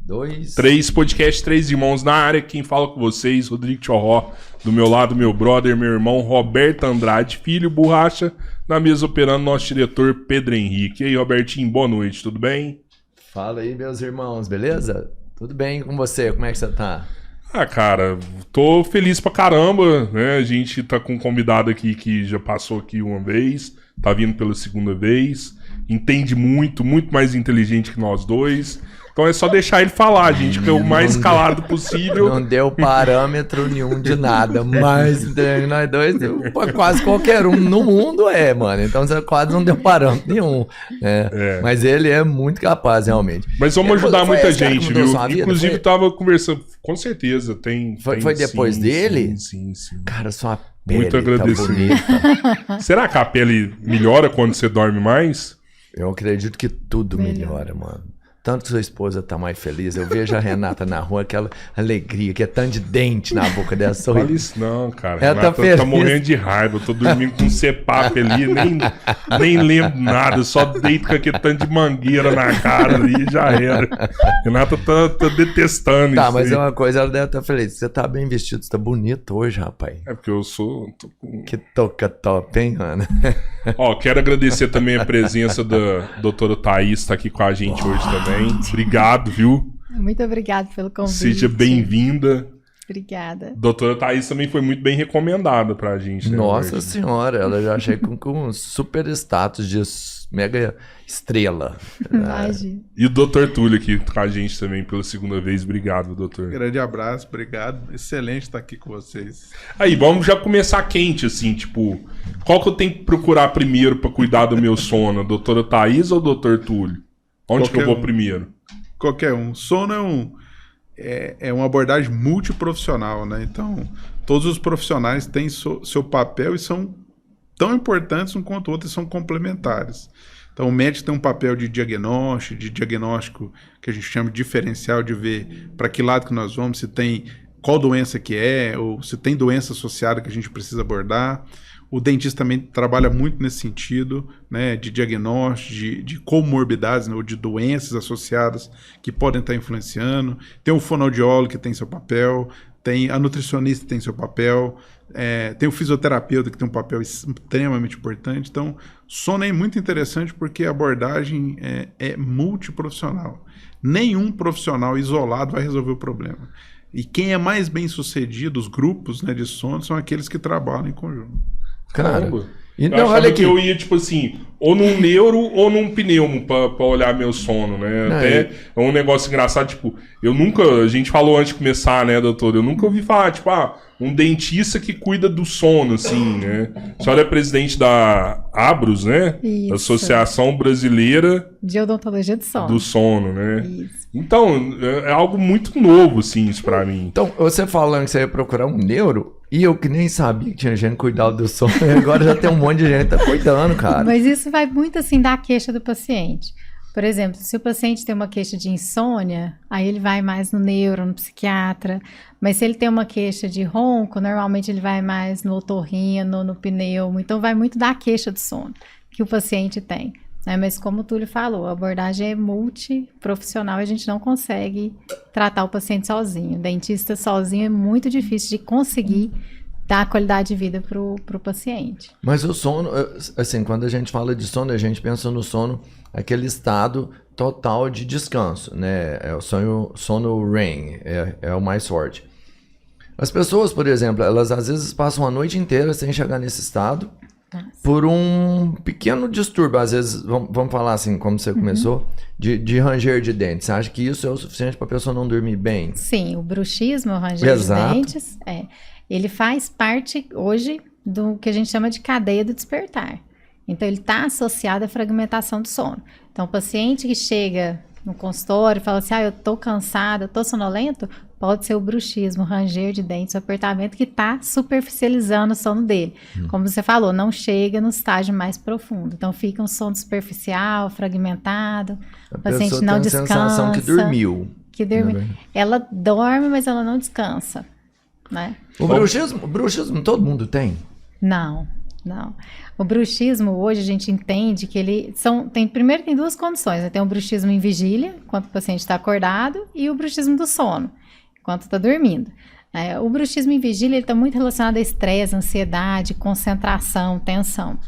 2, 3, podcast 3 Irmãos na área. Quem fala com vocês, Rodrigo Tchorró. Do meu lado, meu brother, meu irmão, Roberto Andrade, filho Borracha. Na mesa operando, nosso diretor, Pedro Henrique. E aí, Robertinho, boa noite, tudo bem? Fala aí, meus irmãos, beleza? Tudo bem com você? Como é que você tá? Ah, cara, tô feliz pra caramba, né? A gente tá com um convidado aqui que já passou aqui uma vez, tá vindo pela segunda vez, entende muito mais inteligente que nós dois. Então é só deixar ele falar, gente, que é o mais calado possível. Não deu parâmetro nenhum de nada, mas entre nós dois, quase qualquer um no mundo mano. Então você quase não deu parâmetro nenhum. Né? Mas ele é muito capaz, realmente. Mas vamos ajudar muita gente, viu? Inclusive, tava conversando, com certeza, tem foi depois sim, dele? Sim. Cara, sua pele muito agradecimento. Tá Será que a pele melhora quando você dorme mais? Eu acredito que tudo melhora, mano. Tanto que sua esposa tá mais feliz. Eu vejo a Renata na rua, aquela alegria, que é tanto de dente na boca dela. Olha isso não, cara. Ela Renata tá morrendo de raiva. Eu tô dormindo com um CPAP ali, nem lembro nada. Só deito com aquele tanto de mangueira na cara ali e já era. Renata tá detestando isso. Tá, mas aí. é uma coisa, ela deve estar feliz. Você tá bem vestido, você tá bonito hoje, rapaz. É porque eu Que toca top, hein, mano? Ó, quero agradecer também a presença da doutora Thaís, tá aqui com a gente hoje também. Obrigado, viu? Muito obrigada pelo convite. Seja bem-vinda. Obrigada. Doutora Thaís também foi muito bem recomendada pra gente. Né, Nossa senhora, ela já chega com super status de mega estrela. Imagina. E o doutor Túlio aqui com a gente também pela segunda vez. Obrigado, doutor. Grande abraço, obrigado. Excelente estar aqui com vocês. Aí, vamos já começar quente, assim, tipo... Qual que eu tenho que procurar primeiro pra cuidar do meu sono? Doutora Thaís ou doutor Túlio? Onde que eu vou primeiro? Qualquer um. Sono é uma abordagem multiprofissional, né? Então, todos os profissionais têm seu papel e são tão importantes um quanto outros, são complementares. Então, o médico tem um papel de diagnóstico que a gente chama de diferencial, de ver para que lado que nós vamos, se tem qual doença que é, ou se tem doença associada que a gente precisa abordar. O dentista também trabalha muito nesse sentido, né, de diagnóstico, de comorbidades, né, ou de doenças associadas que podem estar influenciando. Tem o fonoaudiólogo que tem seu papel, tem a nutricionista que tem seu papel, tem o fisioterapeuta que tem um papel extremamente importante. Então, sono é muito interessante porque a abordagem é multiprofissional. Nenhum profissional isolado vai resolver o problema. E quem é mais bem sucedido, os grupos, né, de sono, são aqueles que trabalham em conjunto. Cara, eu achava que eu ia, tipo assim, ou num neuro ou num pneumo pra olhar meu sono, né? Até é um negócio engraçado, tipo, a gente falou antes de começar, né, doutor? Eu nunca ouvi falar, tipo, um dentista que cuida do sono, assim, né? A senhora é presidente da ABROS, né? Isso. Associação Brasileira de Odontologia do Sono. Do sono, né? Isso. Então, é algo muito novo, assim, isso pra mim. Então, você falando que você ia procurar um neuro, e eu que nem sabia que tinha gente que cuidava do sono, e agora já tem um monte de gente que tá cuidando, cara. Mas isso vai muito, assim, da queixa do paciente. Por exemplo, se o paciente tem uma queixa de insônia, aí ele vai mais no neuro, no psiquiatra. Mas se ele tem uma queixa de ronco, normalmente ele vai mais no otorrino, no pneumo. Então, vai muito da queixa do sono que o paciente tem. Mas como o Túlio falou, a abordagem é multiprofissional e a gente não consegue tratar o paciente sozinho. O dentista sozinho é muito difícil de conseguir dar qualidade de vida para o paciente. Mas o sono, assim, quando a gente fala de sono, a gente pensa no sono, aquele estado total de descanso, né? É o sono REM, é o mais forte. As pessoas, por exemplo, elas às vezes passam a noite inteira sem chegar nesse estado, por um pequeno distúrbio, às vezes, vamos falar assim, como você começou, de ranger de dentes. Você acha que isso é o suficiente para a pessoa não dormir bem? Sim, o bruxismo, o ranger de dentes, ele faz parte hoje do que a gente chama de cadeia do despertar. Então, ele está associado à fragmentação do sono. Então, o paciente que chega no consultório e fala assim, eu tô cansado, eu tô sonolento, pode ser o bruxismo, o ranger de dentes, o apertamento que está superficializando o sono dele. Como você falou, não chega no estágio mais profundo. Então, fica um sono superficial, fragmentado, o paciente não descansa. A sensação que dormiu. Ela dorme, mas ela não descansa, né? O bruxismo todo mundo tem? Não. Não. O bruxismo, hoje, a gente entende que ele primeiro tem duas condições, né? Tem o bruxismo em vigília, enquanto o paciente está acordado, e o bruxismo do sono, enquanto está dormindo. O bruxismo em vigília está muito relacionado a estresse, ansiedade, concentração, tensão.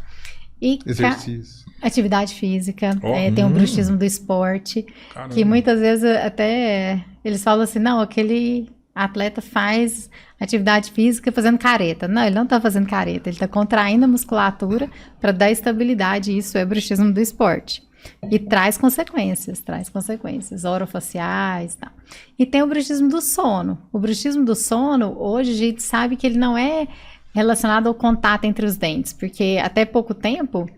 E exercício. Atividade física, tem o bruxismo do esporte, caramba, que muitas vezes até eles falam assim, não, aquele atleta faz atividade física fazendo careta. Não, ele não está fazendo careta, ele está contraindo a musculatura para dar estabilidade, isso é bruxismo do esporte. E traz consequências orofaciais e tal. E tem o bruxismo do sono. O bruxismo do sono, hoje a gente sabe que ele não é relacionado ao contato entre os dentes, porque até pouco tempo,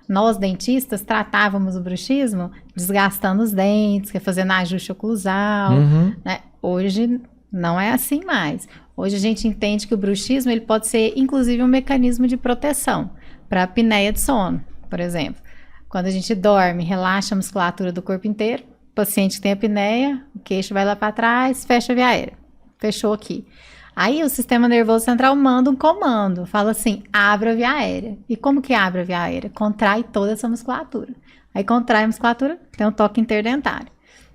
nós dentistas tratávamos o bruxismo desgastando os dentes, fazendo ajuste oclusal, né? Hoje não é assim mais. Hoje a gente entende que o bruxismo ele pode ser inclusive um mecanismo de proteção para a apneia de sono, por exemplo. Quando a gente dorme, relaxa a musculatura do corpo inteiro, o paciente que tem apneia, o queixo vai lá para trás, fecha a via aérea. Fechou aqui. Aí o sistema nervoso central manda um comando, fala assim, abre a via aérea. E como que abre a via aérea? Contrai toda essa musculatura. Aí contrai a musculatura, tem um toque interdentário.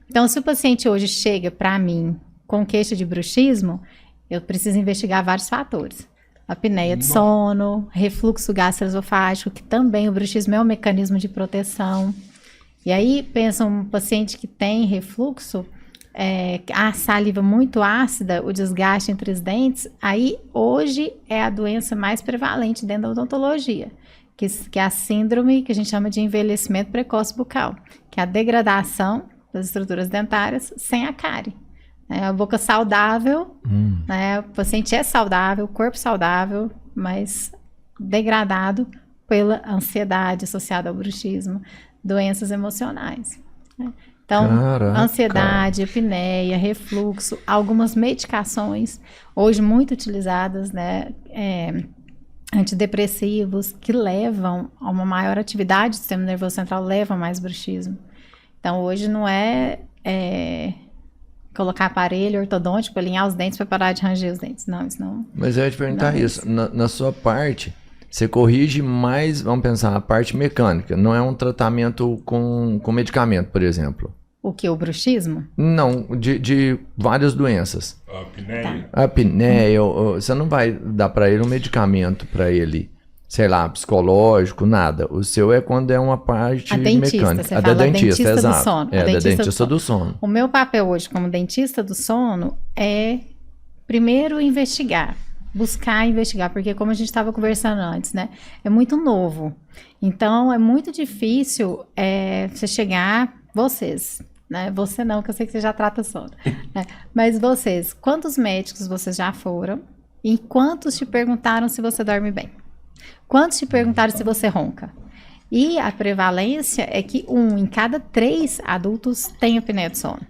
Então, se o paciente hoje chega para mim com queixa de bruxismo, eu preciso investigar vários fatores. Apneia de sono, refluxo gastroesofágico, que também o bruxismo é um mecanismo de proteção. E aí, pensa um paciente que tem refluxo, a saliva muito ácida, o desgaste entre os dentes, aí hoje é a doença mais prevalente dentro da odontologia, que é a síndrome que a gente chama de envelhecimento precoce bucal, que é a degradação das estruturas dentárias sem a cárie. A boca saudável, né? O paciente é saudável, o corpo saudável, mas degradado pela ansiedade associada ao bruxismo, doenças emocionais, né? Então, ansiedade, apneia, refluxo, algumas medicações, hoje muito utilizadas, né, antidepressivos, que levam a uma maior atividade do sistema nervoso central, levam a mais bruxismo. Então, hoje não é colocar aparelho ortodôntico, alinhar os dentes para parar de ranger os dentes. Não, isso não... Mas eu ia te perguntar isso, na sua parte... Você corrige mais, vamos pensar, a parte mecânica. Não é um tratamento com medicamento, por exemplo. O que? O bruxismo? Não, de várias doenças. Apneia. A apneia, você não vai dar para ele um medicamento para ele, sei lá, psicológico, nada. O seu é quando é uma parte mecânica. Você fala, dentista, exato. Do sono. Da dentista do sono. O meu papel hoje como dentista do sono é, primeiro, buscar investigar, porque como a gente estava conversando antes, né, é muito novo. Então, é muito difícil você chegar, vocês, né, você não, que eu sei que você já trata sono, né, mas vocês, quantos médicos vocês já foram e quantos te perguntaram se você dorme bem? Quantos te perguntaram se você ronca? E a prevalência é que 1 em cada 3 adultos tem apneia de sono.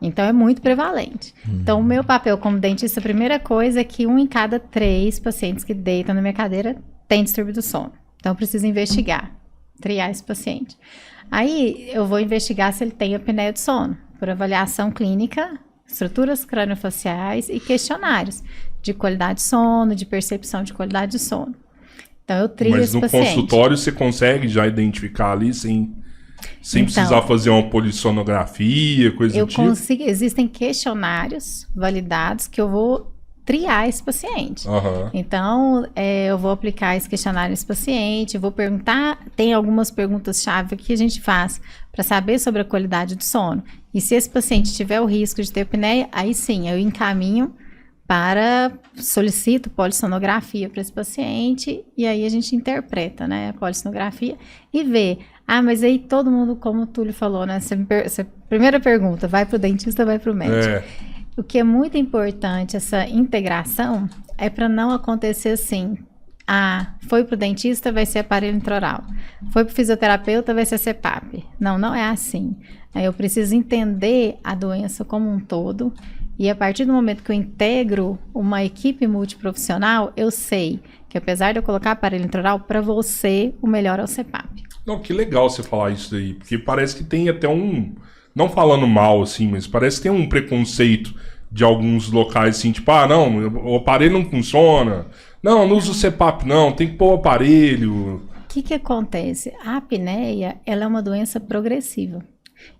Então, é muito prevalente. Então, o meu papel como dentista, a primeira coisa é que 1 em cada 3 pacientes que deitam na minha cadeira tem distúrbio do sono. Então, eu preciso investigar, triar esse paciente. Aí, eu vou investigar se ele tem apneia de sono, por avaliação clínica, estruturas crâniofaciais e questionários de qualidade de sono, de percepção de qualidade de sono. Então, eu trio esse paciente. Mas no consultório, você consegue já identificar ali, sem precisar fazer uma polissonografia, coisa do tipo? Eu consigo, existem questionários validados que eu vou triar esse paciente. Então, eu vou aplicar esse questionário nesse paciente, eu vou perguntar, tem algumas perguntas-chave que a gente faz para saber sobre a qualidade do sono. E se esse paciente tiver o risco de ter apneia, aí sim, eu encaminho solicito polissonografia para esse paciente e aí a gente interpreta, né, a polissonografia e vê. Mas aí todo mundo, como o Túlio falou, né, primeira pergunta, vai para o dentista, vai para o médico. O que é muito importante, essa integração, é para não acontecer assim, foi para o dentista, vai ser aparelho intraoral. Foi para o fisioterapeuta, vai ser CPAP. Não é assim. Eu preciso entender a doença como um todo. E a partir do momento que eu integro uma equipe multiprofissional, eu sei que apesar de eu colocar aparelho intraoral, para você, o melhor é o CPAP. Não, que legal você falar isso daí, porque parece que tem até não falando mal assim, mas parece que tem um preconceito de alguns locais, assim, tipo, não, o aparelho não funciona. Não usa o CPAP, não, tem que pôr o aparelho. O que acontece? A apneia, ela é uma doença progressiva.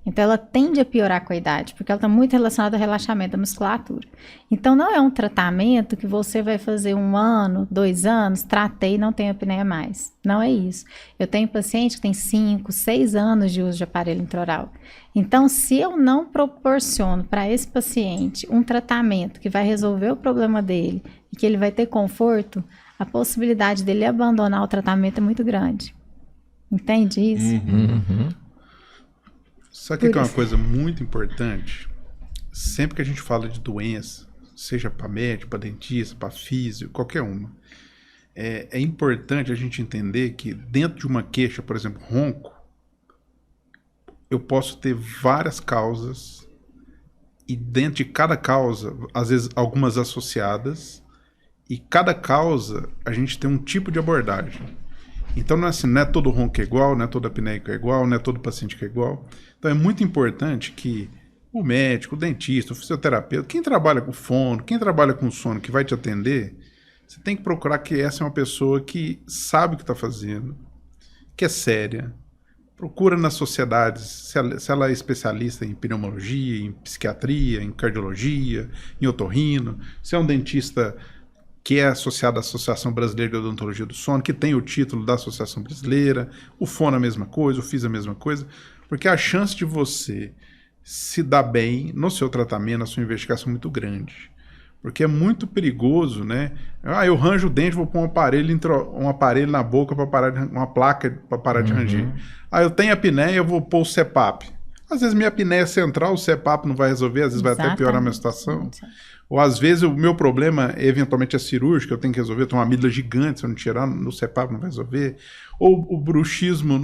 Então, ela tende a piorar com a idade, porque ela está muito relacionada ao relaxamento da musculatura. Então, não é um tratamento que você vai fazer 1 ano, 2 anos, tratei e não tem apneia mais. Não é isso. Eu tenho paciente que tem 5, 6 anos de uso de aparelho intraoral. Então, se eu não proporciono para esse paciente um tratamento que vai resolver o problema dele e que ele vai ter conforto, a possibilidade dele abandonar o tratamento é muito grande. Entende isso? Sabe o que é uma coisa muito importante? Sempre que a gente fala de doença, seja para médico, para dentista, para físio, qualquer uma, é importante a gente entender que dentro de uma queixa, por exemplo, ronco, eu posso ter várias causas e dentro de cada causa, às vezes algumas associadas, e cada causa a gente tem um tipo de abordagem. Então não é assim, não é todo ronco é igual, não é toda apneia que é igual, não é todo paciente que é igual. Então é muito importante que o médico, o dentista, o fisioterapeuta, quem trabalha com fono, quem trabalha com sono, que vai te atender, você tem que procurar que essa é uma pessoa que sabe o que está fazendo, que é séria. Procura nas sociedades, se ela é especialista em pneumologia, em psiquiatria, em cardiologia, em otorrino, se é um dentista que é associado à Associação Brasileira de Odontologia do Sono, que tem o título da Associação Brasileira, o fono a mesma coisa, o FIS a mesma coisa, porque a chance de você se dar bem no seu tratamento, na sua investigação é muito grande. Porque é muito perigoso, né? Eu ranjo o dente, vou pôr um aparelho na boca para parar uma placa para parar de ranger. Eu tenho apneia, eu vou pôr o CPAP. Às vezes minha apneia central, o CPAP não vai resolver, às vezes vai até piorar a minha situação. Ou às vezes o meu problema eventualmente é cirúrgico, eu tenho que resolver, eu tenho uma amígdala gigante, se eu não tirar no CPAP não vai resolver. Ou o bruxismo,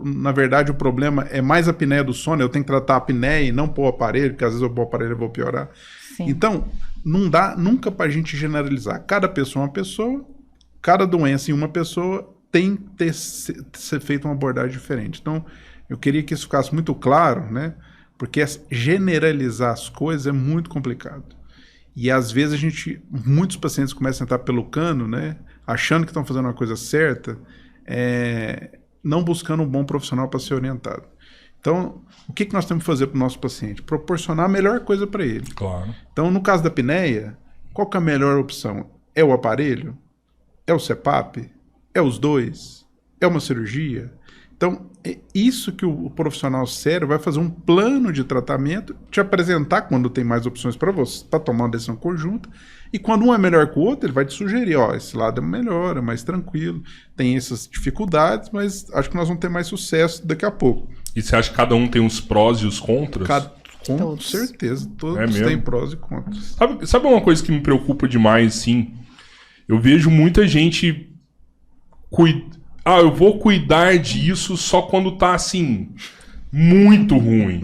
na verdade o problema é mais a apneia do sono, eu tenho que tratar a apneia e não pôr o aparelho, porque às vezes eu pôr o aparelho e vou piorar. Sim. Então, não dá nunca pra gente generalizar. Cada pessoa é uma pessoa, cada doença em uma pessoa tem que ser feita uma abordagem diferente. Então, eu queria que isso ficasse muito claro, né? Porque generalizar as coisas é muito complicado. E às vezes muitos pacientes começam a entrar pelo cano, né? Achando que estão fazendo uma coisa certa, não buscando um bom profissional para ser orientado. Então, o que nós temos que fazer para o nosso paciente? Proporcionar a melhor coisa para ele. Claro. Então, no caso da apneia, qual que é a melhor opção? É o aparelho? É o CPAP? É os dois? É uma cirurgia? Então, é isso que o profissional sério vai fazer um plano de tratamento, te apresentar quando tem mais opções para você, para tomar uma decisão conjunta, e quando um é melhor que o outro, ele vai te sugerir, esse lado é melhor, é mais tranquilo, tem essas dificuldades, mas acho que nós vamos ter mais sucesso daqui a pouco. E você acha que cada um tem os prós e os contras? Com certeza, todos têm prós e contras. Sabe uma coisa que me preocupa demais, sim? Eu vejo muita gente eu vou cuidar disso só quando tá, assim, muito ruim,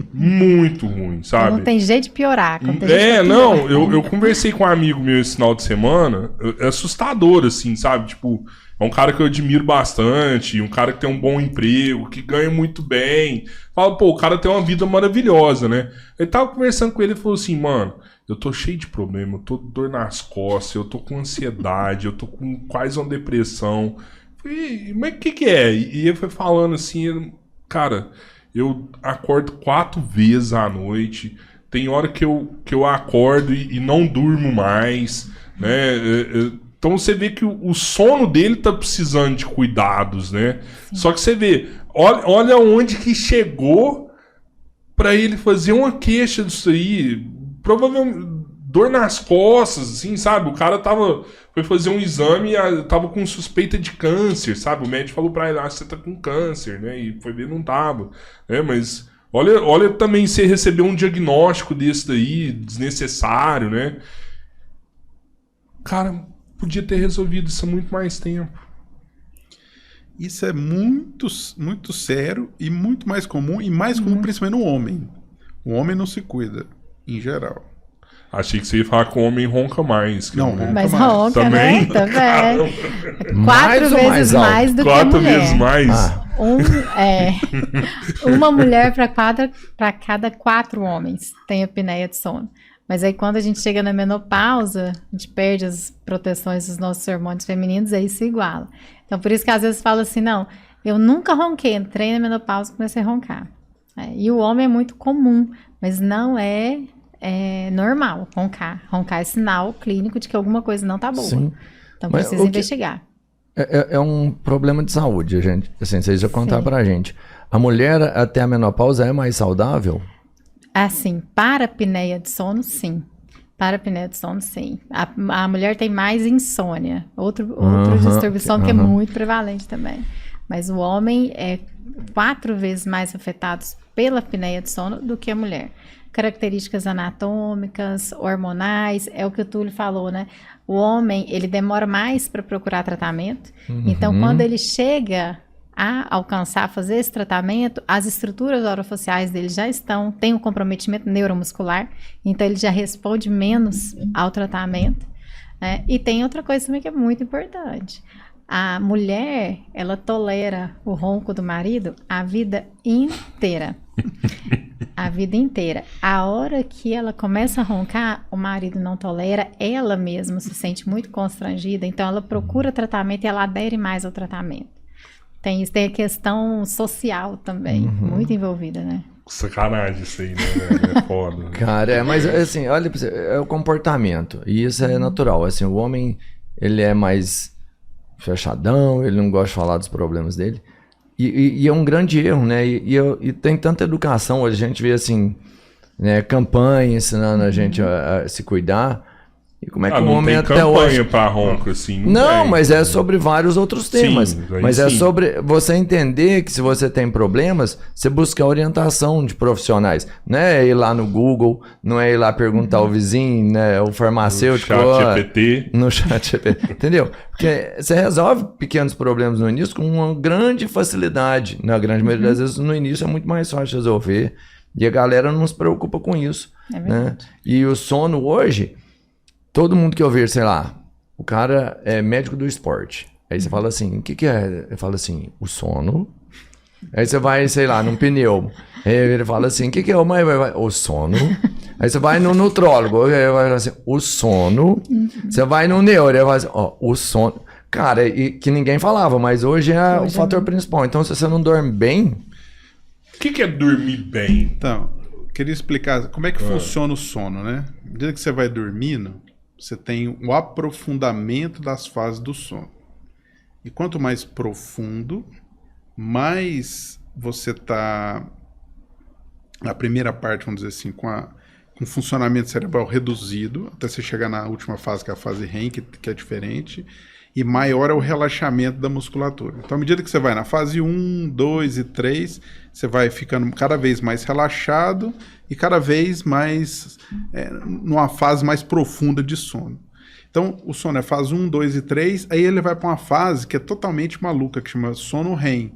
sabe? Não tem jeito de piorar. Eu conversei com um amigo meu esse final de semana, é assustador, assim, sabe? Tipo, é um cara que eu admiro bastante, um cara que tem um bom emprego, que ganha muito bem. Fala, o cara tem uma vida maravilhosa, né? Eu tava conversando com ele e falou assim, mano, eu tô cheio de problema, eu tô com dor nas costas, eu tô com ansiedade, eu tô com quase uma depressão. Mas o que é? E ele foi falando assim, cara, eu acordo 4 vezes à noite, tem hora que eu acordo e não durmo mais, né? Então você vê que o sono dele tá precisando de cuidados, né? Sim. Só que você vê, olha onde que chegou pra ele fazer uma queixa disso aí, provavelmente dor nas costas, assim, sabe? O cara foi fazer um exame e tava com suspeita de câncer, sabe? O médico falou pra ele, você tá com câncer, né? E foi ver, não tava, né? Mas olha também você receber um diagnóstico desse daí, desnecessário, né? Cara, podia ter resolvido isso há muito mais tempo. Isso é muito, muito sério e muito mais comum, e mais comum principalmente no homem. O homem não se cuida, em geral. Achei que você ia falar que o homem ronca mais. Não, ronca mais. Mais. Ronca, também? Né? Também. 4 vezes mais do que a mulher. 4 vezes mais? Uma mulher para cada 4 homens tem apneia de sono. Mas aí quando a gente chega na menopausa, a gente perde as proteções dos nossos hormônios femininos, aí se iguala. Então por isso que às vezes fala assim, não, eu nunca ronquei, entrei na menopausa e comecei a roncar. E o homem é muito comum, mas não é normal roncar. Roncar é sinal clínico de que alguma coisa não tá boa. Sim. Então Mas precisa investigar. É um problema de saúde, gente. Assim, vocês já contaram pra gente. A mulher até a menopausa é mais saudável? Assim, para a apneia de sono, sim. Para a apneia de sono, sim. A mulher tem mais insônia. Outro distúrbio de sono que é muito prevalente também. Mas o homem é 4 vezes mais afetado pela apneia de sono do que a mulher. Características anatômicas, hormonais, é o que o Túlio falou, né? O homem, ele demora mais para procurar tratamento. Então, quando ele chega a alcançar, fazer esse tratamento, as estruturas orofaciais dele já tem um comprometimento neuromuscular, então ele já responde menos ao tratamento, né? E tem outra coisa também que é muito importante. A mulher, ela tolera o ronco do marido a vida inteira. A vida inteira. A hora que ela começa a roncar, o marido não tolera, ela mesma se sente muito constrangida, então ela procura tratamento e ela adere mais ao tratamento. Tem a questão social também, muito envolvida, né? Sacanagem isso aí, né, velho? É foda. Cara, mas assim, olha pra você, é o comportamento. E isso é natural. Assim, o homem, ele é mais fechadão, ele não gosta de falar dos problemas dele. E é um grande erro, né? E tem tanta educação, hoje a gente vê assim, né, campanha ensinando a gente a se cuidar. E como é que o homem até hoje... Não tem campanha pra ronco, assim. Não, tem. mas é sobre vários outros temas. Sim, mas é sim. sobre você entender que se você tem problemas, você busca orientação de profissionais. Não é ir lá no Google, não é ir lá perguntar ao vizinho, né, o farmacêutico. No chat GPT. Entendeu? Porque você resolve pequenos problemas no início com uma grande facilidade. Na grande maioria das vezes, no início é muito mais fácil de resolver. E a galera não se preocupa com isso. É né? verdade. E o sono hoje... Todo mundo que eu ver, sei lá, o cara é médico do esporte. Aí você fala assim, o que é? Ele fala assim, o sono. Aí você vai, sei lá, num pneu. Aí ele fala assim, o que é? O sono. Aí você vai no nutrólogo, aí ele vai falar assim, o sono. Você vai no neuro, ele vai assim, o sono. Cara, que ninguém falava, mas hoje é o fator principal. Então, se você não dorme bem... O que é dormir bem? Então, eu queria explicar como é que funciona o sono, né? À medida que você vai dormindo, você tem o aprofundamento das fases do sono. E quanto mais profundo, mais você está na primeira parte, vamos dizer assim, com o funcionamento cerebral reduzido, até você chegar na última fase, que é a fase REM, que é diferente, e maior é o relaxamento da musculatura. Então, à medida que você vai na fase 1, 2 e 3, você vai ficando cada vez mais relaxado e cada vez mais numa fase mais profunda de sono. Então, o sono é fase 1, 2 e 3, aí ele vai para uma fase que é totalmente maluca, que chama sono REM.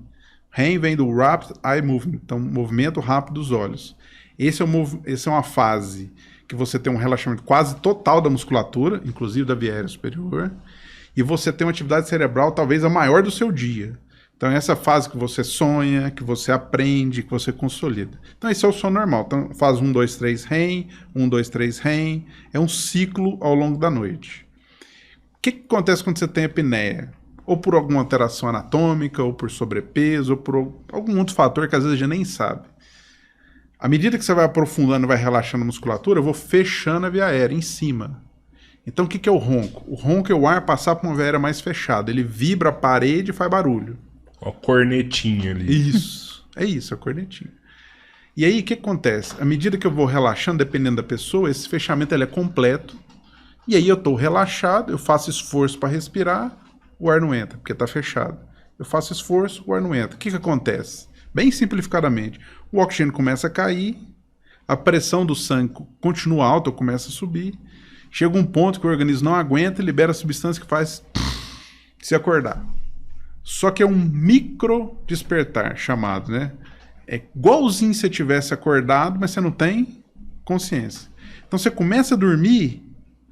REM vem do Rapid Eye Movement, então movimento rápido dos olhos. Esse é uma fase que você tem um relaxamento quase total da musculatura, inclusive da via aérea superior, e você tem uma atividade cerebral talvez a maior do seu dia. Então é essa fase que você sonha, que você aprende, que você consolida. Então esse é o sono normal. Então fase 1, 2, 3 REM, 1, 2, 3 REM, é um ciclo ao longo da noite. O que acontece quando você tem apneia? Ou por alguma alteração anatômica, ou por sobrepeso, ou por algum outro fator que às vezes a gente nem sabe. À medida que você vai aprofundando, vai relaxando a musculatura, eu vou fechando a via aérea em cima. Então o que é o ronco? O ronco é o ar passar por uma via aérea mais fechada. Ele vibra a parede e faz barulho. Uma cornetinha ali. Isso, é isso, a cornetinha. E aí o que acontece? À medida que eu vou relaxando, dependendo da pessoa, esse fechamento ele é completo. E aí eu estou relaxado, eu faço esforço para respirar, o ar não entra, porque está fechado. Eu faço esforço, o ar não entra. O que acontece? Bem simplificadamente, o oxigênio começa a cair, a pressão do sangue continua alta ou começa a subir. Chega um ponto que o organismo não aguenta e libera a substância que faz se acordar. Só que é um micro despertar chamado, né? É igualzinho se você tivesse acordado, mas você não tem consciência. Então você começa a dormir,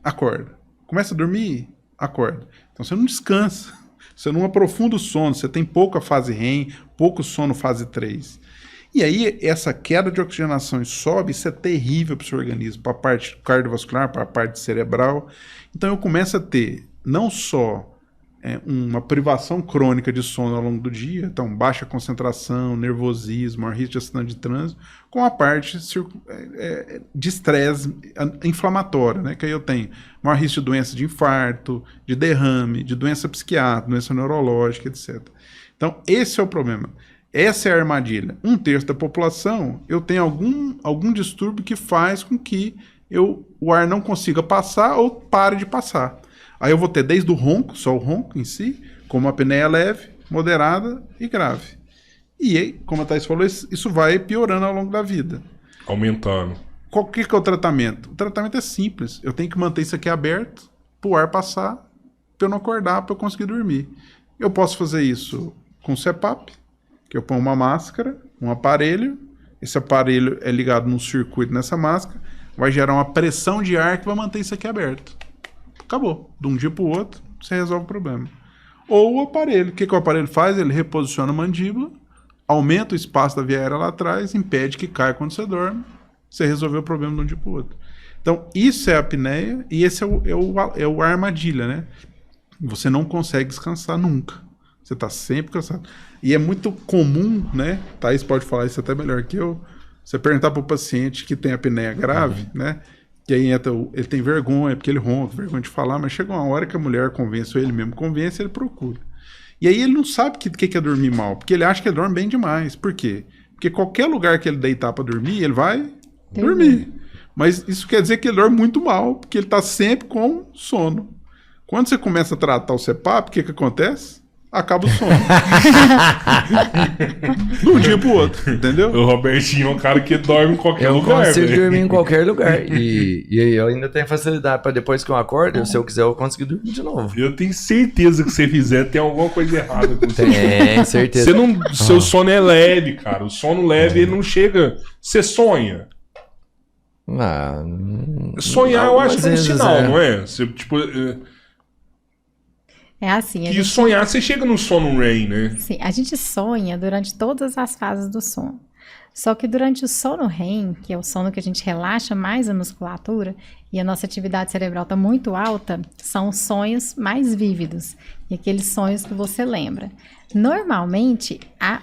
acorda. Começa a dormir, acorda. Então você não descansa. Você não aprofunda o sono. Você tem pouca fase REM, pouco sono fase 3. E aí, essa queda de oxigenação e sobe, isso é terrível para o seu organismo, para a parte cardiovascular, para a parte cerebral. Então, eu começo a ter não só uma privação crônica de sono ao longo do dia, então baixa concentração, nervosismo, maior risco de acidente de trânsito, com a parte de estresse inflamatório, né? Que aí eu tenho maior risco de doença de infarto, de derrame, de doença psiquiátrica, doença neurológica, etc. Então, esse é o problema. Essa é a armadilha. 1/3 da população, eu tenho algum distúrbio que faz com que o ar não consiga passar ou pare de passar. Aí eu vou ter desde o ronco, só o ronco em si, como a apneia leve, moderada e grave. E aí, como a Thaís falou, isso vai piorando ao longo da vida. Aumentando. Qual que é o tratamento? O tratamento é simples. Eu tenho que manter isso aqui aberto, para o ar passar, para eu não acordar, para eu conseguir dormir. Eu posso fazer isso com CPAP, que eu ponho uma máscara, um aparelho, esse aparelho é ligado num circuito nessa máscara, vai gerar uma pressão de ar que vai manter isso aqui aberto. Acabou. De um dia para o outro, você resolve o problema. Ou o aparelho. O que o aparelho faz? Ele reposiciona a mandíbula, aumenta o espaço da via aérea lá atrás, impede que caia quando você dorme, você resolveu o problema de um dia para o outro. Então, isso é a apneia e esse é o armadilha, né? Você não consegue descansar nunca. Você está sempre cansado. E é muito comum, né? Thaís pode falar isso até melhor que eu. Você perguntar para o paciente que tem apneia grave, né? Que aí ele tem vergonha, porque ele ronca, vergonha de falar, mas chega uma hora que a mulher convence, ou ele mesmo convence, ele procura. E aí ele não sabe o que é dormir mal, porque ele acha que ele dorme bem demais. Por quê? Porque qualquer lugar que ele deitar para dormir, ele vai dormir. Mas isso quer dizer que ele dorme muito mal, porque ele está sempre com sono. Quando você começa a tratar o CPAP, o que acontece? Acaba o sono. De um dia pro outro, entendeu? O Robertinho é um cara que dorme em qualquer lugar. Eu consigo dormir em qualquer lugar. E eu ainda tenho facilidade para depois que eu acordo, se eu quiser, eu consigo dormir de novo. Eu tenho certeza que você fizer, tem alguma coisa errada com você. Tem, certeza. Seu sono é leve, cara. O sono leve, ele não chega... Você sonha. Sonhar, eu acho que é um sinal, não é? Você, tipo... É assim. E sonhar, você chega no sono REM, né? Sim, a gente sonha durante todas as fases do sono. Só que durante o sono REM, que é o sono que a gente relaxa mais a musculatura e a nossa atividade cerebral está muito alta, são os sonhos mais vívidos e aqueles sonhos que você lembra. Normalmente,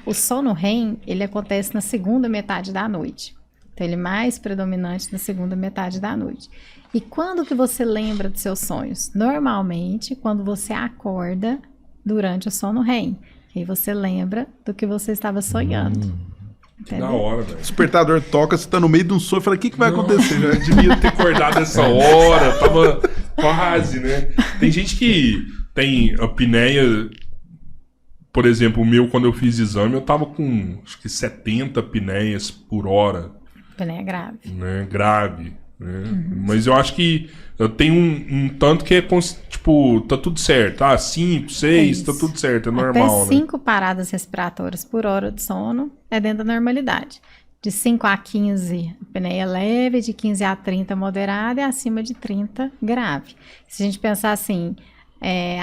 o sono REM, ele acontece na segunda metade da noite. Então, ele é mais predominante na segunda metade da noite. E quando que você lembra dos seus sonhos? Normalmente, quando você acorda durante o sono REM. Aí você lembra do que você estava sonhando. Da hora, velho. O despertador toca, você tá no meio de um sonho e fala, o que vai acontecer? Eu devia ter acordado essa hora, tava quase, né? Tem gente que tem apneia, por exemplo, o meu, quando eu fiz exame, eu tava com, acho que 70 apneias por hora. Apneia grave. Né? Grave. Né? Mas eu acho que eu tenho um tanto que é tipo, tá tudo certo. 5, 6, tá tudo certo, é normal. Até 5 paradas respiratórias por hora de sono é dentro da normalidade. De 5 a 15, apneia leve, de 15 a 30 moderada e acima de 30 grave. Se a gente pensar assim,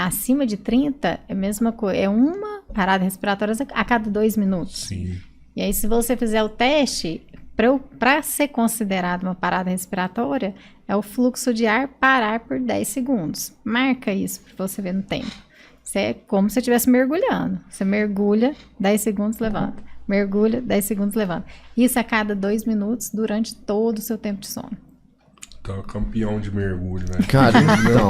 acima de 30 é a mesma coisa, é uma parada respiratória a cada 2 minutos. Sim. E aí, se você fizer o teste, para ser considerado uma parada respiratória, é o fluxo de ar parar por 10 segundos. Marca isso para você ver no tempo. Isso é como se você estivesse mergulhando. Você mergulha, 10 segundos, levanta. Mergulha, 10 segundos, levanta. Isso a cada 2 minutos durante todo o seu tempo de sono. Tá campeão de mergulho, né? Cara, então,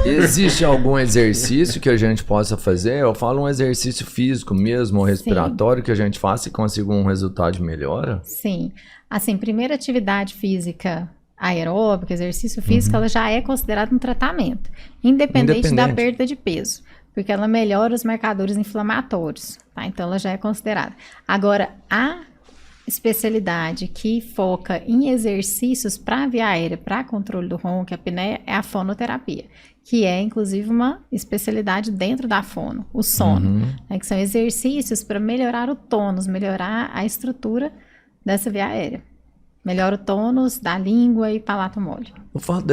existe algum exercício que a gente possa fazer? Eu falo um exercício físico mesmo, ou respiratório, que a gente faça e consiga um resultado de melhora? Sim. Assim, primeira atividade física aeróbica, exercício físico, ela já é considerada um tratamento, independente da perda de peso, porque ela melhora os marcadores inflamatórios, tá? Então, ela já é considerada. Agora, a especialidade que foca em exercícios para a via aérea, para controle do ronco, a apneia, é a fonoterapia, que é inclusive uma especialidade dentro da fono, o sono, né, que são exercícios para melhorar o tônus, melhorar a estrutura dessa via aérea. Melhora o tônus da língua e palato mole. O fato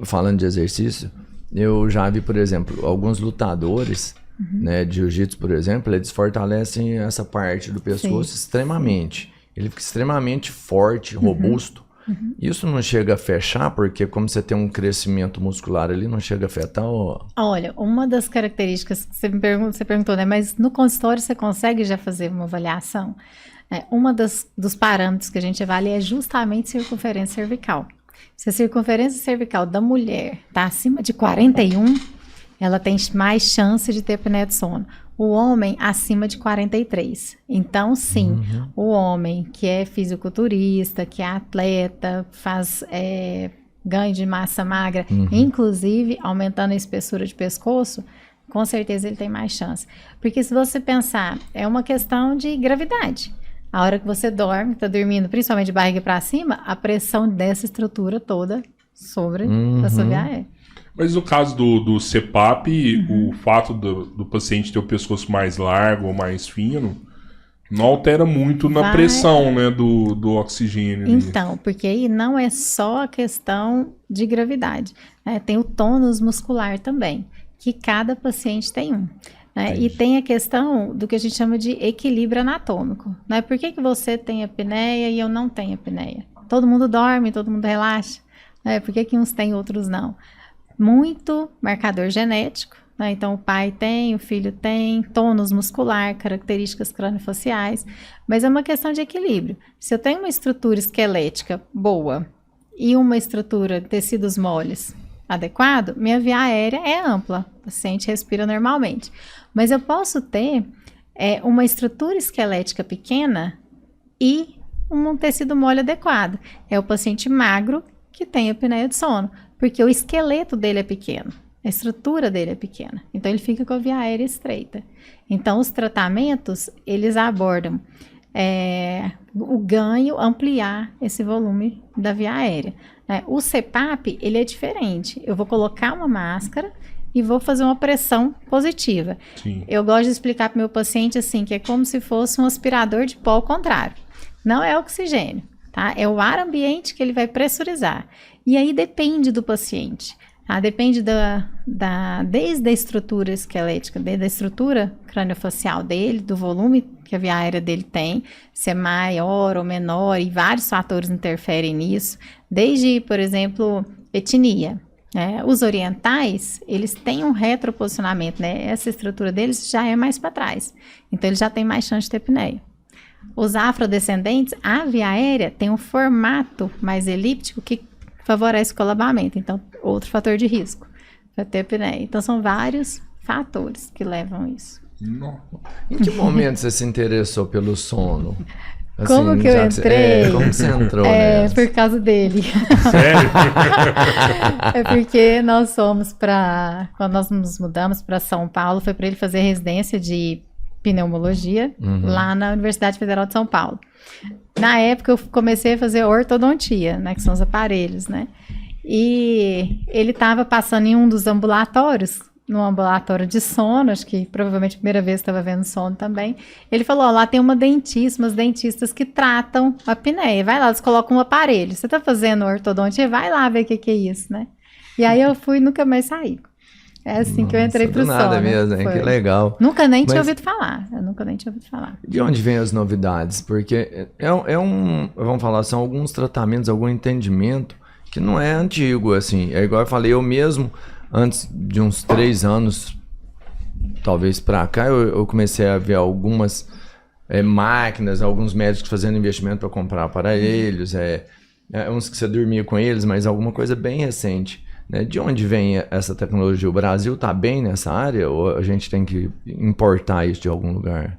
falando de exercício, eu já vi, por exemplo, alguns lutadores né, de jiu-jitsu, por exemplo, eles fortalecem essa parte do pescoço extremamente. Ele fica extremamente forte, robusto. Isso não chega a fechar, porque como você tem um crescimento muscular ali, não chega a afetar o... Olha, uma das características que você perguntou, né? Mas no consultório você consegue já fazer uma avaliação? Uma dos parâmetros que a gente avalia é justamente circunferência cervical. Se a circunferência cervical da mulher está acima de 41, ela tem mais chance de ter apneia do sono. O homem acima de 43. Então, sim, o homem que é fisiculturista, que é atleta, faz ganho de massa magra, inclusive aumentando a espessura de pescoço, com certeza ele tem mais chance. Porque se você pensar, é uma questão de gravidade. A hora que você dorme, está dormindo, principalmente de barriga para cima, a pressão dessa estrutura toda sobre a sua via aérea. Mas no caso do CPAP, o fato do paciente ter o pescoço mais largo ou mais fino não altera muito na pressão, né, do oxigênio. Então, porque aí não é só a questão de gravidade, né? Tem o tônus muscular também, que cada paciente tem um. Né? E tem a questão do que a gente chama de equilíbrio anatômico. Né? Por que você tem apneia e eu não tenho apneia? Todo mundo dorme, todo mundo relaxa. Né? Por que uns têm, outros não? Muito marcador genético. Né? Então, o pai tem, o filho tem, tônus muscular, características craniofaciais. Mas é uma questão de equilíbrio. Se eu tenho uma estrutura esquelética boa e uma estrutura de tecidos moles adequado, minha via aérea é ampla, o paciente respira normalmente. Mas eu posso ter uma estrutura esquelética pequena e um tecido mole adequado. É o paciente magro que tem apneia de sono, porque o esqueleto dele é pequeno, a estrutura dele é pequena. Então, ele fica com a via aérea estreita. Então, os tratamentos, eles abordam o ganho, ampliar esse volume da via aérea. O CPAP, ele é diferente. Eu vou colocar uma máscara e vou fazer uma pressão positiva. Sim. Eu gosto de explicar para o meu paciente assim, que é como se fosse um aspirador de pó ao contrário. Não é oxigênio, tá? É o ar ambiente que ele vai pressurizar. E aí depende do paciente. Tá? Depende desde a estrutura esquelética, desde a estrutura craniofacial dele, do volume que a via aérea dele tem, se é maior ou menor, e vários fatores interferem nisso, desde, por exemplo, etnia. Né? Os orientais, eles têm um retroposicionamento, né? Essa estrutura deles já é mais para trás, então eles já têm mais chance de ter apneia. Os afrodescendentes, a via aérea tem um formato mais elíptico que favorece o colabamento, então outro fator de risco para ter apneia. Então são vários fatores que levam a isso. Em que momento você se interessou pelo sono? Assim, como que eu entrei? Como você entrou nessa? Por causa dele. Sério? É porque nós fomos quando nós nos mudamos para São Paulo, foi para ele fazer residência de pneumologia lá na Universidade Federal de São Paulo. Na época eu comecei a fazer ortodontia, né, que são os aparelhos, né? E ele estava passando em um dos ambulatórios, no ambulatório de sono, acho que provavelmente a primeira vez estava vendo sono também. Ele falou, lá tem umas dentistas que tratam a apneia. Vai lá, eles colocam um aparelho. Você está fazendo ortodontia? Vai lá ver o que é isso, né? E aí eu fui e nunca mais saí. É assim que eu entrei pro sono. Nada mesmo, hein? Que legal. Nunca nem tinha ouvido falar. Eu nunca nem tinha ouvido falar. De onde vêm as novidades? Porque vamos falar, são alguns tratamentos, algum entendimento que não é antigo, assim. É igual eu falei, eu mesmo, antes de uns 3 anos, talvez pra cá, eu comecei a ver algumas máquinas, alguns médicos fazendo investimento para comprar aparelhos, uns que você dormia com eles, mas alguma coisa bem recente. De onde vem essa tecnologia? O Brasil está bem nessa área ou a gente tem que importar isso de algum lugar?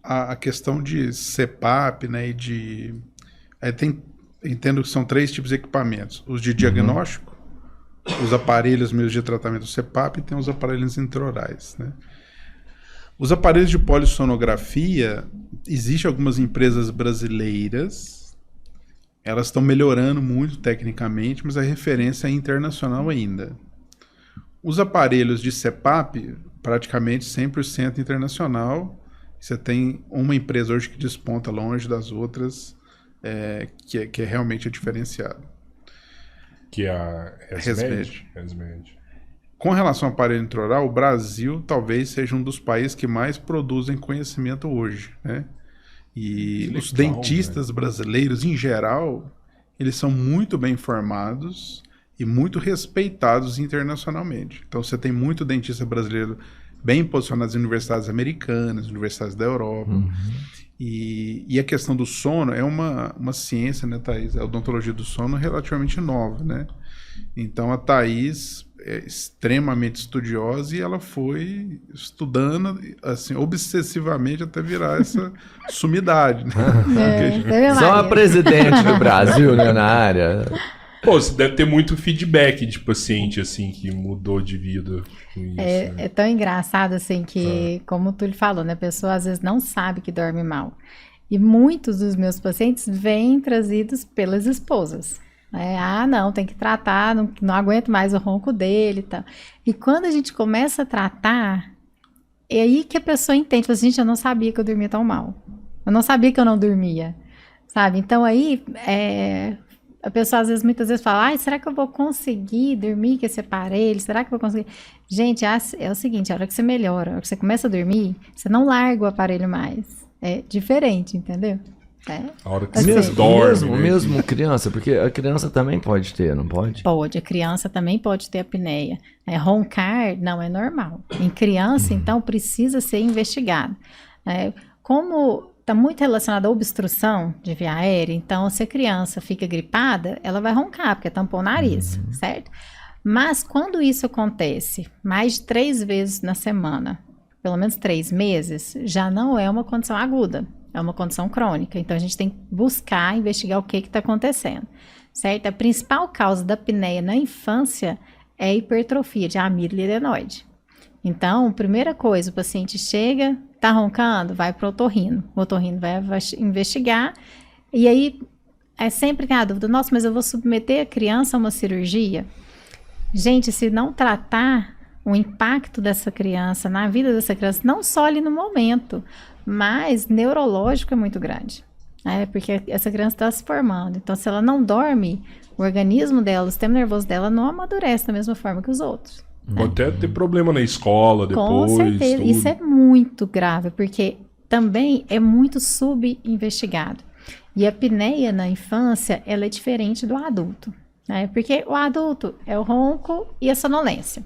A questão de CPAP, né, e de... entendo que são 3 tipos de equipamentos. Os de diagnóstico, os aparelhos mesmo de tratamento do CPAP e tem os aparelhos intraorais, né? Os aparelhos de polissonografia, existem algumas empresas brasileiras. Elas estão melhorando muito tecnicamente, mas a referência é internacional ainda. Os aparelhos de CPAP, praticamente 100% internacional. Você tem uma empresa hoje que desponta longe das outras, que é realmente diferenciado. Que é a ResMed. Com relação ao aparelho intraoral, o Brasil talvez seja um dos países que mais produzem conhecimento hoje, né? E Que os legal, dentistas brasileiros, em geral, eles são muito bem formados e muito respeitados internacionalmente. Então, você tem muito dentista brasileiro bem posicionado em universidades americanas, universidades da Europa. E a questão do sono é uma ciência, né, Thaís? A odontologia do sono é relativamente nova, né? Então, a Thaís é extremamente estudiosa e ela foi estudando assim obsessivamente até virar essa sumidade, né? Só a presidente do Brasil, né, na área. Pô, você deve ter muito feedback de paciente, assim, que mudou de vida com isso. Né? É tão engraçado, assim, que, como tu lhe falou, né? A pessoa às vezes não sabe que dorme mal. E muitos dos meus pacientes vêm trazidos pelas esposas. Não, tem que tratar, não aguento mais o ronco dele e tal. E quando a gente começa a tratar, é aí que a pessoa entende, fala assim, gente, eu não sabia que eu dormia tão mal. Eu não sabia que eu não dormia, sabe? Então aí, a pessoa muitas vezes fala, será que eu vou conseguir dormir com esse aparelho? Será que eu vou conseguir? Gente, é o seguinte, a hora que você melhora, a hora que você começa a dormir, você não larga o aparelho mais. É diferente, entendeu? A hora que assim, você dorme. Mesmo criança, porque a criança também pode ter, não pode? Pode, a criança também pode ter apneia. Roncar não é normal. Em criança, então, precisa ser investigado. Como está muito relacionado à obstrução de via aérea, então, se a criança fica gripada, ela vai roncar, porque tampou o nariz, certo? Mas quando isso acontece mais de 3 vezes na semana, pelo menos 3 meses, já não é uma condição aguda. É uma condição crônica, então a gente tem que buscar, investigar o que está acontecendo, certo? A principal causa da apneia na infância é a hipertrofia de amígdala adenoide. Então, primeira coisa, o paciente chega, tá roncando, vai para o otorrino. O otorrino vai investigar, e aí é sempre a dúvida, nossa, mas eu vou submeter a criança a uma cirurgia? Gente, se não tratar o impacto dessa criança na vida dessa criança, não só ali no momento, mas neurológico é muito grande, porque essa criança está se formando. Então, se ela não dorme, o organismo dela, o sistema nervoso dela não amadurece da mesma forma que os outros. Pode até ter problema na escola depois. Com certeza, tudo. isso é muito grave, porque também é muito subinvestigado. E a apneia na infância, ela é diferente do adulto, porque o adulto é o ronco e a sonolência.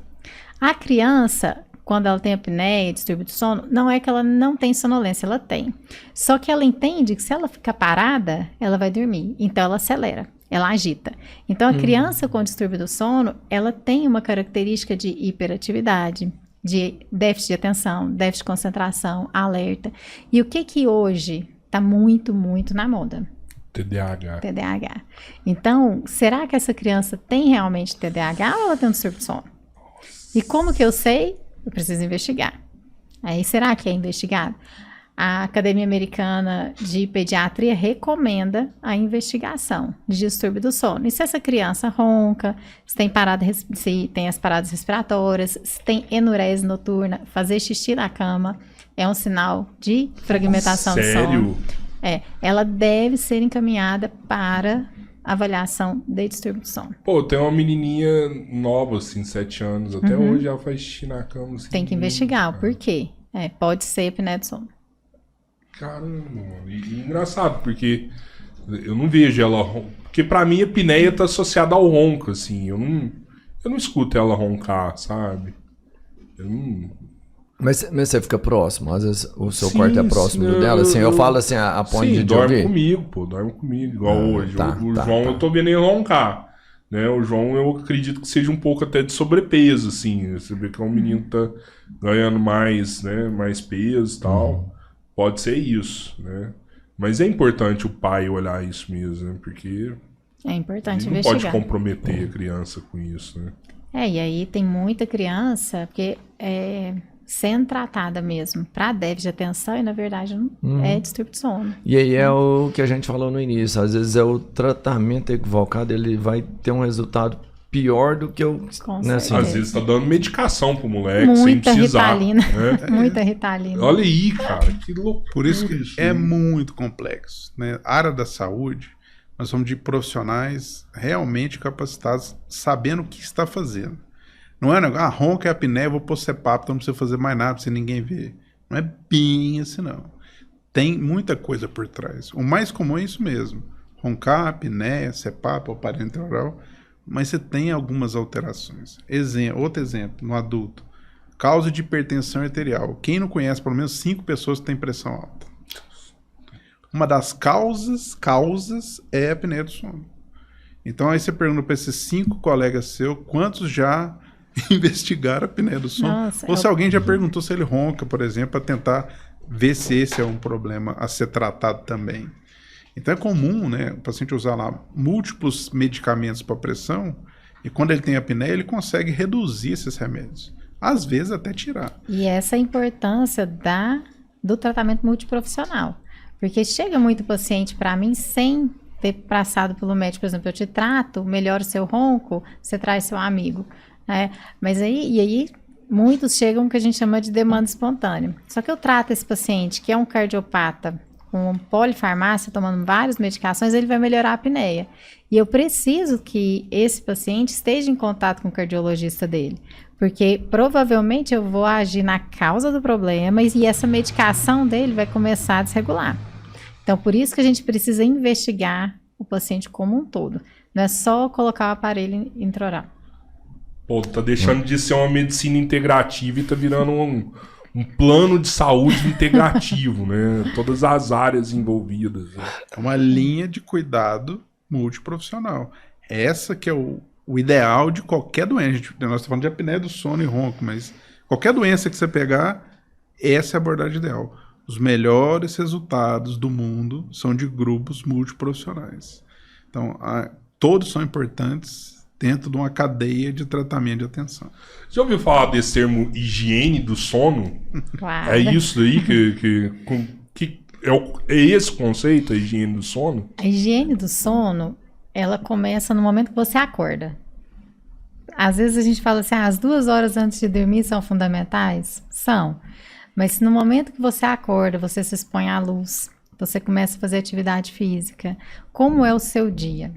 A criança, quando ela tem apneia, distúrbio do sono, não é que ela não tem sonolência, ela tem. Só que ela entende que se ela ficar parada, ela vai dormir. Então ela acelera, ela agita. Então a criança com distúrbio do sono, ela tem uma característica de hiperatividade, de déficit de atenção, déficit de concentração, alerta. E o que hoje está muito, muito na moda? TDAH. Então, será que essa criança tem realmente TDAH ou ela tem um distúrbio do sono? E como que eu sei? Eu preciso investigar. Aí, será que é investigado? A Academia Americana de Pediatria recomenda a investigação de distúrbio do sono. E se essa criança ronca, se tem as paradas respiratórias, se tem enurese noturna, fazer xixi na cama, é um sinal de fragmentação do sono. Sério? Ela deve ser encaminhada para avaliação de distúrbio do sono. Pô, tem uma menininha nova, assim, 7 anos. Até hoje ela faz xixi na cama. Assim, tem que investigar o porquê. Pode ser apneia do sono. Caramba, mano. E engraçado, porque eu não vejo ela... Porque pra mim a apneia tá associada ao ronco, assim. Eu não escuto ela roncar, sabe? Eu não... Mas você fica próximo? Às vezes o seu quarto é próximo do dela? Assim, eu falo assim, a ponto de dorme comigo, pô. Dorme comigo, igual hoje. O João, eu tô vendo ele roncar. Né? O João, eu acredito que seja um pouco até de sobrepeso, assim. Você vê que é um menino que tá ganhando mais, né? Mais peso e tal. Pode ser isso, né? Mas é importante o pai olhar isso mesmo, né? Porque é importante não investigar. Pode comprometer a criança com isso, né? E aí tem muita criança, porque sendo tratada mesmo para déficit de atenção e na verdade não é distúrbio de sono. E aí é o que a gente falou no início, às vezes é o tratamento equivocado, ele vai ter um resultado pior do que o... Né, assim, às vezes tá dando medicação pro moleque muita sem precisar. Ritalina. Né? Muita Ritalina. Olha aí, cara, que loucura. Por isso que é muito complexo, né? A área da saúde, nós somos de profissionais realmente capacitados, sabendo o que está fazendo. Não é negócio, ronca é apneia, vou pôr CPAP, então não precisa fazer mais nada, se ninguém ver. Não é bem assim, não. Tem muita coisa por trás. O mais comum é isso mesmo. Roncar, apneia, CPAP, aparelho intraoral, mas você tem algumas alterações. Outro exemplo, no adulto. Causa de hipertensão arterial. Quem não conhece, pelo menos 5 pessoas que têm pressão alta. Uma das causas é a apneia do sono. Então aí você pergunta para esses 5 colegas seus, quantos já investigaram a apneia do sono? Nossa, ou se alguém já perguntou se ele ronca, por exemplo, para tentar ver se esse é um problema a ser tratado também. Então é comum, né, o paciente usar lá múltiplos medicamentos para pressão e quando ele tem apneia ele consegue reduzir esses remédios. Às vezes até tirar. E essa é a importância do tratamento multiprofissional. Porque chega muito paciente para mim sem ter passado pelo médico. Por exemplo, eu te trato, melhora o seu ronco, você traz seu amigo. Né? Mas aí muitos chegam que a gente chama de demanda espontânea. Só que eu trato esse paciente, que é um cardiopata, com polifarmácia, tomando várias medicações, ele vai melhorar a apneia. E eu preciso que esse paciente esteja em contato com o cardiologista dele. Porque provavelmente eu vou agir na causa do problema e essa medicação dele vai começar a desregular. Então, por isso que a gente precisa investigar o paciente como um todo. Não é só colocar o aparelho intraoral. Pô, tá deixando de ser uma medicina integrativa e tá virando um plano de saúde integrativo, né? Todas as áreas envolvidas. Né? É uma linha de cuidado multiprofissional. Essa que é o ideal de qualquer doença. Nós estamos falando de apneia do sono e ronco, mas qualquer doença que você pegar, essa é a abordagem ideal. Os melhores resultados do mundo são de grupos multiprofissionais. Então, todos são importantes dentro de uma cadeia de tratamento de atenção. Já ouviu falar desse termo higiene do sono? Claro. É isso aí que é esse conceito, a higiene do sono? A higiene do sono, ela começa no momento que você acorda. Às vezes a gente fala assim, as 2 horas antes de dormir são fundamentais? São. Mas se no momento que você acorda, você se expõe à luz, você começa a fazer atividade física, como é o seu dia?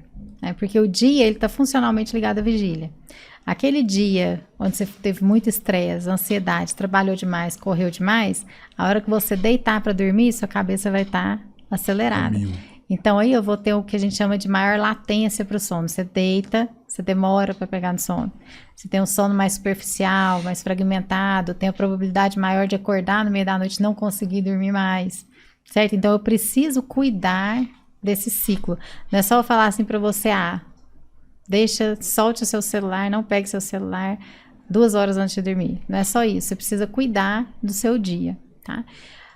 Porque o dia ele está funcionalmente ligado à vigília. Aquele dia onde você teve muito estresse, ansiedade, trabalhou demais, correu demais, a hora que você deitar para dormir, sua cabeça vai estar acelerada. Então aí eu vou ter o que a gente chama de maior latência para o sono. Você deita, você demora para pegar no sono. Você tem um sono mais superficial, mais fragmentado, tem a probabilidade maior de acordar no meio da noite e não conseguir dormir mais. Certo? Então eu preciso cuidar desse ciclo. Não é só eu falar assim para você, solte o seu celular, não pegue seu celular 2 horas antes de dormir. Não é só isso, você precisa cuidar do seu dia, tá?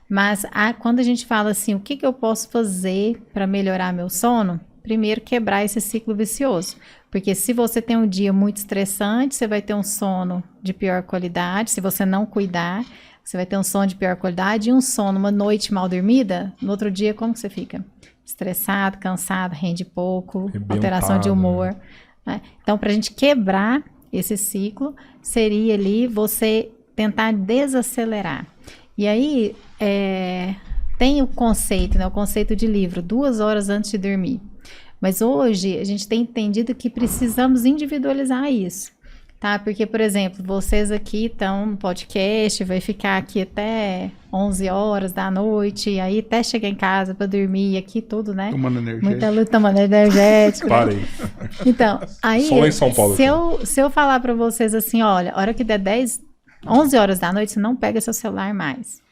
Mas quando a gente fala assim, o que eu posso fazer para melhorar meu sono? Primeiro, quebrar esse ciclo vicioso. Porque se você tem um dia muito estressante, você vai ter um sono de pior qualidade. Se você não cuidar, você vai ter um sono de pior qualidade e um sono, uma noite mal dormida, no outro dia, como que você fica? Estressado, cansado, rende pouco, alteração de humor. Né? Então, para a gente quebrar esse ciclo, seria ali você tentar desacelerar. E aí, tem o conceito, né? O conceito de livro, 2 horas antes de dormir. Mas hoje, a gente tem entendido que precisamos individualizar isso. Tá? Porque, por exemplo, vocês aqui estão no podcast, vai ficar aqui até 11 horas da noite, e aí até chegar em casa para dormir, aqui tudo, né? Tomando energético. Muita luta, tomando energético. Parei. Então, aí, só lá em São Paulo, se eu falar para vocês assim, olha, a hora que der 11 horas da noite, você não pega seu celular mais.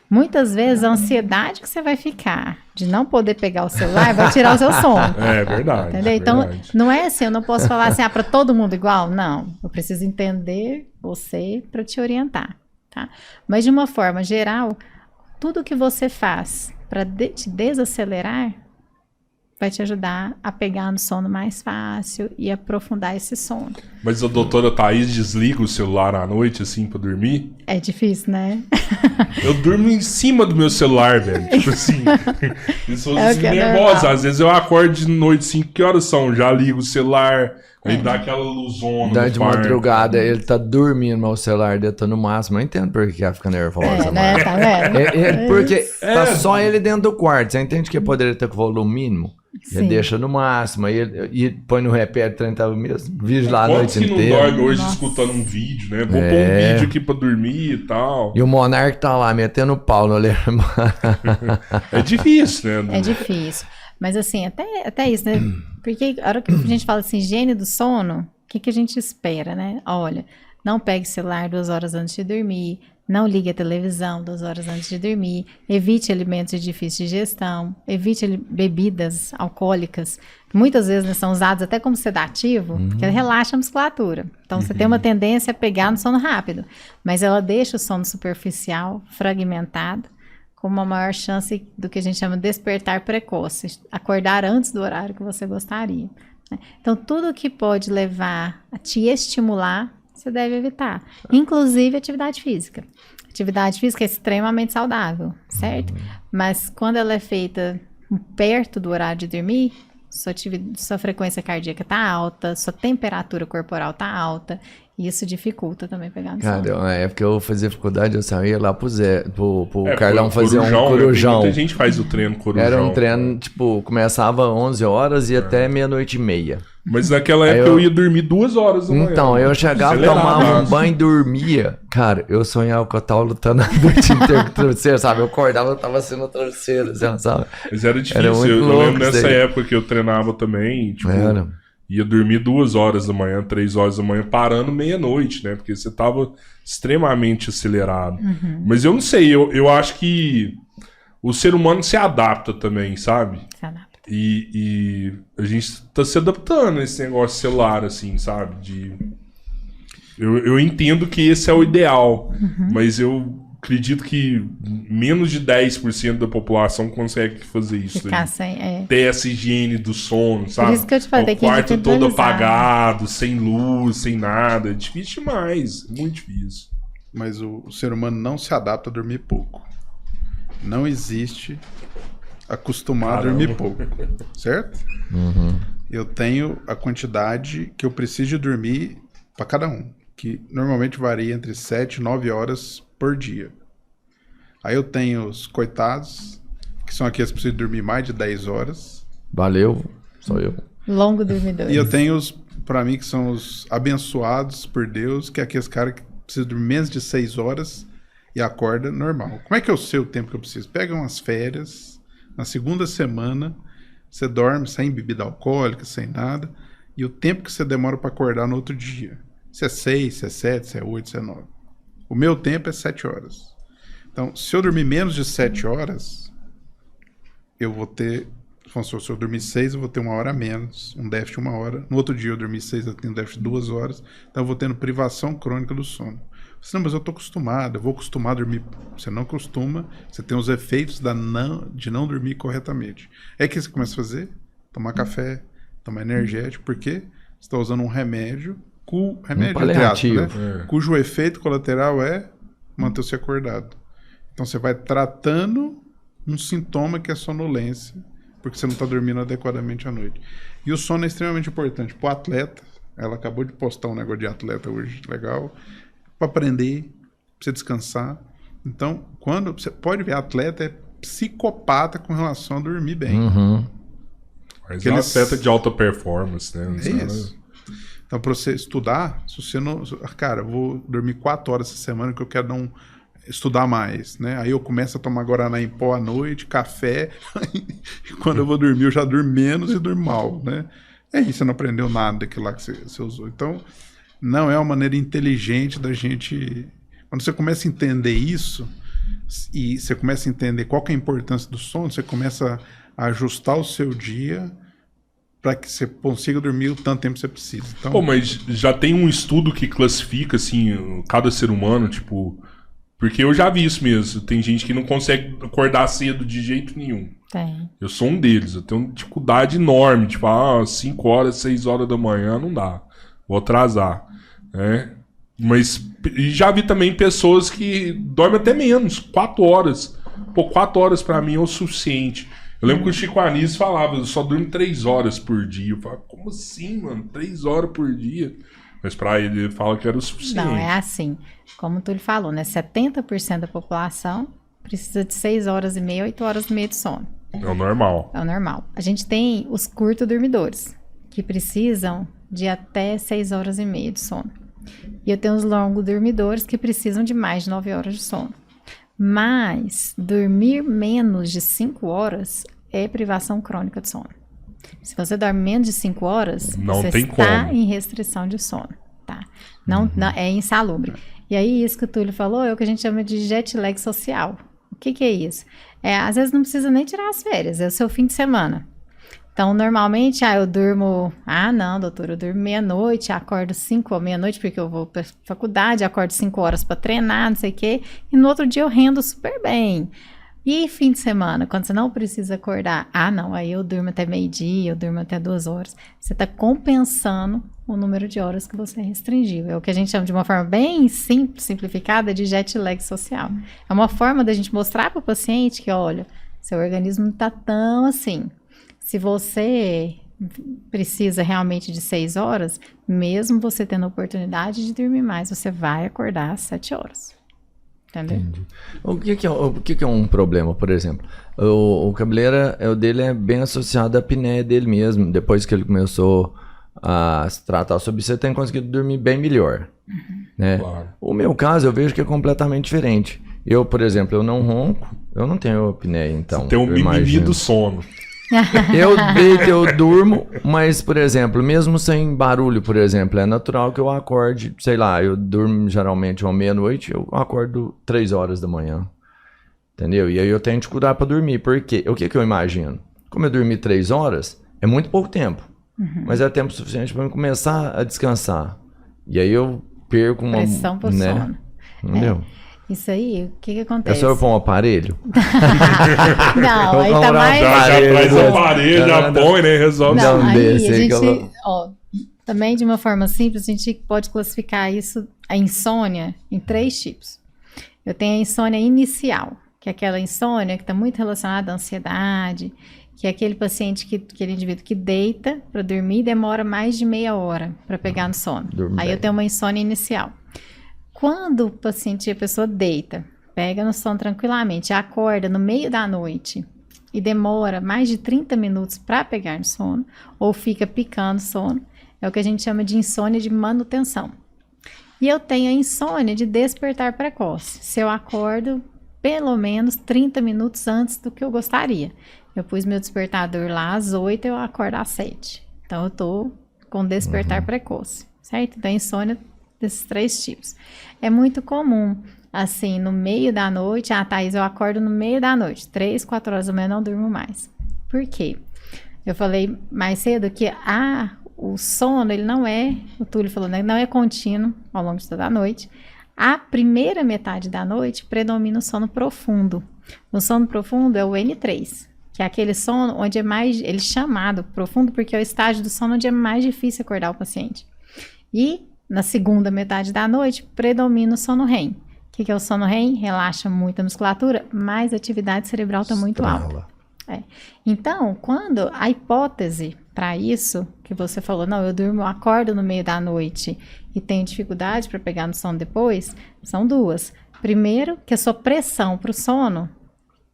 Muitas vezes a ansiedade que você vai ficar de não poder pegar o celular vai tirar o seu sono. É verdade. Entendeu? Então, não é assim, eu não posso falar assim, para todo mundo igual. Não, eu preciso entender você para te orientar, tá? Mas de uma forma geral, tudo que você faz para te desacelerar vai te ajudar a pegar no sono mais fácil e aprofundar esse sono. Mas a doutora Thaís desliga o celular à noite, assim, pra dormir? É difícil, né? Eu durmo em cima do meu celular, velho. Tipo assim, eu sou assim, nervosa. Às vezes eu acordo de noite, assim, que horas são? Já ligo o celular, Aí dá aquela luzona Dá no de quarto. madrugada, ele tá dormindo, mas o celular dele tá no máximo. Eu entendo por que ela fica nervosa, né? mano. Tá vendo? Porque tá só ele dentro do quarto. Você entende que poderia ter com o volume mínimo? Ele Sim. deixa no máximo, aí e põe no repete, tentava mesmo. Vídeo lá a Quantos noite que não inteira. dorme hoje Nossa. escutando um vídeo, né? Vou pôr um vídeo aqui pra dormir e tal. E o Monark tá lá metendo pau no Lerma. É difícil, né? É difícil. Mas assim, até isso, né? Porque a hora que a gente fala assim, higiene do sono, o que a gente espera, né? Olha, não pegue celular 2 horas antes de dormir, não ligue a televisão 2 horas antes de dormir, evite alimentos de difícil digestão, evite bebidas alcoólicas, que muitas vezes, né, são usadas até como sedativo, porque relaxa a musculatura. Então, você tem uma tendência a pegar no sono rápido, mas ela deixa o sono superficial, fragmentado, com uma maior chance do que a gente chama de despertar precoce, acordar antes do horário que você gostaria. Né? Então, tudo que pode levar a te estimular, você deve evitar. Inclusive, atividade física. Atividade física é extremamente saudável, certo? Mas quando ela é feita perto do horário de dormir, sua frequência cardíaca está alta, sua temperatura corporal está alta, e isso dificulta também pegar no sono. Cara, na época eu fazia faculdade, eu saía lá pro É, Carlão fazer um corujão, corujão. Né? Muita gente faz o treino corujão. Era um treino, tipo, começava 11 horas e até meia-noite e meia. Mas naquela época eu ia dormir 2 horas da manhã. Então, eu chegava, Acelerado. tomava um banho e dormia. Cara, eu sonhava que eu tava lutando a noite inteira com o travesseiro, sabe? Eu acordava, eu tava sendo travesseiro, sabe? Mas era difícil. Era muito eu louco lembro isso nessa aí. época que eu treinava também, tipo, ia dormir 2 horas da manhã, 3 horas da manhã, parando meia-noite, né? Porque você tava extremamente acelerado. Mas eu não sei, eu acho que o ser humano se adapta também, sabe? Se adapta. E a gente tá se adaptando a esse negócio celular, assim, sabe? Eu entendo que esse é o ideal, mas eu acredito que menos de 10% da população consegue fazer isso. Ficar sem... Ter essa higiene do sono, sabe? Por isso que eu te falei, o tem que quarto todo individualizar. apagado, sem luz, sem nada. É difícil demais, muito difícil. Mas o ser humano não se adapta a dormir pouco. Não existe acostumar a dormir pouco, certo? Eu tenho a quantidade que eu preciso de dormir para cada um, que normalmente varia entre 7 e 9 horas por dia. Aí eu tenho os coitados, que são aqueles que precisam dormir mais de 10 horas. Valeu, sou eu. Longo dormidor. E eu tenho os, para mim, que são os abençoados por Deus, que é aqueles caras que precisam dormir menos de 6 horas e acorda normal. Como é que eu sei o tempo que eu preciso? Pega umas férias, na segunda semana, você dorme sem bebida alcoólica, sem nada, e o tempo que você demora para acordar no outro dia. Se é 6, se é 7, se é 8, se é 9. O meu tempo é 7 horas. Então, se eu dormir menos de 7 horas, eu vou ter... Se eu dormir 6, eu vou ter 1 hora a menos, um déficit de 1 hora. No outro dia eu dormi 6, eu tenho um déficit de 2 horas. Então eu vou tendo privação crônica do sono. Não, mas eu estou acostumado, eu vou acostumar a dormir. Você não costuma, você tem os efeitos de não dormir corretamente. É que você começa a fazer? Tomar café, tomar energético, porque você está usando um remédio, paliativo, né? Cujo efeito colateral é manter você acordado. Então você vai tratando um sintoma que é sonolência, porque você não está dormindo adequadamente à noite. E o sono é extremamente importante para o atleta. Ela acabou de postar um negócio de atleta hoje, legal. Para aprender, para você descansar. Então, quando você pode ver, atleta é psicopata com relação a dormir bem. Mas é um atleta de alta performance, né? É isso. Então, para você estudar, se você não... Cara, eu vou dormir 4 horas essa semana que eu quero não estudar mais, né? Aí eu começo a tomar Guaraná em pó à noite, café, e quando eu vou dormir eu já durmo menos e durmo mal, né? É isso, você não aprendeu nada daquilo lá que você usou. Então, não é uma maneira inteligente da gente... Quando você começa a entender isso, e você começa a entender qual que é a importância do sono, você começa a ajustar o seu dia para que você consiga dormir o tanto tempo que você precisa. Então, Pô, mas já tem um estudo que classifica, assim, cada ser humano, tipo... Porque eu já vi isso mesmo. Tem gente que não consegue acordar cedo de jeito nenhum. Tem. Eu sou um deles. Eu tenho uma dificuldade enorme. Tipo, 5 horas, 6 horas da manhã não dá. Vou atrasar. Né? Mas e já vi também pessoas que dormem até menos. 4 horas. Pô, 4 horas pra mim é o suficiente. Eu lembro que o Chico Anísio falava, eu só durmo 3 horas por dia. Eu falava, como assim, mano? 3 horas por dia? Mas pra ele fala que era o suficiente. Não, é assim. Como tu lhe falou, né? 70% da população precisa de 6 horas e meia, 8 horas e meia de sono. É o normal. É o normal. A gente tem os curto-dormidores, que precisam de até 6 horas e meia de sono. E eu tenho os longo-dormidores, que precisam de mais de 9 horas de sono. Mas dormir menos de 5 horas é privação crônica de sono. Se você dorme menos de 5 horas, não você tem está como. em restrição de sono, tá? Não, é insalubre. E aí, isso que o Túlio falou é o que a gente chama de jet lag social. O que é isso? Às vezes não precisa nem tirar as férias, é o seu fim de semana. Então, normalmente, eu durmo... não, doutor, eu durmo meia-noite, acordo 5 ou meia-noite porque eu vou para faculdade, acordo 5 horas para treinar, não sei o quê, e no outro dia eu rendo super bem. E fim de semana, quando você não precisa acordar, não, aí eu durmo até meio-dia, eu durmo até 2 horas. Você está compensando o número de horas que você restringiu. É o que a gente chama de uma forma bem simples, simplificada, de jet lag social. É uma forma da gente mostrar para o paciente que, olha, seu organismo não está tão assim. Se você precisa realmente de 6 horas, mesmo você tendo a oportunidade de dormir mais, você vai acordar às 7 horas. Entendeu? Entendi. O que é um problema, por exemplo? O cabeleira, o dele é bem associado à apneia dele mesmo. Depois que ele começou a se tratar sobre isso, ele tem conseguido dormir bem melhor. Né? Claro. O meu caso, eu vejo que é completamente diferente. Eu, por exemplo, eu não ronco, eu não tenho apneia, então. Você tem um mimimi do sono. Eu deito, eu durmo, mas, por exemplo, mesmo sem barulho, por exemplo, é natural que eu acorde, sei lá, eu durmo geralmente uma meia-noite, eu acordo 3 horas da manhã, entendeu? E aí eu tenho que cuidar pra dormir, porque o que eu imagino? Como eu dormi 3 horas, é muito pouco tempo, mas é tempo suficiente pra eu começar a descansar. E aí eu perco uma... Pressão pro sono. Entendeu? Isso aí, o que É acontece? só eu pôr um aparelho? Não, aí tá Vamos lá, mais... Já traz o aparelho, já põe, né? Resolve. Não, aí desse a aí que gente, também de uma forma simples, a gente pode classificar isso, a insônia, em 3 tipos. Eu tenho a insônia inicial, que é aquela insônia que está muito relacionada à ansiedade, que é aquele paciente, aquele indivíduo que deita para dormir e demora mais de meia hora para pegar no sono. Aí eu tenho uma insônia inicial. Quando o paciente, a pessoa deita, pega no sono tranquilamente, acorda no meio da noite e demora mais de 30 minutos para pegar no sono, ou fica picando sono, é o que a gente chama de insônia de manutenção. E eu tenho a insônia de despertar precoce. Se eu acordo pelo menos 30 minutos antes do que eu gostaria. Eu pus meu despertador lá às 8, eu acordo às 7. Então eu tô com despertar precoce, certo? Então a insônia desses 3 tipos. É muito comum, assim, no meio da noite, Thaís, eu acordo no meio da noite, 3, 4 horas da manhã, não durmo mais. Por quê? Eu falei mais cedo que o sono, ele não é, o Túlio falou, né, não é contínuo ao longo de toda a noite. A primeira metade da noite predomina o sono profundo. O sono profundo é o N3, que é aquele sono onde é mais, ele é chamado profundo porque é o estágio do sono onde é mais difícil acordar o paciente. E na segunda metade da noite, predomina o sono REM. O que é o sono REM? Relaxa muito a musculatura, mas a atividade cerebral está muito alta. Então, quando a hipótese para isso, que você falou, não, eu acordo no meio da noite e tenho dificuldade para pegar no sono depois, são 2. Primeiro, que a sua pressão para o sono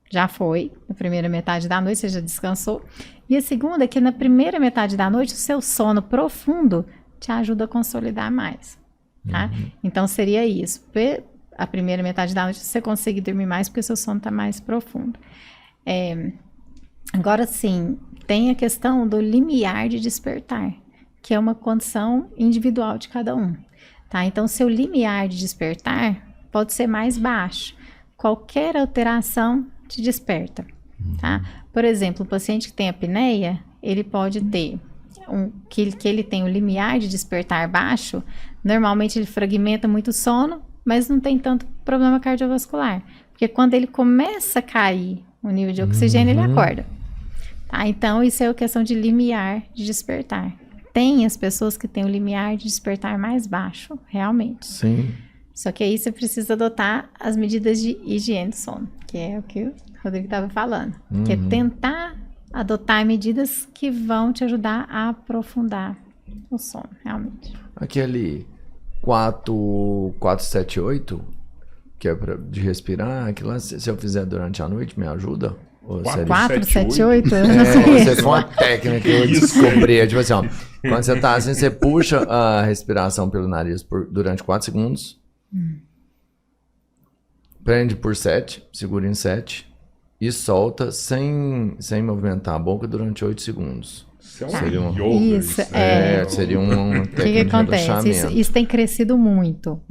já foi, na primeira metade da noite, você já descansou. E a segunda é que na primeira metade da noite, o seu sono profundo te ajuda a consolidar mais, tá? Então, seria isso. A primeira metade da noite, você consegue dormir mais porque seu sono está mais profundo. Agora, sim, tem a questão do limiar de despertar, que é uma condição individual de cada um, tá? Então, seu limiar de despertar pode ser mais baixo. Qualquer alteração te desperta, tá? Por exemplo, o paciente que tem apneia, ele pode ter... que ele tem o limiar de despertar baixo, normalmente ele fragmenta muito o sono, mas não tem tanto problema cardiovascular. Porque quando ele começa a cair o nível de oxigênio, ele acorda. Tá? Então, isso é a questão de limiar de despertar. Tem as pessoas que têm o limiar de despertar mais baixo, realmente. Sim. Só que aí você precisa adotar as medidas de higiene do sono, que é o que o Rodrigo estava falando, que é tentar adotar medidas que vão te ajudar a aprofundar o sono, realmente. Aquele 4-7-8, que é de respirar, aquilo lá, se eu fizer durante a noite, me ajuda? 4-7-8? Você foi uma técnica que eu descobri. Tipo assim, ó, quando você tá assim, você puxa a respiração pelo nariz durante 4 segundos. Prende por 7, segura em 7 e solta sem movimentar a boca durante 8 segundos. Seria um yoga, seria um técnico que acontece? Isso tem crescido muito,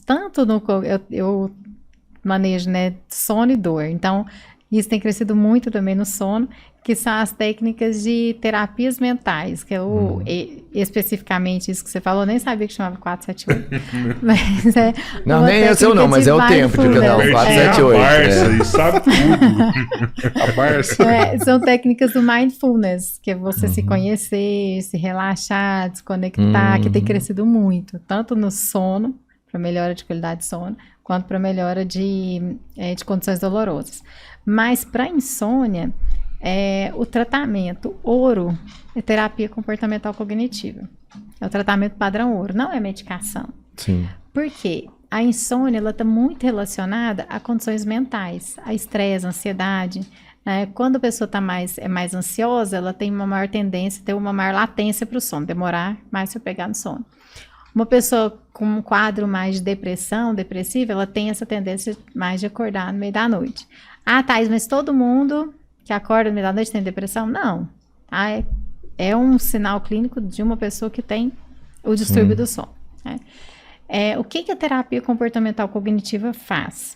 tanto no eu manejo, né, sono e dor. Então, isso tem crescido muito também no sono, que são as técnicas de terapias mentais, que é especificamente isso que você falou, nem sabia que chamava 4-7-8. Mas não, nem é seu não, mas é o tempo de cada um, 4-7-8. Barça, sabe tudo. A Barça. São técnicas do mindfulness, que é você se conhecer, se relaxar, desconectar, que tem crescido muito, tanto no sono, para melhora de qualidade de sono, quanto para melhora de condições dolorosas. Mas para insônia, o tratamento ouro é terapia comportamental cognitiva. É o tratamento padrão ouro, não é medicação. Sim. Por quê? A insônia está muito relacionada a condições mentais, a estresse, a ansiedade. Quando a pessoa é mais ansiosa, ela tem uma maior tendência, ter uma maior latência para o sono, demorar mais para pegar no sono. Uma pessoa com um quadro mais de depressiva, ela tem essa tendência mais de acordar no meio da noite. Ah, Thaís, mas todo mundo que acorda no meio da noite tem depressão? Não. Tá? É um sinal clínico de uma pessoa que tem o distúrbio do sono. Né? O que a terapia comportamental cognitiva faz?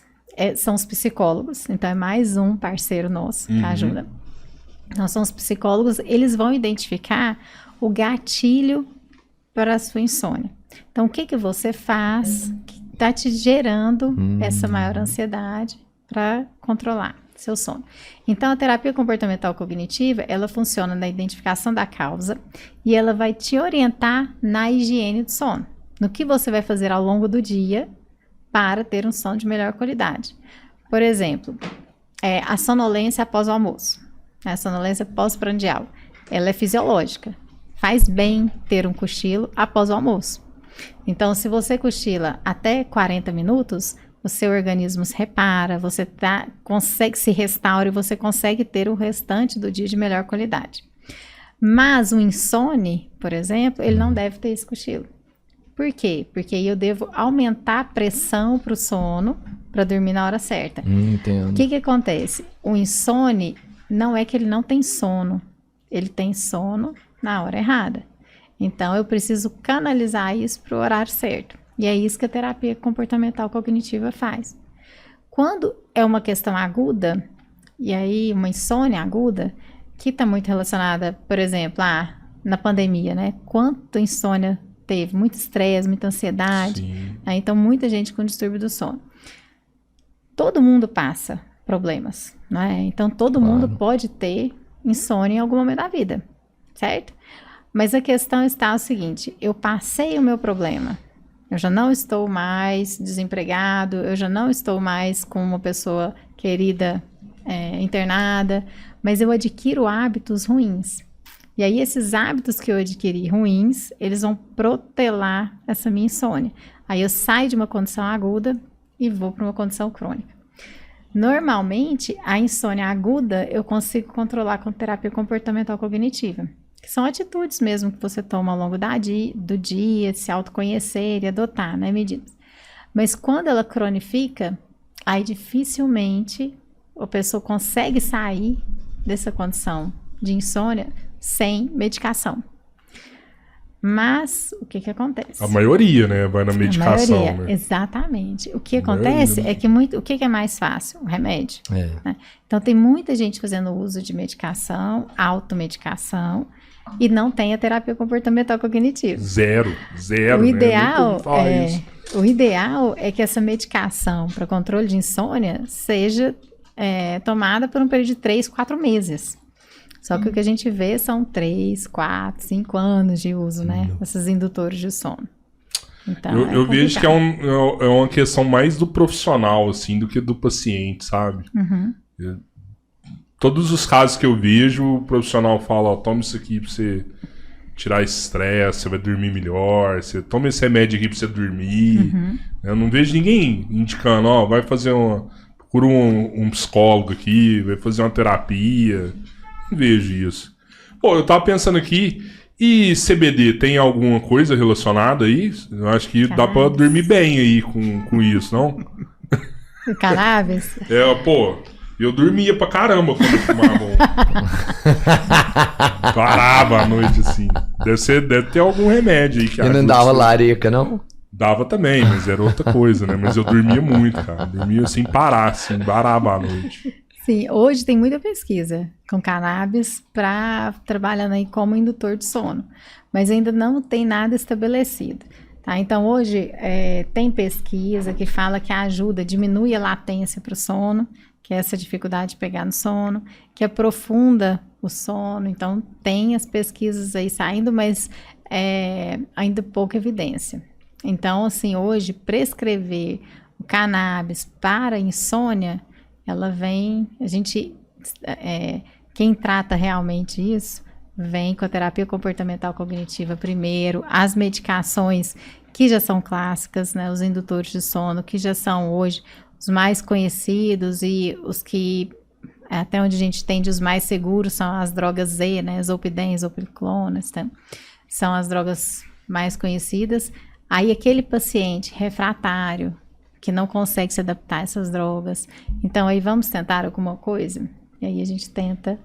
São os psicólogos, então é mais um parceiro nosso que ajuda. Então são os psicólogos, eles vão identificar o gatilho para a sua insônia. Então, o que você faz que está te gerando essa maior ansiedade para controlar seu sono? Então, a terapia comportamental cognitiva, ela funciona na identificação da causa e ela vai te orientar na higiene do sono. No que você vai fazer ao longo do dia para ter um sono de melhor qualidade. Por exemplo, a sonolência após o almoço, a sonolência pós-prandial, ela é fisiológica. Faz bem ter um cochilo após o almoço. Então, se você cochila até 40 minutos, o seu organismo se repara, você consegue se restaura e você consegue ter o restante do dia de melhor qualidade. Mas o insone, por exemplo, ele não deve ter esse cochilo. Por quê? Porque eu devo aumentar a pressão para o sono para dormir na hora certa. Entendo. O que acontece? O insone não é que ele não tem sono, ele tem sono na hora errada. Então, eu preciso canalizar isso para o horário certo. E é isso que a terapia comportamental cognitiva faz. Quando é uma questão aguda, e aí uma insônia aguda, que está muito relacionada, por exemplo, na pandemia, né? Quanto insônia teve? Muito estresse, muita ansiedade. Né? Então, muita gente com distúrbio do sono. Todo mundo passa problemas, não é? Então, todo mundo pode ter insônia em algum momento da vida, certo? Mas a questão está o seguinte, eu passei o meu problema, eu já não estou mais desempregado, eu já não estou mais com uma pessoa querida internada, mas eu adquiro hábitos ruins. E aí esses hábitos que eu adquiri ruins, eles vão protelar essa minha insônia. Aí eu saio de uma condição aguda e vou para uma condição crônica. Normalmente, a insônia aguda eu consigo controlar com terapia comportamental cognitiva. Que são atitudes mesmo que você toma ao longo do dia, se autoconhecer e adotar, né, medidas. Mas quando ela cronifica, aí dificilmente a pessoa consegue sair dessa condição de insônia sem medicação. Mas o que acontece? A maioria, né, vai na medicação. A maioria, né? Exatamente. O que acontece é que o que é mais fácil? O remédio. Né? Então tem muita gente fazendo uso de medicação, automedicação, e não tem a terapia comportamental cognitiva. Zero. O ideal é que essa medicação para controle de insônia seja tomada por um período de 3, 4 meses. Só que o que a gente vê são 3, 4, 5 anos de uso, né? Esses indutores de sono. Então, eu vejo que é uma questão mais do profissional, assim, do que do paciente, sabe? Uhum. Todos os casos que eu vejo, o profissional fala, ó, toma isso aqui pra você tirar estresse, você vai dormir melhor, você toma esse remédio aqui pra você dormir. Uhum. Eu não vejo ninguém indicando, ó, vai fazer procura um psicólogo aqui, vai fazer uma terapia. Não vejo isso. Pô, eu tava pensando aqui, e CBD, tem alguma coisa relacionada aí? Eu acho que dá pra dormir bem aí com isso, não? O cannabis? Pô, eu dormia pra caramba quando eu fumava. Parava à noite, assim. Deve ter algum remédio aí que E não dava larica, não? Dava também, mas era outra coisa, né? Mas eu dormia muito, cara. Dormia sem parar, assim, parava à noite. Sim, hoje tem muita pesquisa com cannabis para trabalhando aí como indutor de sono, mas ainda não tem nada estabelecido. Tá? Então hoje tem pesquisa que fala que ajuda, diminui a latência para o sono, que é essa dificuldade de pegar no sono, que aprofunda o sono. Então tem as pesquisas aí saindo, mas ainda pouca evidência. Então assim, hoje prescrever o cannabis para insônia, ela vem, quem trata realmente isso, vem com a terapia comportamental cognitiva primeiro, as medicações que já são clássicas, né, os indutores de sono, que já são hoje os mais conhecidos e os que, até onde a gente entende, os mais seguros são as drogas Z, né, zolpidem, zolpiclona, são as drogas mais conhecidas. Aí aquele paciente refratário, que não consegue se adaptar a essas drogas. Então, aí vamos tentar alguma coisa? E aí a gente tenta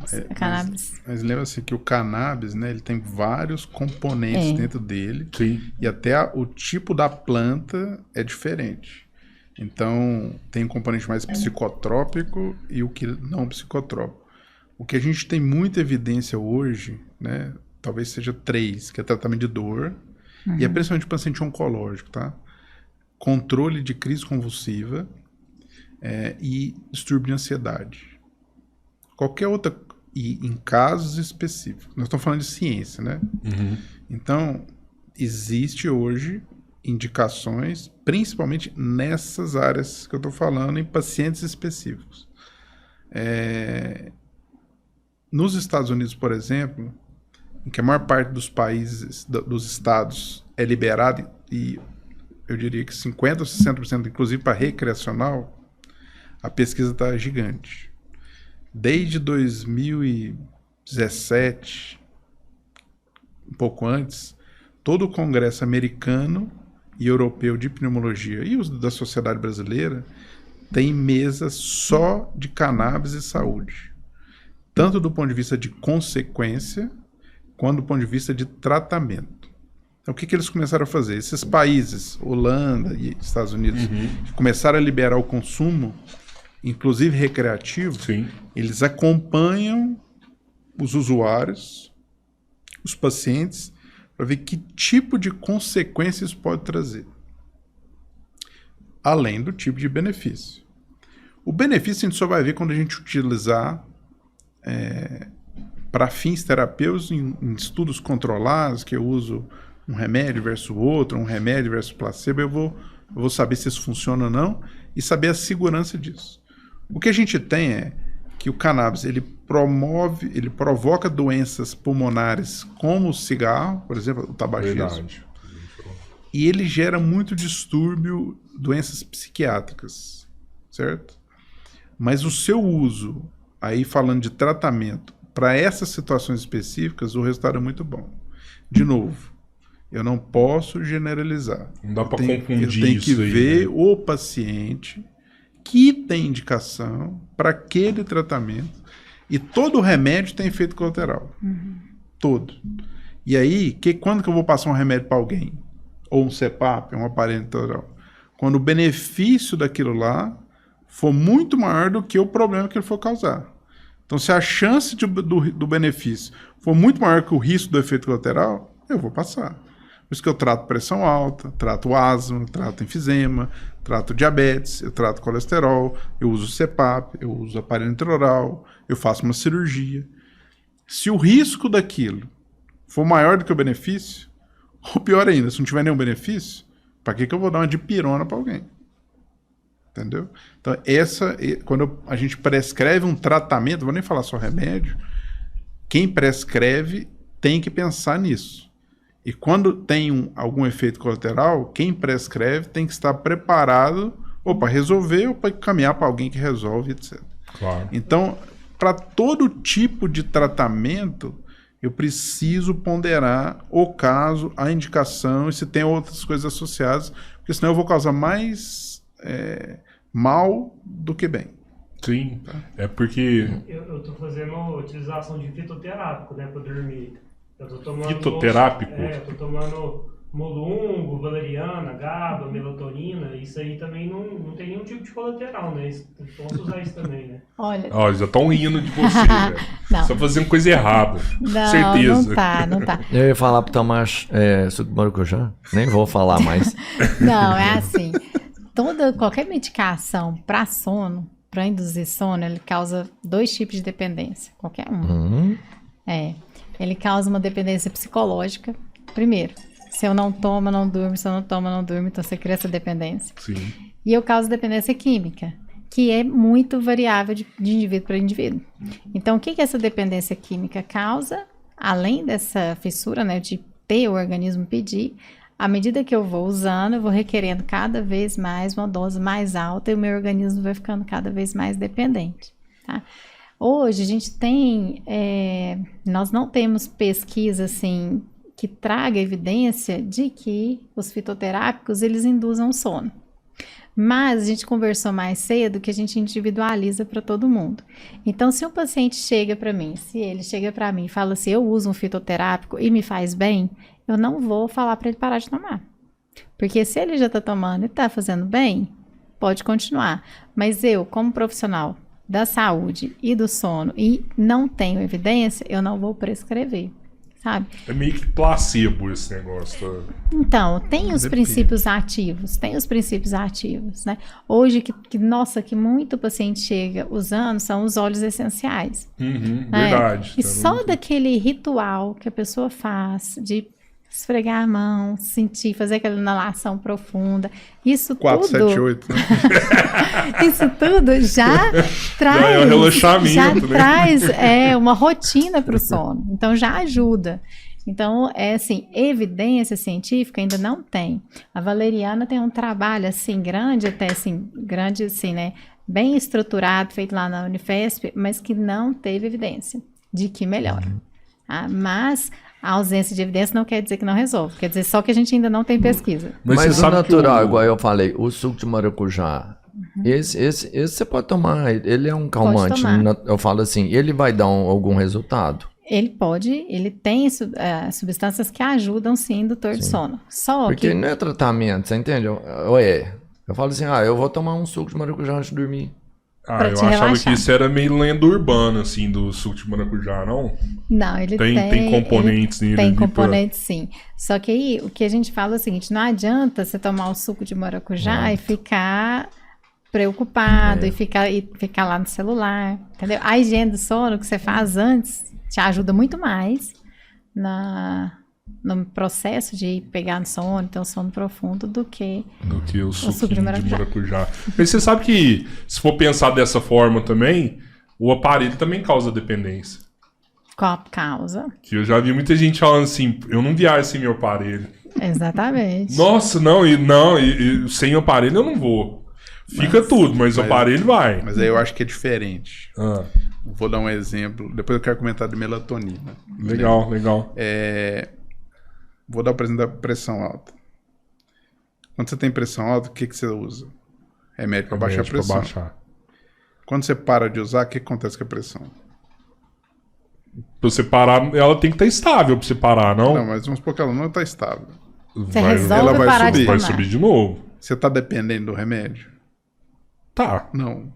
a cannabis. Mas lembra-se que o cannabis, né, ele tem vários componentes dentro dele. Sim. E até o tipo da planta é diferente. Então, tem um componente mais psicotrópico e o que não psicotrópico. O que a gente tem muita evidência hoje, né, talvez seja 3, que é tratamento de dor, e é principalmente paciente oncológico, tá? Controle de crise convulsiva e distúrbio de ansiedade. Qualquer outra, e em casos específicos. Nós estamos falando de ciência, né? Uhum. Então, existe hoje indicações, principalmente nessas áreas que eu estou falando, em pacientes específicos. Nos Estados Unidos, por exemplo, em que a maior parte dos países, dos estados, é liberado e eu diria que 50% ou 60%, inclusive para recreacional, a pesquisa está gigante. Desde 2017, um pouco antes, todo o congresso americano e europeu de pneumologia e os da sociedade brasileira tem mesas só de cannabis e saúde. Tanto do ponto de vista de consequência, quanto do ponto de vista de tratamento. Então, o que eles começaram a fazer? Esses países, Holanda e Estados Unidos, começaram a liberar o consumo, inclusive recreativo. Sim. Eles acompanham os usuários, os pacientes, para ver que tipo de consequências pode trazer. Além do tipo de benefício. O benefício a gente só vai ver quando a gente utilizar para fins terapêuticos em estudos controlados, que eu uso um remédio versus outro, um remédio versus placebo, eu vou saber se isso funciona ou não e saber a segurança disso. O que a gente tem é que o cannabis ele provoca doenças pulmonares como o cigarro, por exemplo, o tabagismo. Verdade. E ele gera muito distúrbio, doenças psiquiátricas, certo? Mas o seu uso, aí falando de tratamento, para essas situações específicas, o resultado é muito bom. De novo, eu não posso generalizar. Não dá para confundir isso. Eu tenho que ver, né, o paciente que tem indicação para aquele tratamento. E todo remédio tem efeito colateral. Todo. E aí, quando que eu vou passar um remédio para alguém? Ou um CPAP, um aparelho neural? Quando o benefício daquilo lá for muito maior do que o problema que ele for causar. Então, se a chance do benefício for muito maior que o risco do efeito colateral, eu vou passar. Por isso que eu trato pressão alta, trato asma, trato enfisema, trato diabetes, eu trato colesterol, eu uso CPAP, eu uso aparelho intraoral, eu faço uma cirurgia. Se o risco daquilo for maior do que o benefício, Ou pior ainda, se não tiver nenhum benefício, para que eu vou dar uma dipirona para alguém? Entendeu? Então, quando a gente prescreve um tratamento, não vou nem falar só remédio, quem prescreve tem que pensar nisso. E quando tem algum efeito colateral, quem prescreve tem que estar preparado ou para resolver ou para caminhar para alguém que resolve, etc. Claro. Então, para todo tipo de tratamento, eu preciso ponderar o caso, a indicação e se tem outras coisas associadas, porque senão eu vou causar mais mal do que bem. Sim, é porque... Eu tô fazendo utilização de fitoterápico, né, para dormir. Eu tô tomando... Fitoterápico? Eu tô tomando molungo, valeriana, GABA, melatonina. Isso aí também não tem nenhum tipo de colateral, né? Posso usar isso também, né? Olha... Ó, já estão rindo de você, velho. Não. Só fazendo coisa errada. Não, certeza. não tá. Eu ia falar para tomar suco de maracujá. Nem vou falar mais. Não, é assim. Qualquer medicação para sono, para induzir sono, ele causa 2 tipos de dependência. Qualquer um. Ele causa uma dependência psicológica. Primeiro, se eu não tomo, não durmo. Se eu não tomo, não durmo. Então, você cria essa dependência. Sim. E eu causo dependência química, que é muito variável de indivíduo para indivíduo. Então, o que essa dependência química causa? Além dessa fissura, né, de ter o organismo pedir, à medida que eu vou usando, eu vou requerendo cada vez mais uma dose mais alta e o meu organismo vai ficando cada vez mais dependente, tá? Hoje a gente tem, nós não temos pesquisa assim que traga evidência de que os fitoterápicos eles induzam o sono. Mas a gente conversou mais cedo que a gente individualiza para todo mundo. Então, se um paciente chega para mim, e fala assim, eu uso um fitoterápico e me faz bem, eu não vou falar para ele parar de tomar. Porque se ele já está tomando e está fazendo bem, pode continuar. Mas eu, como profissional da saúde e do sono e não tenho evidência, eu não vou prescrever, sabe? É meio que placebo esse negócio. Então, tem os princípios ativos, né? Hoje, que muito paciente chega usando são os óleos essenciais. Verdade. E só daquele ritual que a pessoa faz de esfregar a mão, sentir, fazer aquela inalação profunda, isso 4, tudo... 7, 8, né? Isso tudo já traz... É um relaxamento, né? Traz uma rotina para o sono. Então, já ajuda. Então, assim, evidência científica ainda não tem. A valeriana tem um trabalho, assim, grande, né? Bem estruturado, feito lá na Unifesp, mas que não teve evidência de que melhora. Tá? Mas a ausência de evidência não quer dizer que não resolve. Quer dizer só que a gente ainda não tem pesquisa. Mas o natural, igual eu falei, o suco de maracujá, esse você pode tomar, ele é um calmante. Eu falo assim, ele vai dar algum resultado? Ele tem substâncias que ajudam sim indutor de sono. Porque não é tratamento, você entende? Eu falo assim, eu vou tomar um suco de maracujá antes de dormir. Eu achava que isso era meio lenda urbana, assim, do suco de maracujá, não? Não, ele tem componentes nele. Tem componentes, sim. Só que aí, o que a gente fala é o seguinte, não adianta você tomar o suco de maracujá e ficar preocupado e ficar lá no celular, entendeu? A higiene do sono que você faz antes te ajuda muito mais no processo de pegar no sono, ter um sono profundo, do que o suco de maracujá. Mas você sabe que, se for pensar dessa forma também, o aparelho também causa dependência. Qual causa? Que eu já vi muita gente falando assim, eu não viajo sem meu aparelho. Exatamente. Nossa, e sem o aparelho eu não vou. Fica tudo, mas o aparelho vai. Mas aí eu acho que é diferente. Vou dar um exemplo, depois eu quero comentar de melatonina. Legal. Vou dar o exemplo da pressão alta. Quando você tem pressão alta, o que você usa? Remédio para baixar a pressão. Quando você para de usar, o que acontece com a pressão? Pra você parar, ela tem que estar estável pra você parar, não? Não, mas vamos supor que ela não está estável. Ela vai subir. Vai subir de novo. Você está dependendo do remédio? Tá. Não.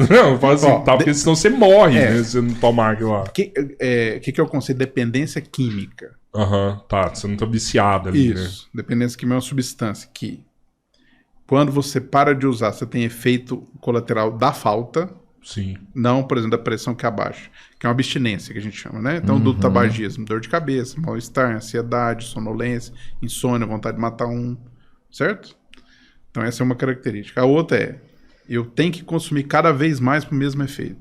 Não, eu falo assim, porque senão você morre, né? Se você não tomar aquilo lá. O que é o conceito de dependência química? Tá. Você não tá viciado ali, Isso. Né? Dependência química é uma substância que, quando você para de usar, você tem efeito colateral da falta. Sim. Não, por exemplo, da pressão que abaixa, que é uma abstinência que a gente chama, né? Então, do tabagismo, dor de cabeça, mal-estar, ansiedade, sonolência, insônia, vontade de matar um, certo? Então, essa é uma característica. A outra é, eu tenho que consumir cada vez mais para o mesmo efeito.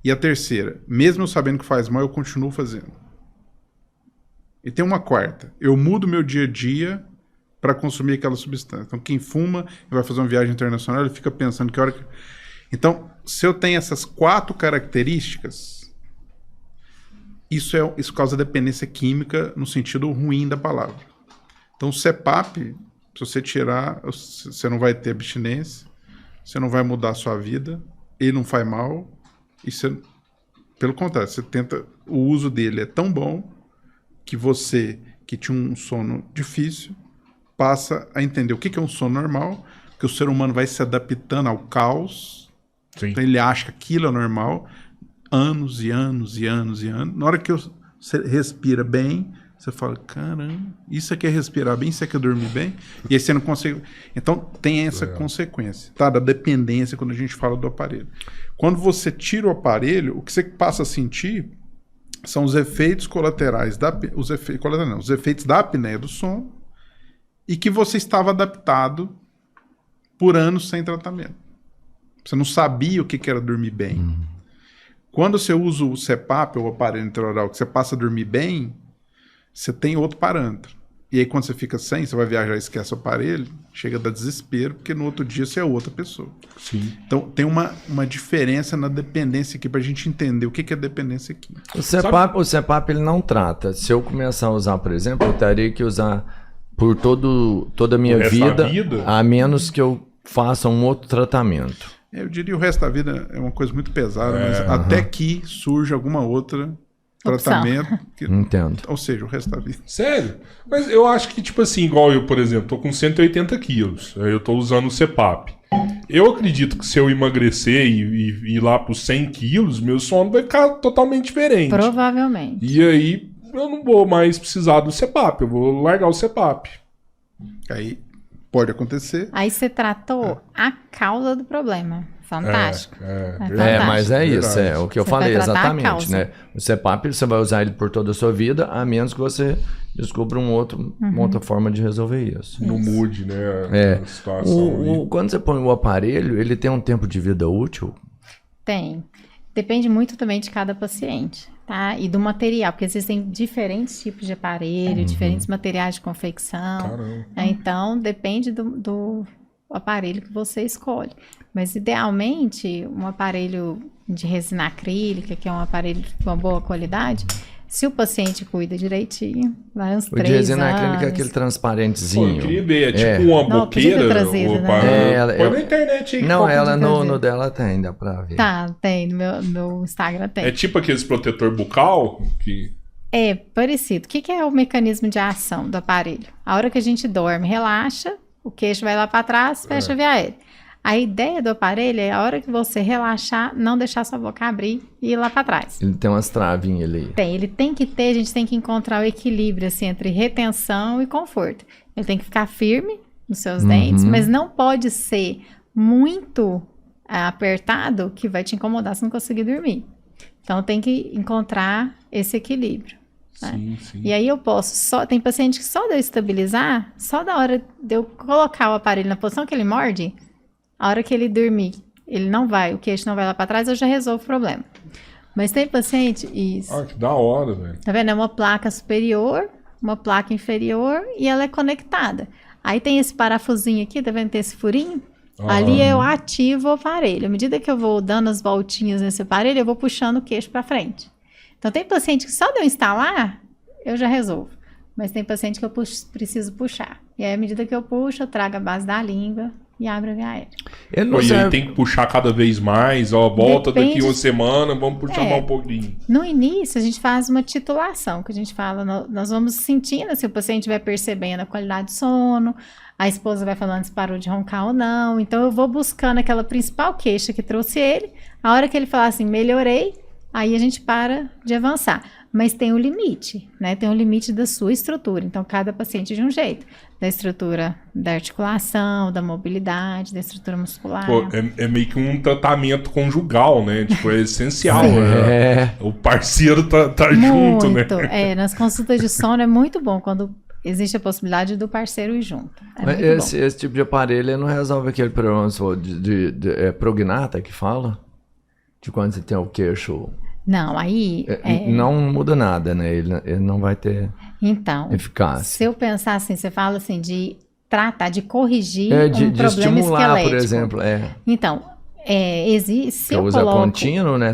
E a terceira, mesmo eu sabendo que faz mal, eu continuo fazendo. E tem uma quarta, eu mudo meu dia a dia para consumir aquela substância. Então, quem fuma e vai fazer uma viagem internacional, ele fica pensando que hora que... Então, se eu tenho essas 4 características, isso causa dependência química no sentido ruim da palavra. Então, o CPAP, se você tirar, você não vai ter abstinência, você não vai mudar a sua vida, ele não faz mal, e você, pelo contrário, você tenta, o uso dele é tão bom que você, que tinha um sono difícil, passa a entender o que é um sono normal, que o ser humano vai se adaptando ao caos. Sim. Então ele acha que aquilo é normal, anos e anos e anos e anos. Na hora que você respira bem, você fala, caramba, isso aqui é respirar bem, isso aqui é dormir bem, e aí você não consegue... Então tem essa consequência, tá? Da dependência quando a gente fala do aparelho. Quando você tira o aparelho, o que você passa a sentir são os efeitos colaterais, os efeitos da apneia do sono, e que você estava adaptado por anos sem tratamento. Você não sabia o que era dormir bem. Quando você usa o CPAP, ou o aparelho intraoral, que você passa a dormir bem, você tem outro parâmetro. E aí quando você fica sem, você vai viajar e esquece o aparelho, chega a dar desespero, porque no outro dia você é outra pessoa. Sim. Então tem uma diferença na dependência aqui, pra gente entender o que é dependência aqui. O CPAP ele não trata. Se eu começar a usar, por exemplo, eu teria que usar por toda a minha vida, a menos que eu faça um outro tratamento. Eu diria o resto da vida é uma coisa muito pesada, mas até que surja alguma outra tratamento. Entendo. Ou seja, o resto da vida. Sério? Mas eu acho que, tipo assim, igual eu, por exemplo, tô com 180 quilos, eu tô usando o CPAP. Eu acredito que se eu emagrecer e ir lá pros 100 quilos, meu sono vai ficar totalmente diferente. Provavelmente. E aí eu não vou mais precisar do CPAP, eu vou largar o CPAP. Aí pode acontecer. Aí você tratou a causa do problema. Fantástico. Mas é isso, é o que eu Você falei vai tratar a exatamente, causa. né? O CPAP você vai usar ele por toda a sua vida, a menos que você descubra uma outra forma de resolver isso. Não mude, né, a situação. Quando você põe o aparelho, ele tem um tempo de vida útil? Tem. Depende muito também de cada paciente, tá? E do material, porque existem diferentes tipos de aparelho, diferentes materiais de confecção. Caramba. Então, depende do aparelho que você escolhe. Mas, idealmente, um aparelho de resina acrílica, que é um aparelho de uma boa qualidade, se o paciente cuida direitinho, vai uns 3 anos. O de resina acrílica é aquele transparentezinho. Pô, eu queria ver, é tipo uma Não, boqueira. podia ter trazido, né? Põe na internet aí. Não, ela trazer. no dela tem, dá pra ver. Tá, tem. No meu Instagram tem. É tipo aqueles protetor bucal que... É parecido. O que é o mecanismo de ação do aparelho? A hora que a gente dorme, relaxa, o queixo vai lá para trás, fecha a via aérea. A ideia do aparelho é a hora que você relaxar, não deixar sua boca abrir e ir lá para trás. Ele tem umas travinhas ali. Ele tem que ter, a gente tem que encontrar o equilíbrio assim, entre retenção e conforto. Ele tem que ficar firme nos seus dentes, mas não pode ser muito apertado que vai te incomodar se não conseguir dormir. Então tem que encontrar esse equilíbrio. Né? Sim, sim. E aí eu posso, tem paciente que só de eu estabilizar, só da hora de eu colocar o aparelho na posição que ele morde, a hora que ele dormir, ele não vai, o queixo não vai lá para trás, eu já resolvo o problema. Mas tem paciente, isso. Ah, que da hora, velho. Tá vendo? É uma placa superior, uma placa inferior e ela é conectada. Aí tem esse parafusinho aqui, tá vendo? Tem esse furinho. Ali eu ativo o aparelho. À medida que eu vou dando as voltinhas nesse aparelho, eu vou puxando o queixo para frente. Então tem paciente que só de eu instalar, eu já resolvo. Mas tem paciente que eu preciso puxar. E aí, à medida que eu puxo, eu trago a base da língua e abro a via aérea. E aí tem que puxar cada vez mais, ó, volta daqui uma semana, vamos puxar mais um pouquinho. No início, a gente faz uma titulação, que a gente fala, nós vamos sentindo se o paciente vai percebendo a qualidade do sono, a esposa vai falando se parou de roncar ou não, então eu vou buscando aquela principal queixa que trouxe ele, a hora que ele falar assim, melhorei, aí a gente para de avançar. mas tem um limite, né? Tem um limite da sua estrutura. Então, cada paciente de um jeito. Da estrutura da articulação, da mobilidade, da estrutura muscular. Pô, é meio que um tratamento conjugal, né? Tipo, é essencial, Sim. né? O parceiro tá junto, né? Nas consultas de sono é muito bom quando existe a possibilidade do parceiro ir junto. Mas esse tipo de aparelho ele não resolve aquele problema de prognata que fala? De quando você tem o queixo... Não, aí... Não muda nada, né? Ele não vai ter eficácia. Se eu pensar assim, você fala assim, de tratar, de corrigir de problema estimular, esquelético. por exemplo. Então, existe... Se eu usa coloco, contínuo, né?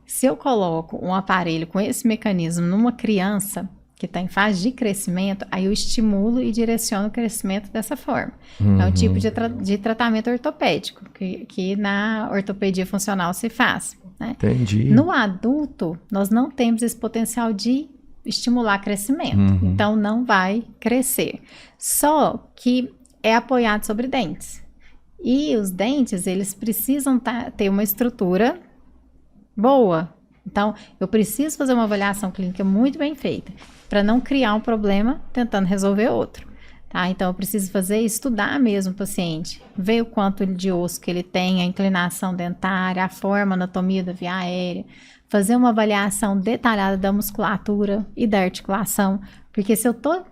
Se eu coloco um aparelho com esse mecanismo numa criança que está em fase de crescimento, aí eu estimulo e direciono o crescimento dessa forma. É um tipo de tratamento ortopédico, que na ortopedia funcional se faz. Né? Entendi. No adulto, nós não temos esse potencial de estimular crescimento. Então, não vai crescer. Só que é apoiado sobre dentes. E os dentes, eles precisam ter uma estrutura boa. Então, eu preciso fazer uma avaliação clínica muito bem feita, para não criar um problema tentando resolver outro. Tá? Então, eu preciso estudar mesmo o paciente, ver o quanto de osso que ele tem, a inclinação dentária, a forma, a anatomia da via aérea, fazer uma avaliação detalhada da musculatura e da articulação, porque se eu estou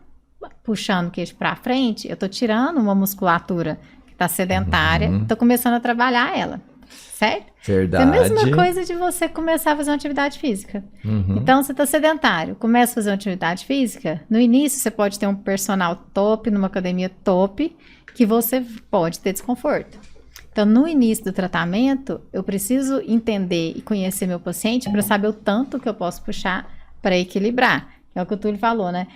puxando o queixo para frente, eu estou tirando uma musculatura que está sedentária, estou começando a trabalhar ela. Certo? Verdade. É a mesma coisa de você começar a fazer uma atividade física. Então, você está sedentário, começa a fazer uma atividade física, no início você pode ter um personal top, numa academia top, que você pode ter desconforto. Então, no início do tratamento, eu preciso entender e conhecer meu paciente para saber o tanto que eu posso puxar para equilibrar. É o que o Túlio falou, né?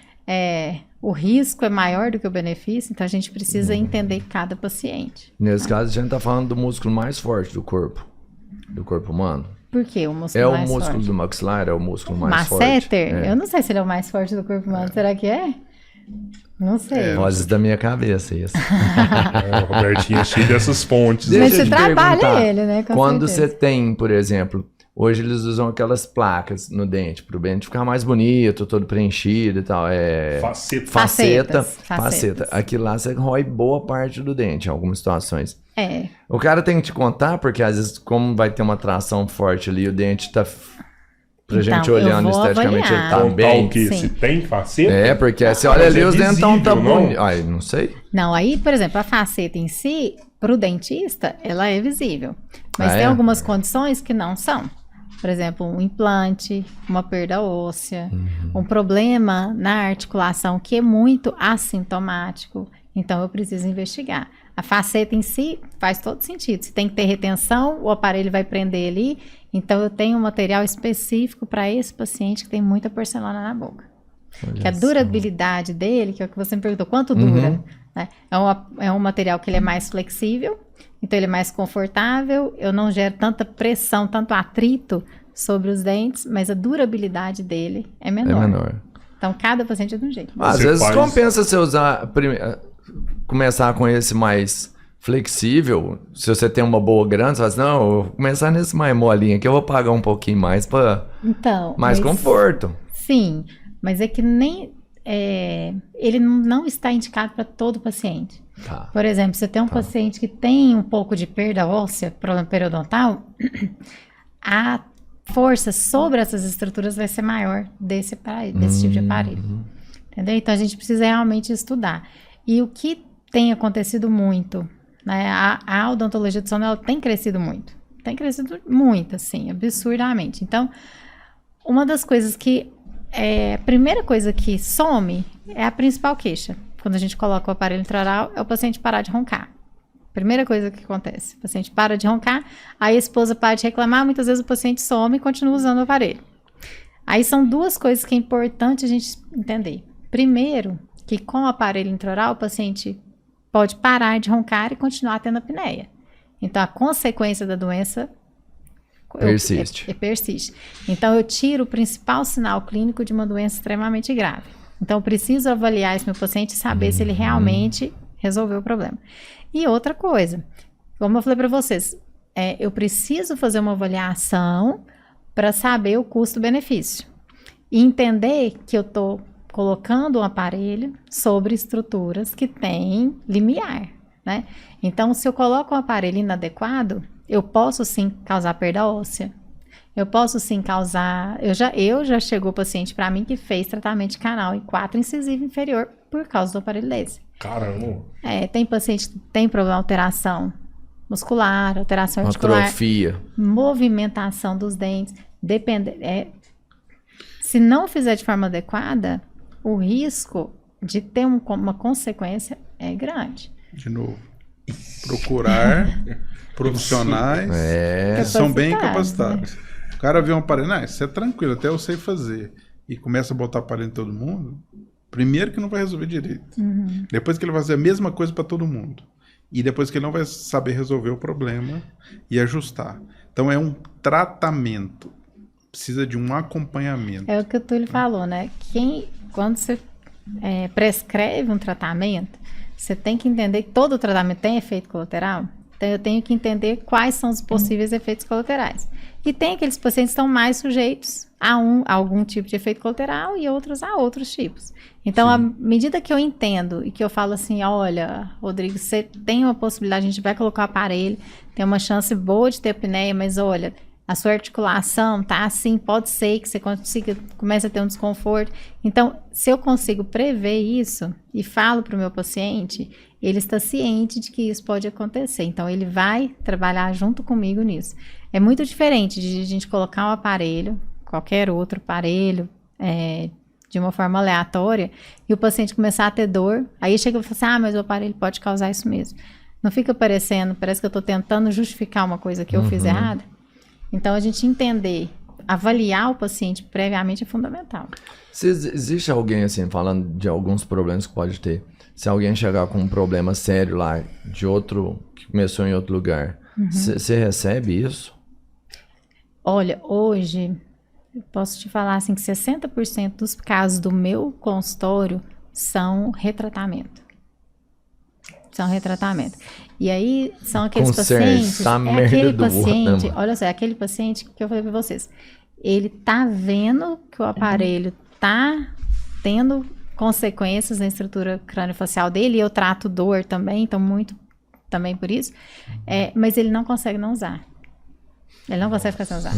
O risco é maior do que o benefício, então a gente precisa entender cada paciente. Nesse caso, a gente está falando do músculo mais forte do corpo humano. Por quê? O músculo mais forte? É o músculo do maxilar, é o músculo mais forte. Masseter? Eu não sei se ele é o mais forte do corpo humano. Será que é? Não sei. Vozes da minha cabeça, isso. O Robertinho é cheio dessas fontes. Mas você trabalha ele, né? Quando você tem, por exemplo... Hoje eles usam aquelas placas no dente, para o dente ficar mais bonito, todo preenchido e tal. Faceta. Aqui lá você rói boa parte do dente, em algumas situações. O cara tem que te contar, porque às vezes, como vai ter uma tração forte ali, o dente tá... Pra gente olhando esteticamente, ele tá bem. Se tem faceta? Porque você olha ali, os dentão tá bonitos. Ai, não sei. Não, aí, por exemplo, a faceta em si, pro dentista, ela é visível. Mas tem algumas condições que não são. Por exemplo, um implante, uma perda óssea, um problema na articulação que é muito assintomático. Então, eu preciso investigar. A faceta em si faz todo sentido. Se tem que ter retenção, o aparelho vai prender ali. Então, eu tenho um material específico para esse paciente que tem muita porcelana na boca. Que a durabilidade dele, que é o que você me perguntou, quanto dura? Né? É um material que ele é mais flexível, então ele é mais confortável, eu não gero tanta pressão, tanto atrito sobre os dentes, mas a durabilidade dele é menor. Então, cada paciente é de um jeito. Às vezes compensa você usar, começar com esse mais flexível, se você tem uma boa grana, você fala assim, não, eu vou começar nesse mais molinho aqui, eu vou pagar um pouquinho mais para mais conforto. Sim, mas é que nem... ele não está indicado para todo paciente. Por exemplo, você tem um paciente que tem um pouco de perda óssea, problema periodontal, a força sobre essas estruturas vai ser maior desse tipo de aparelho. Entendeu? Então, a gente precisa realmente estudar. E o que tem acontecido muito, né? A odontologia do sono, ela tem crescido muito. Tem crescido muito, assim, absurdamente. Então, uma das coisas que... a primeira coisa que some é a principal queixa. Quando a gente coloca o aparelho intraoral, é o paciente parar de roncar. Primeira coisa que acontece. O paciente para de roncar, aí a esposa para de reclamar, muitas vezes o paciente some e continua usando o aparelho. Aí são duas coisas que é importante a gente entender. Primeiro, que com o aparelho intraoral, o paciente pode parar de roncar e continuar tendo apneia. Então, a consequência da doença persiste. Então, eu tiro o principal sinal clínico de uma doença extremamente grave. Então, eu preciso avaliar esse meu paciente e saber se ele realmente resolveu o problema. E outra coisa, como eu falei para vocês, eu preciso fazer uma avaliação para saber o custo-benefício. E entender que eu estou colocando um aparelho sobre estruturas que têm limiar, né? Então, se eu coloco um aparelho inadequado, eu posso sim causar perda óssea. Eu posso sim causar... Eu já chegou paciente para mim que fez tratamento de canal em 4 incisivo inferior por causa do aparelho laser. Caramba. Tem paciente que tem problema de alteração muscular, alteração articular, atrofia, movimentação dos dentes. Se não fizer de forma adequada, o risco de ter uma consequência é grande. De novo, procurar profissionais que são bem capacitados. O cara vê um aparelho, isso é tranquilo, até eu sei fazer, e começa a botar aparelho em todo mundo, primeiro que não vai resolver direito. Depois que ele vai fazer a mesma coisa para todo mundo. E depois que ele não vai saber resolver o problema e ajustar. Então é um tratamento. Precisa de um acompanhamento. É o que o Túlio falou, né? Quando você prescreve um tratamento, você tem que entender que todo tratamento tem efeito colateral. Então eu tenho que entender quais são os possíveis efeitos colaterais. E tem aqueles pacientes que estão mais sujeitos a algum tipo de efeito colateral e outros a outros tipos. Então, à medida que eu entendo e que eu falo assim, olha, Rodrigo, você tem uma possibilidade, a gente vai colocar o aparelho, tem uma chance boa de ter apneia, mas olha, a sua articulação tá assim, pode ser que você comece a ter um desconforto. Então, se eu consigo prever isso e falo para o meu paciente, ele está ciente de que isso pode acontecer. Então, ele vai trabalhar junto comigo nisso. É muito diferente de a gente colocar um aparelho, qualquer outro aparelho, de uma forma aleatória, e o paciente começar a ter dor, aí chega e fala assim, mas o aparelho pode causar isso mesmo. Não fica parece que eu estou tentando justificar uma coisa que eu fiz errada. Então, a gente entender, avaliar o paciente previamente é fundamental. Se existe alguém, assim, falando de alguns problemas que pode ter, se alguém chegar com um problema sério lá, de outro, que começou em outro lugar, você recebe isso? Olha, hoje, eu posso te falar assim que 60% dos casos do meu consultório são retratamento. São retratamento. E aí, são aqueles pacientes... aquele paciente, olha só, é aquele paciente que eu falei para vocês. Ele tá vendo que o aparelho tá tendo consequências na estrutura crâniofacial dele, e eu trato dor também, então muito também por isso, mas ele não consegue não usar. Ele não consegue ficar sem usar.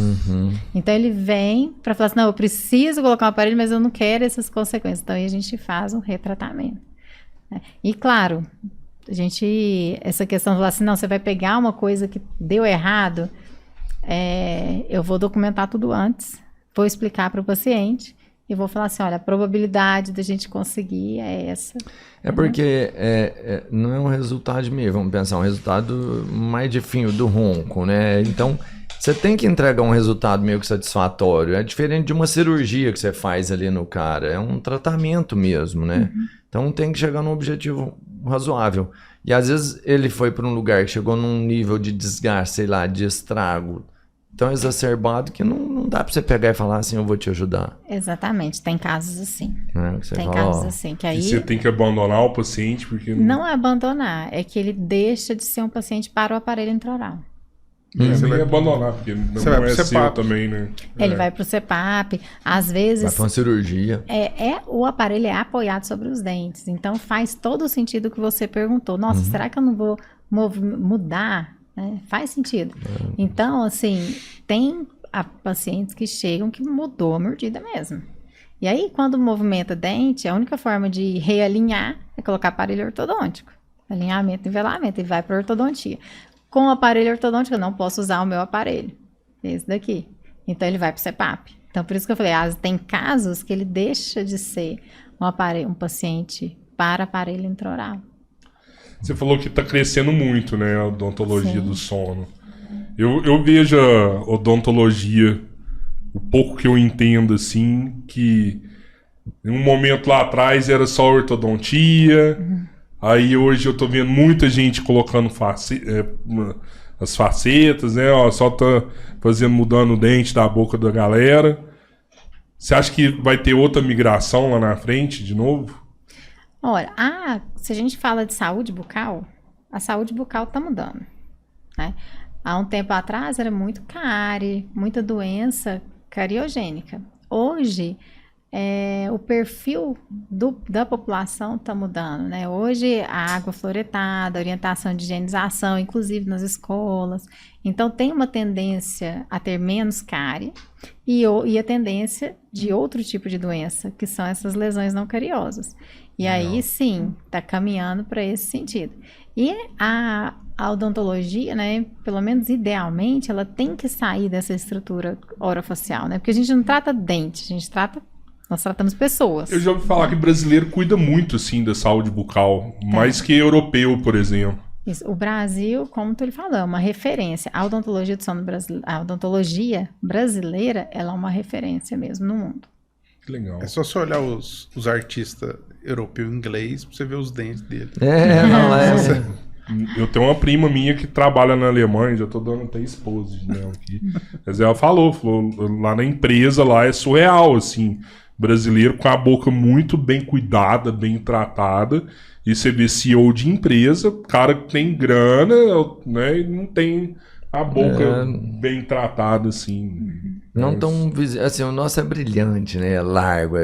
Então ele vem para falar assim, não, eu preciso colocar um aparelho, mas eu não quero essas consequências. Então aí a gente faz um retratamento. E claro, essa questão de falar assim, não, você vai pegar uma coisa que deu errado, eu vou documentar tudo antes, vou explicar para o paciente e vou falar assim, olha, a probabilidade da gente conseguir é essa. Porque não é um resultado meio, vamos pensar, um resultado mais de fim do ronco, né? Então, você tem que entregar um resultado meio que satisfatório. É diferente de uma cirurgia que você faz ali no cara. É um tratamento mesmo, né? Então, tem que chegar num objetivo razoável. E às vezes ele foi para um lugar que chegou num nível de desgaste, sei lá, de estrago tão exacerbado que não dá para você pegar e falar assim, eu vou te ajudar. Exatamente, tem casos assim. Tem casos assim que aí... você tem que abandonar o paciente porque... Não é abandonar, é que ele deixa de ser um paciente para o aparelho intraoral. Você vai abandonar, porque não é seu também, né? Ele vai pro CPAP, às vezes... Vai pra uma cirurgia. O aparelho é apoiado sobre os dentes, então faz todo o sentido que você perguntou. Nossa, será que eu não vou mudar? Faz sentido. Então, assim, tem pacientes que chegam que mudou a mordida mesmo. E aí, quando movimenta dente, a única forma de realinhar é colocar aparelho ortodôntico. Alinhamento e nivelamento, ele vai para ortodontia. Com o aparelho ortodôntico, eu não posso usar o meu aparelho. Esse daqui. Então, ele vai para o CPAP. Então, por isso que eu falei, tem casos que ele deixa de ser um paciente para aparelho intraoral. Você falou que está crescendo muito, né, a odontologia do sono. Eu vejo a odontologia, o pouco que eu entendo, assim, que em um momento lá atrás era só ortodontia, aí hoje eu tô vendo muita gente colocando as facetas, né, só tá mudando o dente da boca da galera. Você acha que vai ter outra migração lá na frente, de novo? Olha, se a gente fala de saúde bucal, a saúde bucal está mudando, né? Há um tempo atrás era muito cárie, muita doença cariogênica. Hoje, o perfil da população está mudando, né? Hoje, a água fluoretada, orientação de higienização, inclusive nas escolas. Então, tem uma tendência a ter menos cárie e a tendência de outro tipo de doença, que são essas lesões não cariosas. E aí, sim, está caminhando para esse sentido. E a odontologia, né, pelo menos idealmente, ela tem que sair dessa estrutura orofacial, né? Porque a gente não trata dente, nós tratamos pessoas. Eu já ouvi falar que brasileiro cuida muito, assim, da saúde bucal, mais que europeu, por exemplo. Isso. O Brasil, como tu falou, é uma referência. A odontologia do sono a odontologia brasileira, ela é uma referência mesmo no mundo. Que legal. É só você olhar os artistas europeus inglês pra você ver os dentes dele. Eu tenho uma prima minha que trabalha na Alemanha, já tô dando até esposa dela aqui. Mas ela falou, lá na empresa lá é surreal, assim, brasileiro com a boca muito bem cuidada, bem tratada, e você vê CEO de empresa, cara que tem grana, né, e não tem a boca bem tratada, assim. Não tão assim, o nosso é brilhante, né? É largo,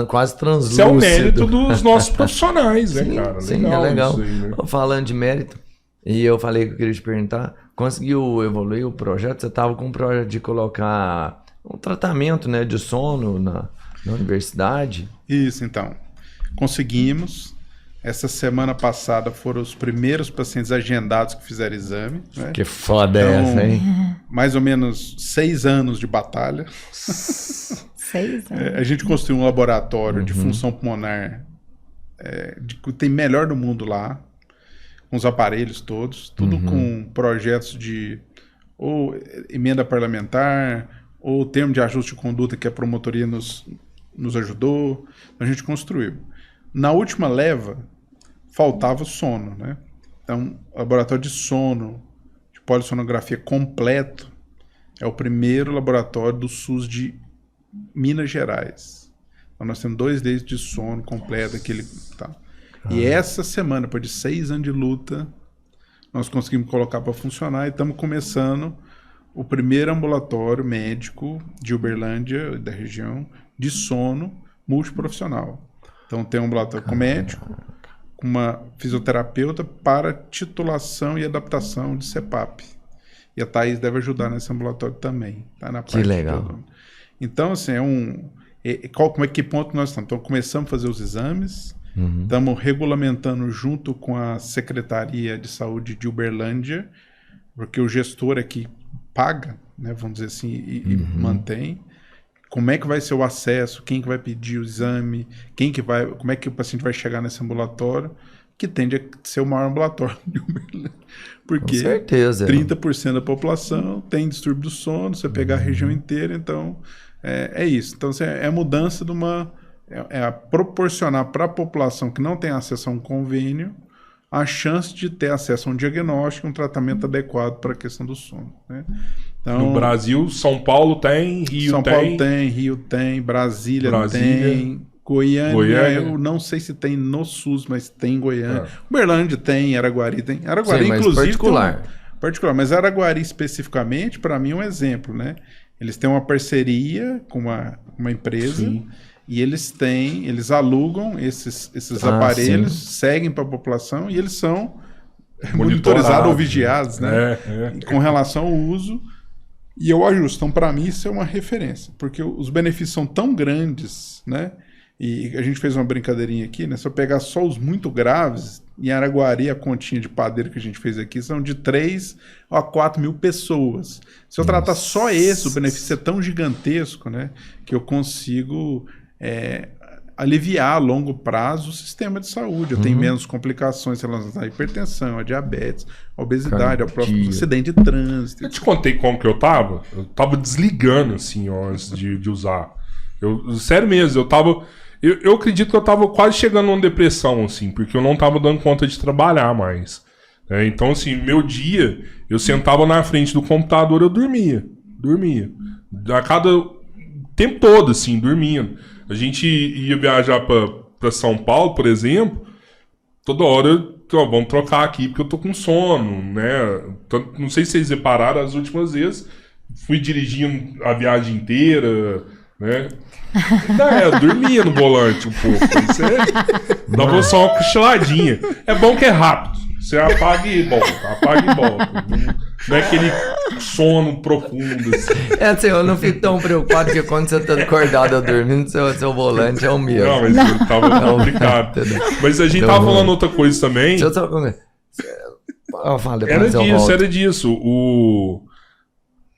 quase translúcido. Isso é o mérito dos nossos profissionais, né, sim, cara? Sim, legal, é legal. Isso aí, né? Falando de mérito, e eu falei que eu queria te perguntar, conseguiu evoluir o projeto? Você estava com um projeto de colocar um tratamento, né, de sono na universidade? Isso, então. Conseguimos. Essa semana passada foram os primeiros pacientes agendados que fizeram exame. Né? Que foda então, essa, hein? Mais ou menos 6 anos de batalha. 6 anos. A gente construiu um laboratório de função pulmonar que tem melhor do mundo lá, com os aparelhos todos, tudo com projetos de ou emenda parlamentar, ou termo de ajuste de conduta que a promotoria nos ajudou. A gente construiu. Na última leva, faltava o sono, né? Então, o laboratório de sono, de polissonografia completo, é o primeiro laboratório do SUS de Minas Gerais. Então, nós temos 2 leitos de sono completo. E essa semana, depois de 6 anos de luta, nós conseguimos colocar para funcionar e estamos começando o primeiro ambulatório médico de Uberlândia, da região, de sono multiprofissional. Então, tem um ambulatório com médico, com uma fisioterapeuta para titulação e adaptação de CPAP. E a Thaís deve ajudar nesse ambulatório também. Tá? Na parte que legal. toda. Então, assim, que ponto nós estamos? Então, começamos a fazer os exames, estamos regulamentando junto com a Secretaria de Saúde de Uberlândia, porque o gestor aqui paga, né, vamos dizer assim, e mantém. Como é que vai ser o acesso, quem que vai pedir o exame, como é que o paciente vai chegar nesse ambulatório, que tende a ser o maior ambulatório de Uberlândia. Porque com certeza. 30% da população tem distúrbio do sono, você pegar a região inteira, então é isso. Então é a mudança de proporcionar para a população que não tem acesso a um convênio a chance de ter acesso a um diagnóstico, um tratamento adequado para a questão do sono. Né? Então, no Brasil, São Paulo tem, São Paulo tem, Rio tem, Brasília tem, Goiânia, eu não sei se tem no SUS, mas tem em Goiânia. Uberlândia tem, Araguari tem. Araguari, sim, inclusive, particular. Particular. Mas Araguari, especificamente, para mim é um exemplo, né? Eles têm uma parceria com uma empresa. Sim. E eles alugam esses aparelhos, seguem para a população e eles são monitorizados ou vigiados, né? Com relação ao uso. E eu ajusto. Então, para mim, isso é uma referência, porque os benefícios são tão grandes, né? E a gente fez uma brincadeirinha aqui, né? Se eu pegar só os muito graves, em Araguari, a continha de padeiro que a gente fez aqui são de 3 a 4 mil pessoas. Se eu tratar só esse, o benefício é tão gigantesco, né? Que eu consigo aliviar a longo prazo o sistema de saúde. Eu tenho menos complicações relacionadas à hipertensão, à diabetes, à obesidade, ao próximo acidente de trânsito. Eu te contei como que eu tava? Eu tava desligando, assim, antes de usar. Sério mesmo, eu acredito que eu tava quase chegando numa depressão, assim, porque eu não tava dando conta de trabalhar mais. Então, assim, meu dia, eu sentava na frente do computador, eu dormia. A cada tempo todo, assim, dormindo. A gente ia viajar pra São Paulo, por exemplo, toda hora, vamos trocar aqui, porque eu tô com sono, né? Não sei se vocês repararam, as últimas vezes, fui dirigindo a viagem inteira, né? Eu dormia no volante um pouco. Você dava só uma cochiladinha. É bom que é rápido. Você apaga e volta. Não é aquele sono profundo, assim. Assim, eu não fico tão preocupado que quando você tá acordado dormindo, seu volante é o mesmo. Não, mas ele tava complicado. Mas a gente tava falando outra coisa também. Deixa eu só... Eu falo, depois Era disso.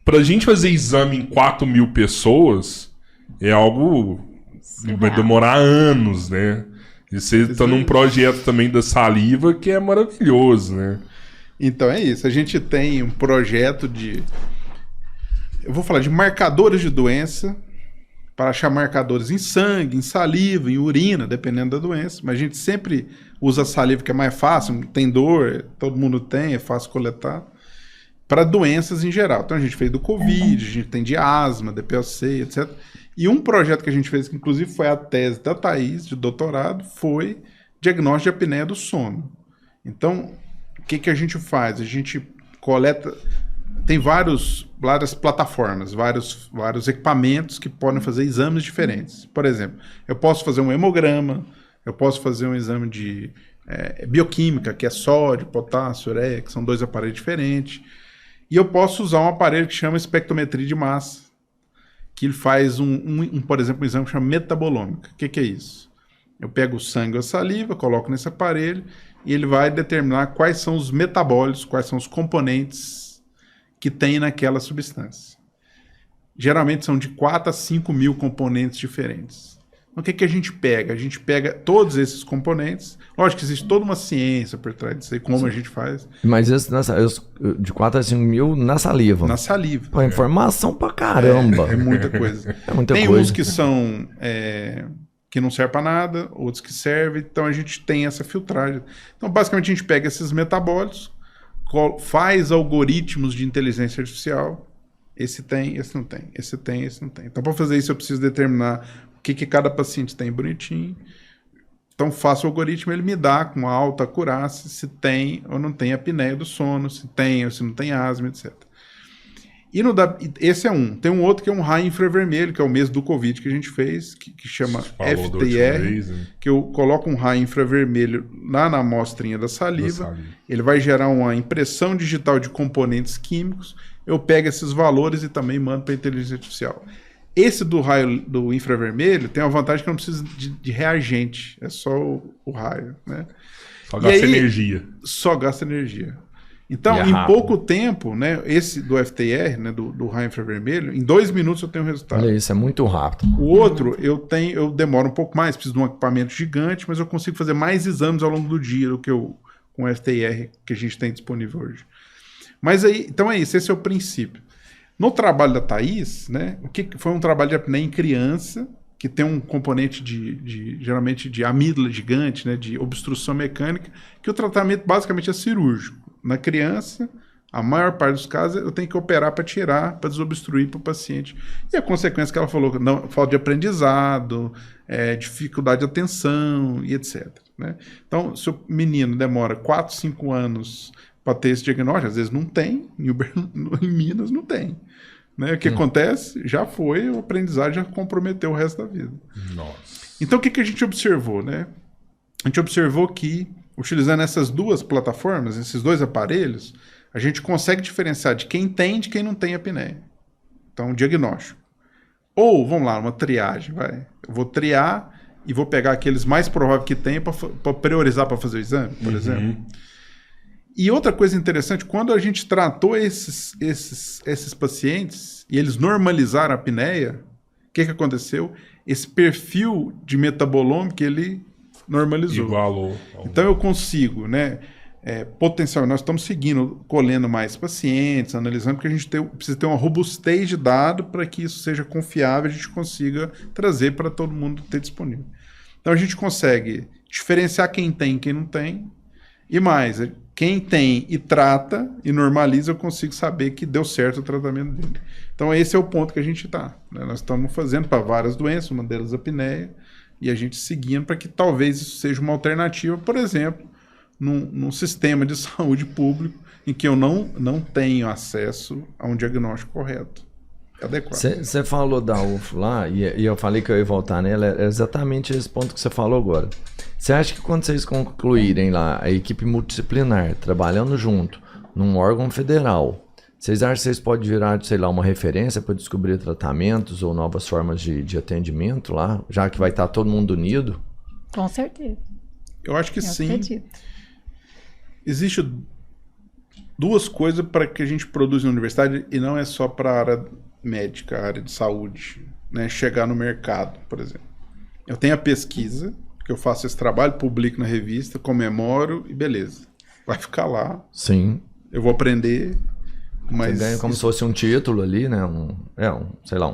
Pra gente fazer exame em 4.000 pessoas é algo que vai demorar anos, né? E você tá num projeto também da saliva que é maravilhoso, né? Então é isso. A gente tem um projeto eu vou falar de marcadores de doença, para achar marcadores em sangue, em saliva, em urina, dependendo da doença. Mas a gente sempre usa a saliva, que é mais fácil, não tem dor, todo mundo tem, é fácil coletar, para doenças em geral. Então a gente fez do Covid, a gente tem de asma, DPOC, etc. E um projeto que a gente fez, que inclusive foi a tese da Thaís, de doutorado, foi diagnóstico de apneia do sono. Então, o que a gente faz? A gente coleta... Tem várias plataformas, vários equipamentos que podem fazer exames diferentes. Por exemplo, eu posso fazer um hemograma, eu posso fazer um exame de bioquímica, que é sódio, potássio, ureia, que são 2 aparelhos diferentes. E eu posso usar um aparelho que chama espectrometria de massa, que ele faz, por exemplo, um exame que chama metabolômica. O que é isso? Eu pego o sangue ou a saliva, coloco nesse aparelho e ele vai determinar quais são os metabólitos, quais são os componentes que tem naquela substância. Geralmente são de 4 a 5 mil componentes diferentes. Então, o que a gente pega? A gente pega todos esses componentes. Lógico que existe toda uma ciência por trás disso aí, como a gente faz. Mas isso de 4 a 5 mil na saliva. Na saliva. Pô, informação pra caramba. É muita coisa. É muita tem coisa. uns que são... que não servem para nada, outros que servem. Então, a gente tem essa filtragem. Então, basicamente, a gente pega esses metabólitos, faz algoritmos de inteligência artificial. Esse tem, esse não tem. Esse tem, esse não tem. Então, para fazer isso, eu preciso determinar o que cada paciente tem bonitinho. Então, faço o algoritmo, ele me dá com alta acurácia se tem ou não tem apneia do sono, se tem ou se não tem asma, etc. Esse é um. Tem um outro que é um raio infravermelho, que é o mesmo do Covid que a gente fez, que chama FTR, que eu coloco um raio infravermelho lá na amostrinha da saliva, ele vai gerar uma impressão digital de componentes químicos, eu pego esses valores e também mando para a inteligência artificial. Esse do raio do infravermelho tem uma vantagem que não precisa de reagente, é só o raio, né? Só gasta energia. Só gasta energia. Então, em pouco tempo, né, esse do FTR, né, do raio infravermelho, em 2 minutos eu tenho o resultado. Olha isso, é muito rápido. O outro, eu demoro um pouco mais, preciso de um equipamento gigante, mas eu consigo fazer mais exames ao longo do dia do que com o FTR que a gente tem disponível hoje. Mas aí, então é isso, esse é o princípio. No trabalho da Thaís, né, foi um trabalho de apneia em criança, que tem um componente geralmente de amígdala gigante, né, de obstrução mecânica, que o tratamento basicamente é cirúrgico. Na criança, a maior parte dos casos, eu tenho que operar para tirar, para desobstruir para o paciente. E a consequência que ela falou, não, falta de aprendizado, dificuldade de atenção e etc. Né? Então, se o menino demora 4, 5 anos para ter esse diagnóstico, às vezes não tem, em Minas não tem. Né? O que acontece? Já foi, o aprendizado já comprometeu o resto da vida. Nossa. Então, o que a gente observou? Né? A gente observou que, utilizando essas 2 plataformas, esses 2 aparelhos, a gente consegue diferenciar de quem tem e de quem não tem apneia. Então, um diagnóstico. Ou, vamos lá, uma triagem. Eu vou triar e vou pegar aqueles mais prováveis que tem para priorizar para fazer o exame, por exemplo. E outra coisa interessante, quando a gente tratou esses pacientes e eles normalizaram a apneia, o que aconteceu? Esse perfil de metabolômico, ele normalizou. Igualou. Então eu consigo, né, potencial. Nós estamos colhendo mais pacientes, analisando, porque a gente precisa ter uma robustez de dado para que isso seja confiável, a gente consiga trazer para todo mundo ter disponível. Então a gente consegue diferenciar quem tem e quem não tem, e mais, quem tem e trata e normaliza, eu consigo saber que deu certo o tratamento dele. Então esse é o ponto que a gente está. Né? Nós estamos fazendo para várias doenças, uma delas a apneia, e a gente seguindo para que talvez isso seja uma alternativa, por exemplo, num sistema de saúde público em que eu não tenho acesso a um diagnóstico correto. adequado. Você falou da UF lá, e eu falei que eu ia voltar nela, é exatamente esse ponto que você falou agora. Você acha que quando vocês concluírem lá a equipe multidisciplinar, trabalhando junto, num órgão federal, vocês acham que vocês podem virar, sei lá, uma referência para descobrir tratamentos ou novas formas de atendimento lá, já que vai estar todo mundo unido? Com certeza. Eu acho que Eu sim. acredito. Existe duas coisas para que a gente produza na universidade, e não é só para a área médica, a área de saúde, né? Chegar no mercado, por exemplo. Eu tenho a pesquisa, que eu faço esse trabalho, publico na revista, comemoro e beleza. Vai ficar lá. Sim. Eu vou aprender, mas... Você ganha como se fosse um título ali, né? Sei lá.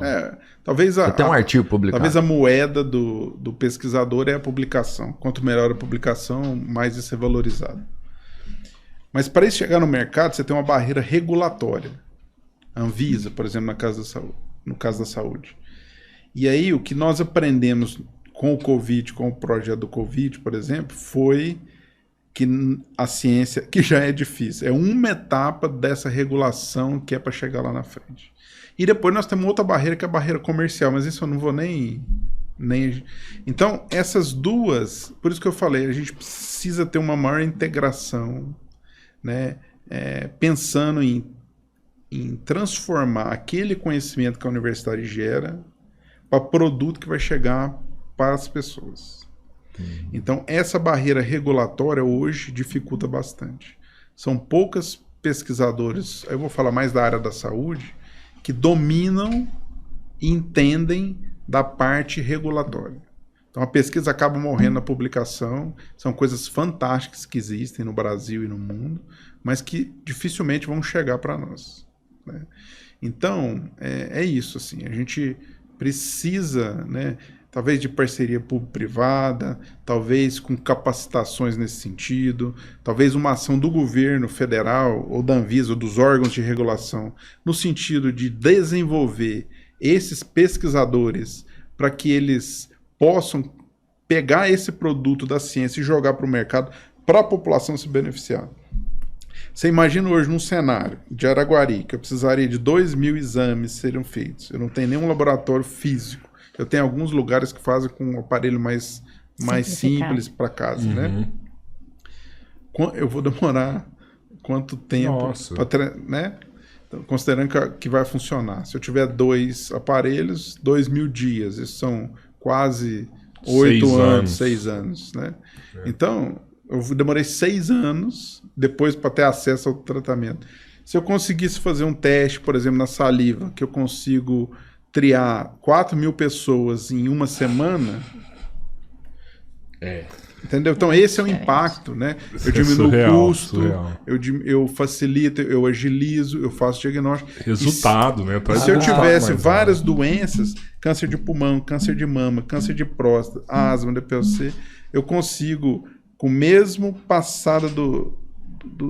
Talvez Até um artigo publicado. Talvez a moeda do pesquisador é a publicação. Quanto melhor a publicação, mais isso é valorizado. Mas para isso chegar no mercado, você tem uma barreira regulatória. A Anvisa, por exemplo, no caso da saúde. E aí, o que nós aprendemos com o Covid, com o projeto do Covid, por exemplo, foi que a ciência, que já é difícil, é uma etapa dessa regulação que é para chegar lá na frente. E depois nós temos outra barreira, que é a barreira comercial, mas isso eu não vou nem... Então, essas duas, por isso que eu falei, a gente precisa ter uma maior integração, né? Pensando em transformar aquele conhecimento que a universidade gera para produto que vai chegar para as pessoas. Então, essa barreira regulatória hoje dificulta bastante. São poucas pesquisadores, eu vou falar mais da área da saúde, que dominam e entendem da parte regulatória. Então, a pesquisa acaba morrendo na publicação, são coisas fantásticas que existem no Brasil e no mundo, mas que dificilmente vão chegar para nós, né? Então, é isso, assim, a gente precisa, né, talvez de parceria público-privada, talvez com capacitações nesse sentido, talvez uma ação do governo federal ou da Anvisa ou dos órgãos de regulação no sentido de desenvolver esses pesquisadores para que eles possam pegar esse produto da ciência e jogar para o mercado para a população se beneficiar. Você imagina hoje num cenário de Araguari que eu precisaria de 2.000 exames serem feitos. Eu não tenho nenhum laboratório físico. Eu tenho alguns lugares que fazem com um aparelho mais simples para casa, né? Eu vou demorar quanto tempo para, né? Então, considerando que vai funcionar. Se eu tiver 2 aparelhos, 2.000 dias. Isso são quase 8 anos, 6 anos, né? Então, eu demorei 6 anos depois para ter acesso ao tratamento. Se eu conseguisse fazer um teste, por exemplo, na saliva, que eu consigo triar 4.000 pessoas em uma semana... Entendeu? Então, esse é o impacto, né? Eu diminuo o custo, eu facilito, eu agilizo, eu faço diagnóstico. Resultado, né? Se eu tivesse várias doenças, câncer de pulmão, câncer de mama, câncer de próstata, asma, DPOC, eu consigo, com o mesmo passada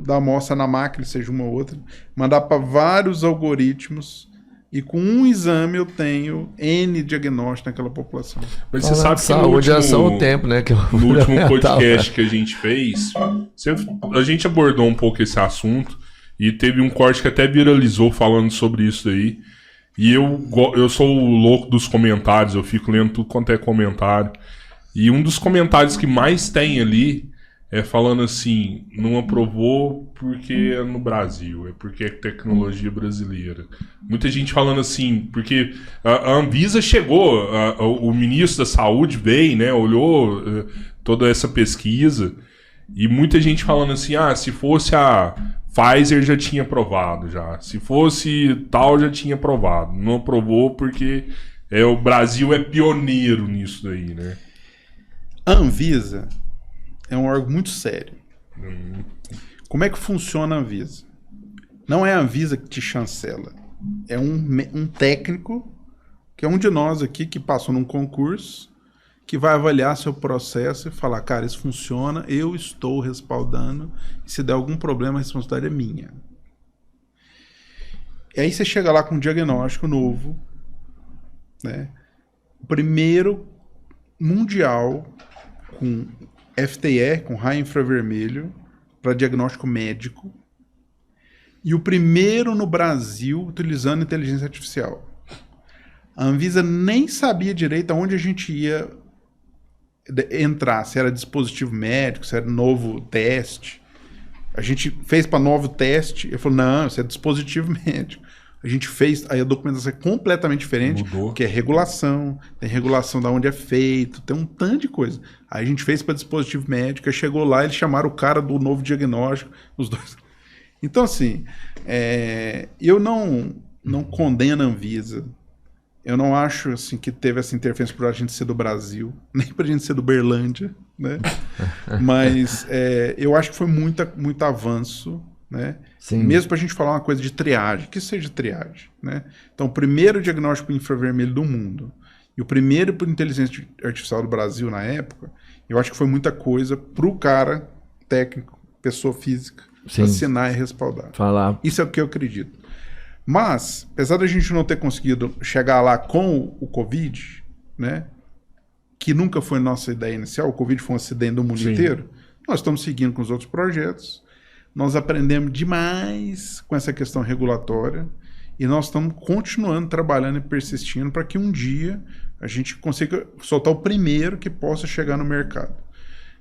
da amostra na máquina, seja uma ou outra, mandar para vários algoritmos. E com um exame eu tenho N diagnóstico naquela população. Mas você sabe que saúde é só o tempo, né? No último podcast que a gente fez, a gente abordou um pouco esse assunto e teve um corte que até viralizou falando sobre isso daí. E eu sou o louco dos comentários, eu fico lendo tudo quanto é comentário. E um dos comentários que mais tem ali é falando assim, não aprovou porque é no Brasil, é porque é tecnologia brasileira. Muita gente falando assim, porque a Anvisa chegou, o ministro da Saúde veio, né, olhou toda essa pesquisa, e muita gente falando assim, se fosse a Pfizer já tinha aprovado já, se fosse tal já tinha aprovado. Não aprovou porque o Brasil é pioneiro nisso daí, né? A Anvisa é um órgão muito sério. Como é que funciona a Anvisa? Não é a Anvisa que te chancela. É um técnico, que é um de nós aqui, que passou num concurso, que vai avaliar seu processo e falar, cara, isso funciona, eu estou respaldando, e se der algum problema, a responsabilidade é minha. E aí você chega lá com um diagnóstico novo, né? O primeiro mundial com FTE, com raio infravermelho, para diagnóstico médico. E o primeiro no Brasil utilizando inteligência artificial. A Anvisa nem sabia direito aonde a gente ia entrar, se era dispositivo médico, se era novo teste. A gente fez para novo teste, ele falou, não, isso é dispositivo médico. A gente fez, aí a documentação é completamente diferente, Mudou. que é regulação, tem regulação de onde é feito, tem um tanto de coisa. Aí a gente fez para dispositivo médico, aí chegou lá, eles chamaram o cara do novo diagnóstico, os dois. Então, assim, eu não condeno a Anvisa. Eu não acho assim, que teve essa interferência por a gente ser do Brasil, nem para a gente ser do Berlândia, né? Mas eu acho que foi muito avanço, né? Sim. Mesmo para a gente falar uma coisa de triagem, que seja triagem, né? Então, o primeiro diagnóstico infravermelho do mundo e o primeiro por inteligência artificial do Brasil na época, eu acho que foi muita coisa para o cara técnico, pessoa física, assinar e respaldar. Falar. Isso é o que eu acredito. Mas, apesar da gente não ter conseguido chegar lá com o Covid, né, que nunca foi nossa ideia inicial, o Covid foi um acidente do mundo inteiro, nós estamos seguindo com os outros projetos, nós aprendemos demais com essa questão regulatória e nós estamos continuando trabalhando e persistindo para que um dia a gente consiga soltar o primeiro que possa chegar no mercado.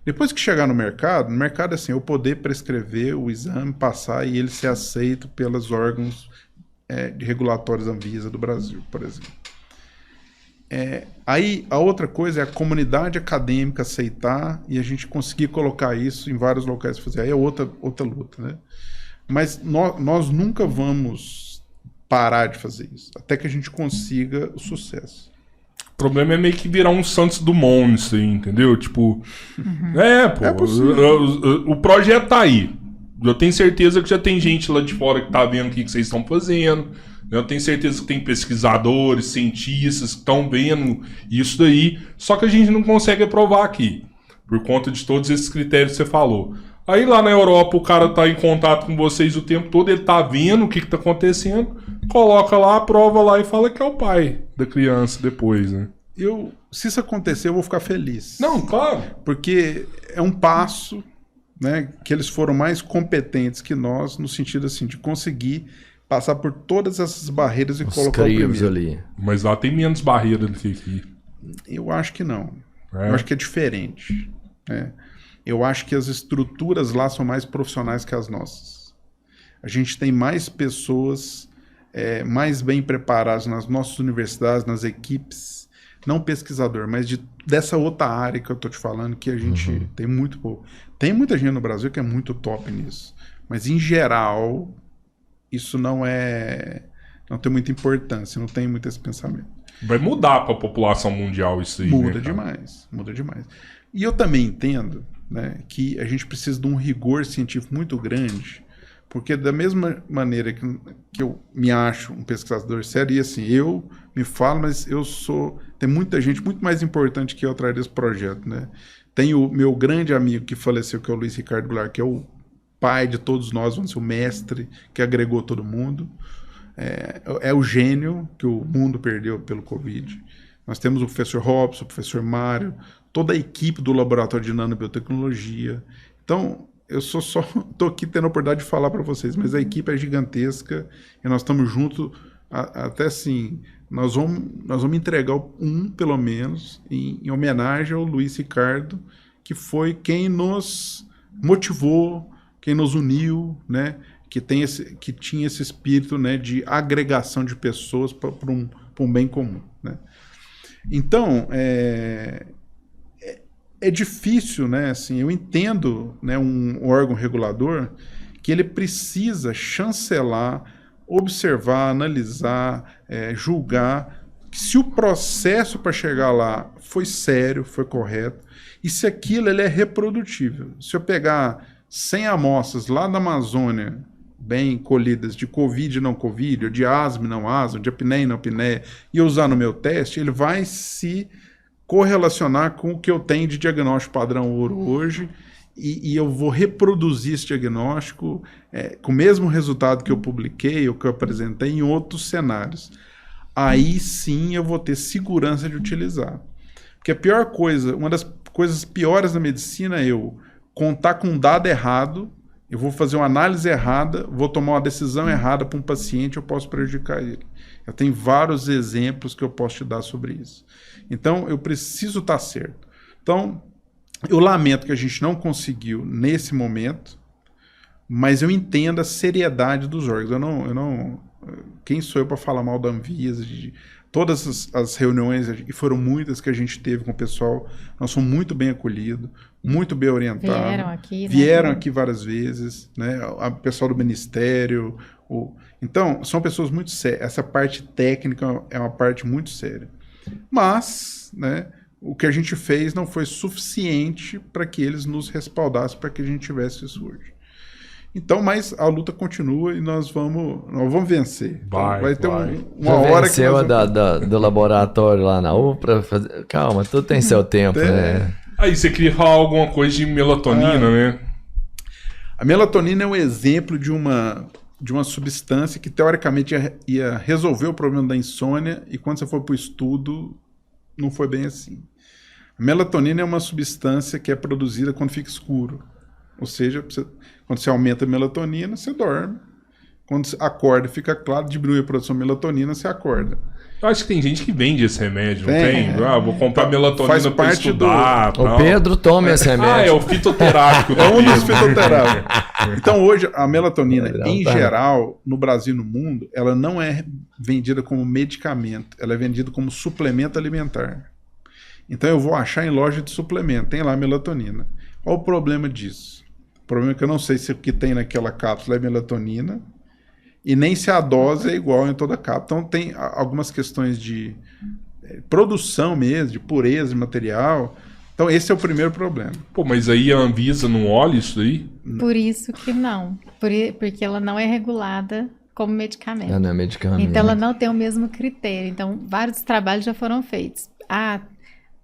Depois que chegar no mercado é assim, eu poder prescrever o exame, passar e ele ser aceito pelos órgãos de regulatórios Anvisa do Brasil, por exemplo. Aí a outra coisa é a comunidade acadêmica aceitar e a gente conseguir colocar isso em vários locais. Fazer. Aí é outra luta, né? Mas nós nunca vamos parar de fazer isso, até que a gente consiga o sucesso. O problema é meio que virar um Santos Dumont isso aí, entendeu? Tipo, o projeto tá aí. Eu tenho certeza que já tem gente lá de fora que tá vendo o que vocês estão fazendo. Eu tenho certeza que tem pesquisadores, cientistas que estão vendo isso daí. Só que a gente não consegue aprovar aqui, por conta de todos esses critérios que você falou. Aí lá na Europa o cara tá em contato com vocês o tempo todo, ele tá vendo o que tá acontecendo, coloca lá, aprova lá e fala que é o pai da criança depois, né? Se isso acontecer, eu vou ficar feliz. Não, claro. Porque é um passo, né, que eles foram mais competentes que nós, no sentido assim, de conseguir passar por todas essas barreiras e colocar o primeiro. Ali. Mas lá tem menos barreira do que aqui. Eu acho que não. Eu acho que é diferente. Né? Eu acho que as estruturas lá são mais profissionais que as nossas. A gente tem mais pessoas mais bem preparadas nas nossas universidades, nas equipes, não pesquisador, mas dessa outra área que eu estou te falando, que a gente tem muito pouco. Tem muita gente no Brasil que é muito top nisso, mas em geral isso não tem muita importância, não tem muito esse pensamento. Vai mudar para a população mundial isso aí, muda né, demais. E eu também entendo, né, que a gente precisa de um rigor científico muito grande, porque da mesma maneira que eu me acho um pesquisador sério, e assim, eu me falo, mas tem muita gente muito mais importante que eu atrás desse projeto, né? Tem o meu grande amigo que faleceu, que é o Luiz Ricardo Goulart, que é o pai de todos nós, vamos dizer, o mestre que agregou todo mundo. É o gênio que o mundo perdeu pelo Covid. Nós temos o professor Robson, o professor Mário, toda a equipe do Laboratório de Nanobiotecnologia. Então, eu estou aqui tendo a oportunidade de falar para vocês, mas a equipe é gigantesca e nós estamos juntos, até assim, nós vamos entregar pelo menos, em homenagem ao Luiz Ricardo, que foi quem nos motivou, quem nos uniu, né? Que tinha esse espírito, né, de agregação de pessoas para um bem comum, né? Então, é difícil, né? Assim, eu entendo, né, um órgão regulador que ele precisa chancelar, observar, analisar, julgar se o processo para chegar lá foi sério, foi correto, e se aquilo ele é reprodutível. Se eu pegar 100 amostras lá da Amazônia, bem colhidas, de Covid e não Covid, ou de asma e não asma, de apneia e não apneia, e eu usar no meu teste, ele vai se correlacionar com o que eu tenho de diagnóstico padrão ouro hoje, e eu vou reproduzir esse diagnóstico com o mesmo resultado que eu publiquei ou que eu apresentei em outros cenários. Aí sim eu vou ter segurança de utilizar. Porque a pior coisa, uma das coisas piores da medicina é eu contar com um dado errado eu vou fazer uma análise errada, vou tomar uma decisão errada para um paciente, eu posso prejudicar ele. Eu tenho vários exemplos que eu posso te dar sobre isso. Então, eu preciso estar certo. Então, eu lamento que a gente não conseguiu nesse momento, mas eu entendo a seriedade dos órgãos. Quem sou eu para falar mal da Anvisa? Todas as reuniões, e foram muitas que a gente teve com o pessoal, nós fomos muito bem acolhidos, muito bem orientados. Vieram aqui várias vezes, né? O pessoal do Ministério. Então, são pessoas muito sérias. Essa parte técnica é uma parte muito séria. Mas, né, o que a gente fez não foi suficiente para que eles nos respaldassem, para que a gente tivesse isso hoje. Então, mas a luta continua e nós vamos vencer. Vai ter uma hora que nós vamos... do laboratório lá na UPA. Calma, tudo tem seu tempo, né? Aí você queria falar alguma coisa de melatonina, né? A melatonina é um exemplo de uma substância que teoricamente ia resolver o problema da insônia, e quando você for para o estudo, não foi bem assim. A melatonina é uma substância que é produzida quando fica escuro. Ou seja, quando você aumenta a melatonina, você dorme. Quando você acorda, fica claro, diminui a produção de melatonina, você acorda. Eu acho que tem gente que vende esse remédio, não tem? Vou comprar melatonina para estudar. O Pedro toma esse remédio. É o fitoterápico. É um dos fitoterápicos. Então hoje, a melatonina, em geral, no Brasil e no mundo, ela não é vendida como medicamento, ela é vendida como suplemento alimentar. Então eu vou achar em loja de suplemento, tem lá melatonina. Qual o problema disso? O problema é que eu não sei se o que tem naquela cápsula é melatonina, e nem se a dose é igual em toda a cápsula. Então tem algumas questões de produção mesmo, de pureza de material. Então esse é o primeiro problema. Pô, mas aí a Anvisa não olha isso aí? Por isso que não. Porque ela não é regulada como medicamento. Ela não é medicamento. Então ela não tem o mesmo critério. Então vários trabalhos já foram feitos.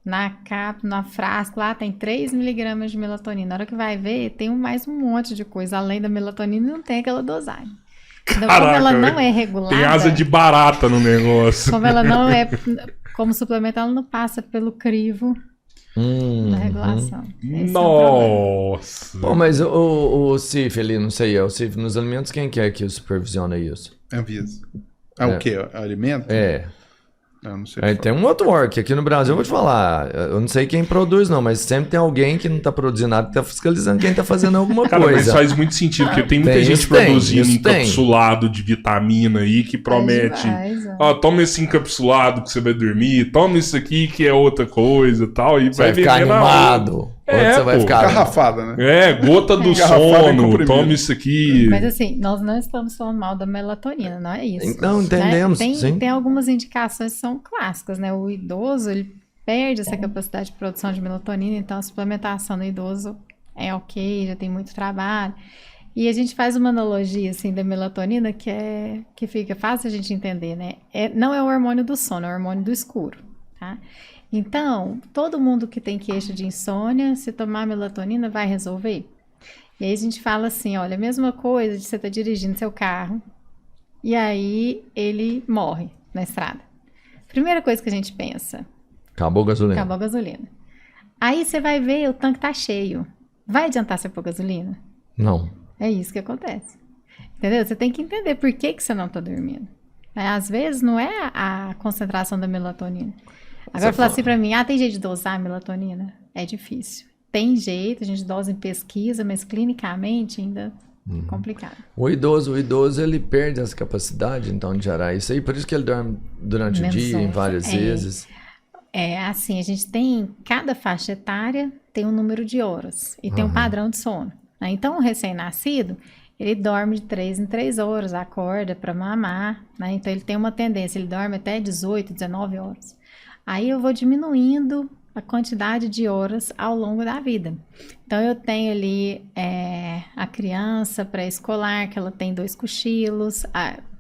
Na frasco lá tem 3 miligramas de melatonina. Na hora que vai ver, tem mais um monte de coisa. Além da melatonina, não tem aquela dosagem. Então, Caraca, como ela não é regulada... Tem asa de barata no negócio. Como ela não é... Como suplemento, ela não passa pelo crivo da regulação. Nossa! Pô, mas o CIF ali, não sei, o CIF nos alimentos, quem que é que supervisiona isso? Anvisa. O quê? Alimento? Eu não sei. Aí tem um outro órgão, que aqui no Brasil eu vou te falar, eu não sei quem produz não, mas sempre tem alguém que não tá produzindo nada, que tá fiscalizando quem tá fazendo alguma Cara, coisa. mas faz muito sentido, porque tem muita gente produzindo encapsulado de vitamina aí, que promete, toma esse encapsulado que você vai dormir, toma isso aqui que é outra coisa e tal, e vai ficar animado. Você vai ficar garrafada, né? Gota do sono, toma isso aqui. Mas assim, nós não estamos falando mal da melatonina, não é isso. Não, entendemos. Né? Tem algumas indicações que são clássicas, né? O idoso, ele perde essa capacidade de produção de melatonina, então a suplementação no idoso é ok, já tem muito trabalho. E a gente faz uma analogia, assim, da melatonina que fica fácil a gente entender, né? Não é o hormônio do sono, é o hormônio do escuro, tá? Então, todo mundo que tem queixa de insônia, se tomar melatonina, vai resolver? E aí a gente fala assim, olha, a mesma coisa de você estar dirigindo seu carro e aí ele morre na estrada. Primeira coisa que a gente pensa... Acabou a gasolina. Acabou a gasolina. Aí você vai ver, o tanque tá cheio. Vai adiantar você pôr gasolina? Não. É isso que acontece. Entendeu? Você tem que entender por que você não tá dormindo. Às vezes não é a concentração da melatonina. Agora falar assim pra mim, tem jeito de dosar a melatonina? É difícil. Tem jeito, a gente dosa em pesquisa, mas clinicamente ainda é complicado. O idoso, ele perde essa capacidade, então, de gerar isso aí, por isso que ele dorme durante o dia, várias vezes. Assim, a gente tem, cada faixa etária tem um número de horas e tem um padrão de sono. Né? Então, o recém-nascido, ele dorme de 3 em 3 horas, acorda para mamar, né? Então ele tem uma tendência, ele dorme até 18, 19 horas. Aí eu vou diminuindo a quantidade de horas ao longo da vida. Então eu tenho ali a criança pré-escolar, que ela tem 2 cochilos,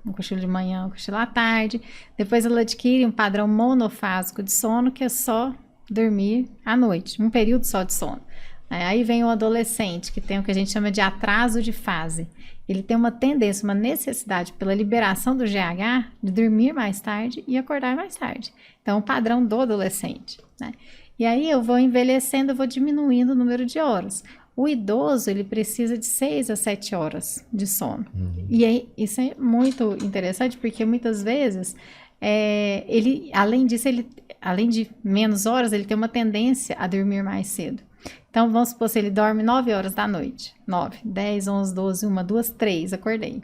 um cochilo de manhã, um cochilo à tarde. Depois ela adquire um padrão monofásico de sono, que é só dormir à noite, um período só de sono. Aí vem o adolescente, que tem o que a gente chama de atraso de fase. Ele tem uma tendência, uma necessidade pela liberação do GH de dormir mais tarde e acordar mais tarde. Então, o padrão do adolescente, né? E aí eu vou envelhecendo, eu vou diminuindo o número de horas. O idoso, ele precisa de 6 a 7 horas de sono. E aí, isso é muito interessante, porque muitas vezes, ele, além disso, além de menos horas, ele tem uma tendência a dormir mais cedo. Então, vamos supor, se ele dorme 9 horas da noite. 9, 10, 11, 12, 1, 2, 3, acordei.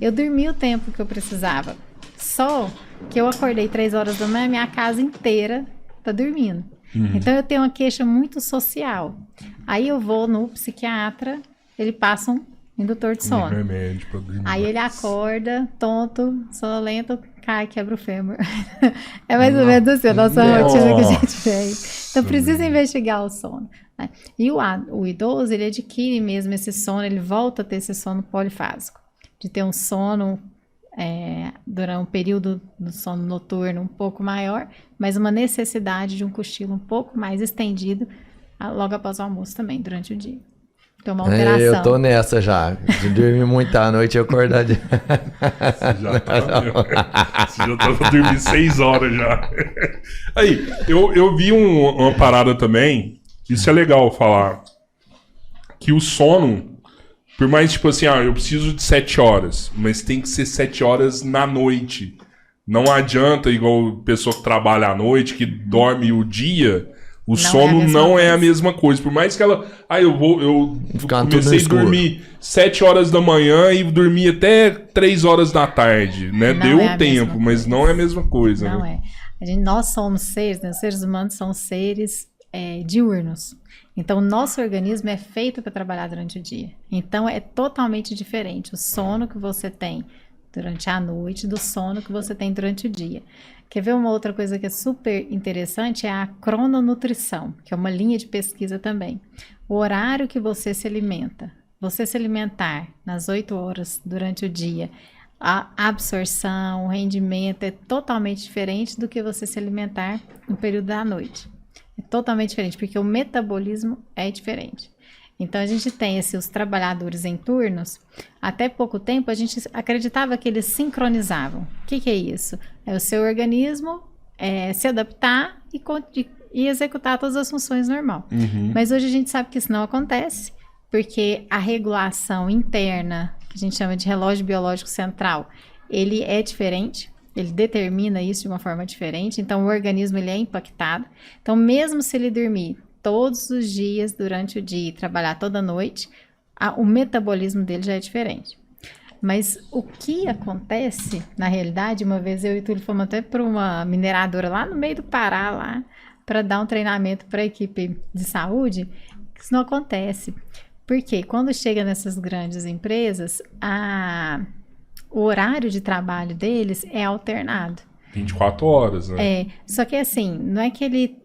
Eu dormi o tempo que eu precisava. Só que eu acordei 3 horas da manhã, minha casa inteira tá dormindo. Então, eu tenho uma queixa muito social. Aí eu vou no psiquiatra, ele passa um indutor de sono. Remédio pra dormir. Aí ele acorda, tonto, sonolento, cai, quebra o fêmur. É mais ou menos assim a nossa rotina que a gente fez. Então, precisa investigar o sono. Né? E o idoso, ele adquire mesmo esse sono, ele volta a ter esse sono polifásico. De ter um sono durante um período do sono noturno um pouco maior, mas uma necessidade de um cochilo um pouco mais estendido logo após o almoço também, durante o dia. Então, uma alteração. Eu tô nessa já. De dormir muito à noite e acordar de... Você já tá dormindo 6 horas já. Aí, eu vi uma parada também, isso é legal falar, que o sono... Por mais, tipo assim, eu preciso de 7 horas, mas tem que ser 7 horas na noite. Não adianta, igual pessoa que trabalha à noite, que dorme o dia, sono não é a mesma coisa. Por mais que ela... eu comecei a dormir 7 horas da manhã e dormi até 3 horas da tarde, né? Deu tempo, mas não é a mesma coisa. Não né? Nós somos seres, né? Os seres humanos são seres diurnos. Então, o nosso organismo é feito para trabalhar durante o dia. Então, é totalmente diferente o sono que você tem durante a noite do sono que você tem durante o dia. Quer ver uma outra coisa que é super interessante? É a crononutrição, que é uma linha de pesquisa também. O horário que você se alimenta. Você se alimentar nas 8 horas durante o dia, a absorção, o rendimento é totalmente diferente do que você se alimentar no período da noite. É totalmente diferente, porque o metabolismo é diferente. Então, a gente tem os trabalhadores em turnos. Até pouco tempo, a gente acreditava que eles sincronizavam. O que é isso? É o seu organismo se adaptar e executar todas as funções normal. Mas hoje a gente sabe que isso não acontece, porque a regulação interna, que a gente chama de relógio biológico central, ele é diferente. Ele determina isso de uma forma diferente, então o organismo ele é impactado. Então, mesmo se ele dormir todos os dias durante o dia e trabalhar toda noite, o metabolismo dele já é diferente. Mas o que acontece, na realidade, uma vez eu e o Túlio fomos até para uma mineradora lá no meio do Pará, lá, para dar um treinamento para a equipe de saúde, isso não acontece. Porque quando chega nessas grandes empresas, o horário de trabalho deles é alternado. 24 horas, né? Só que assim, não é que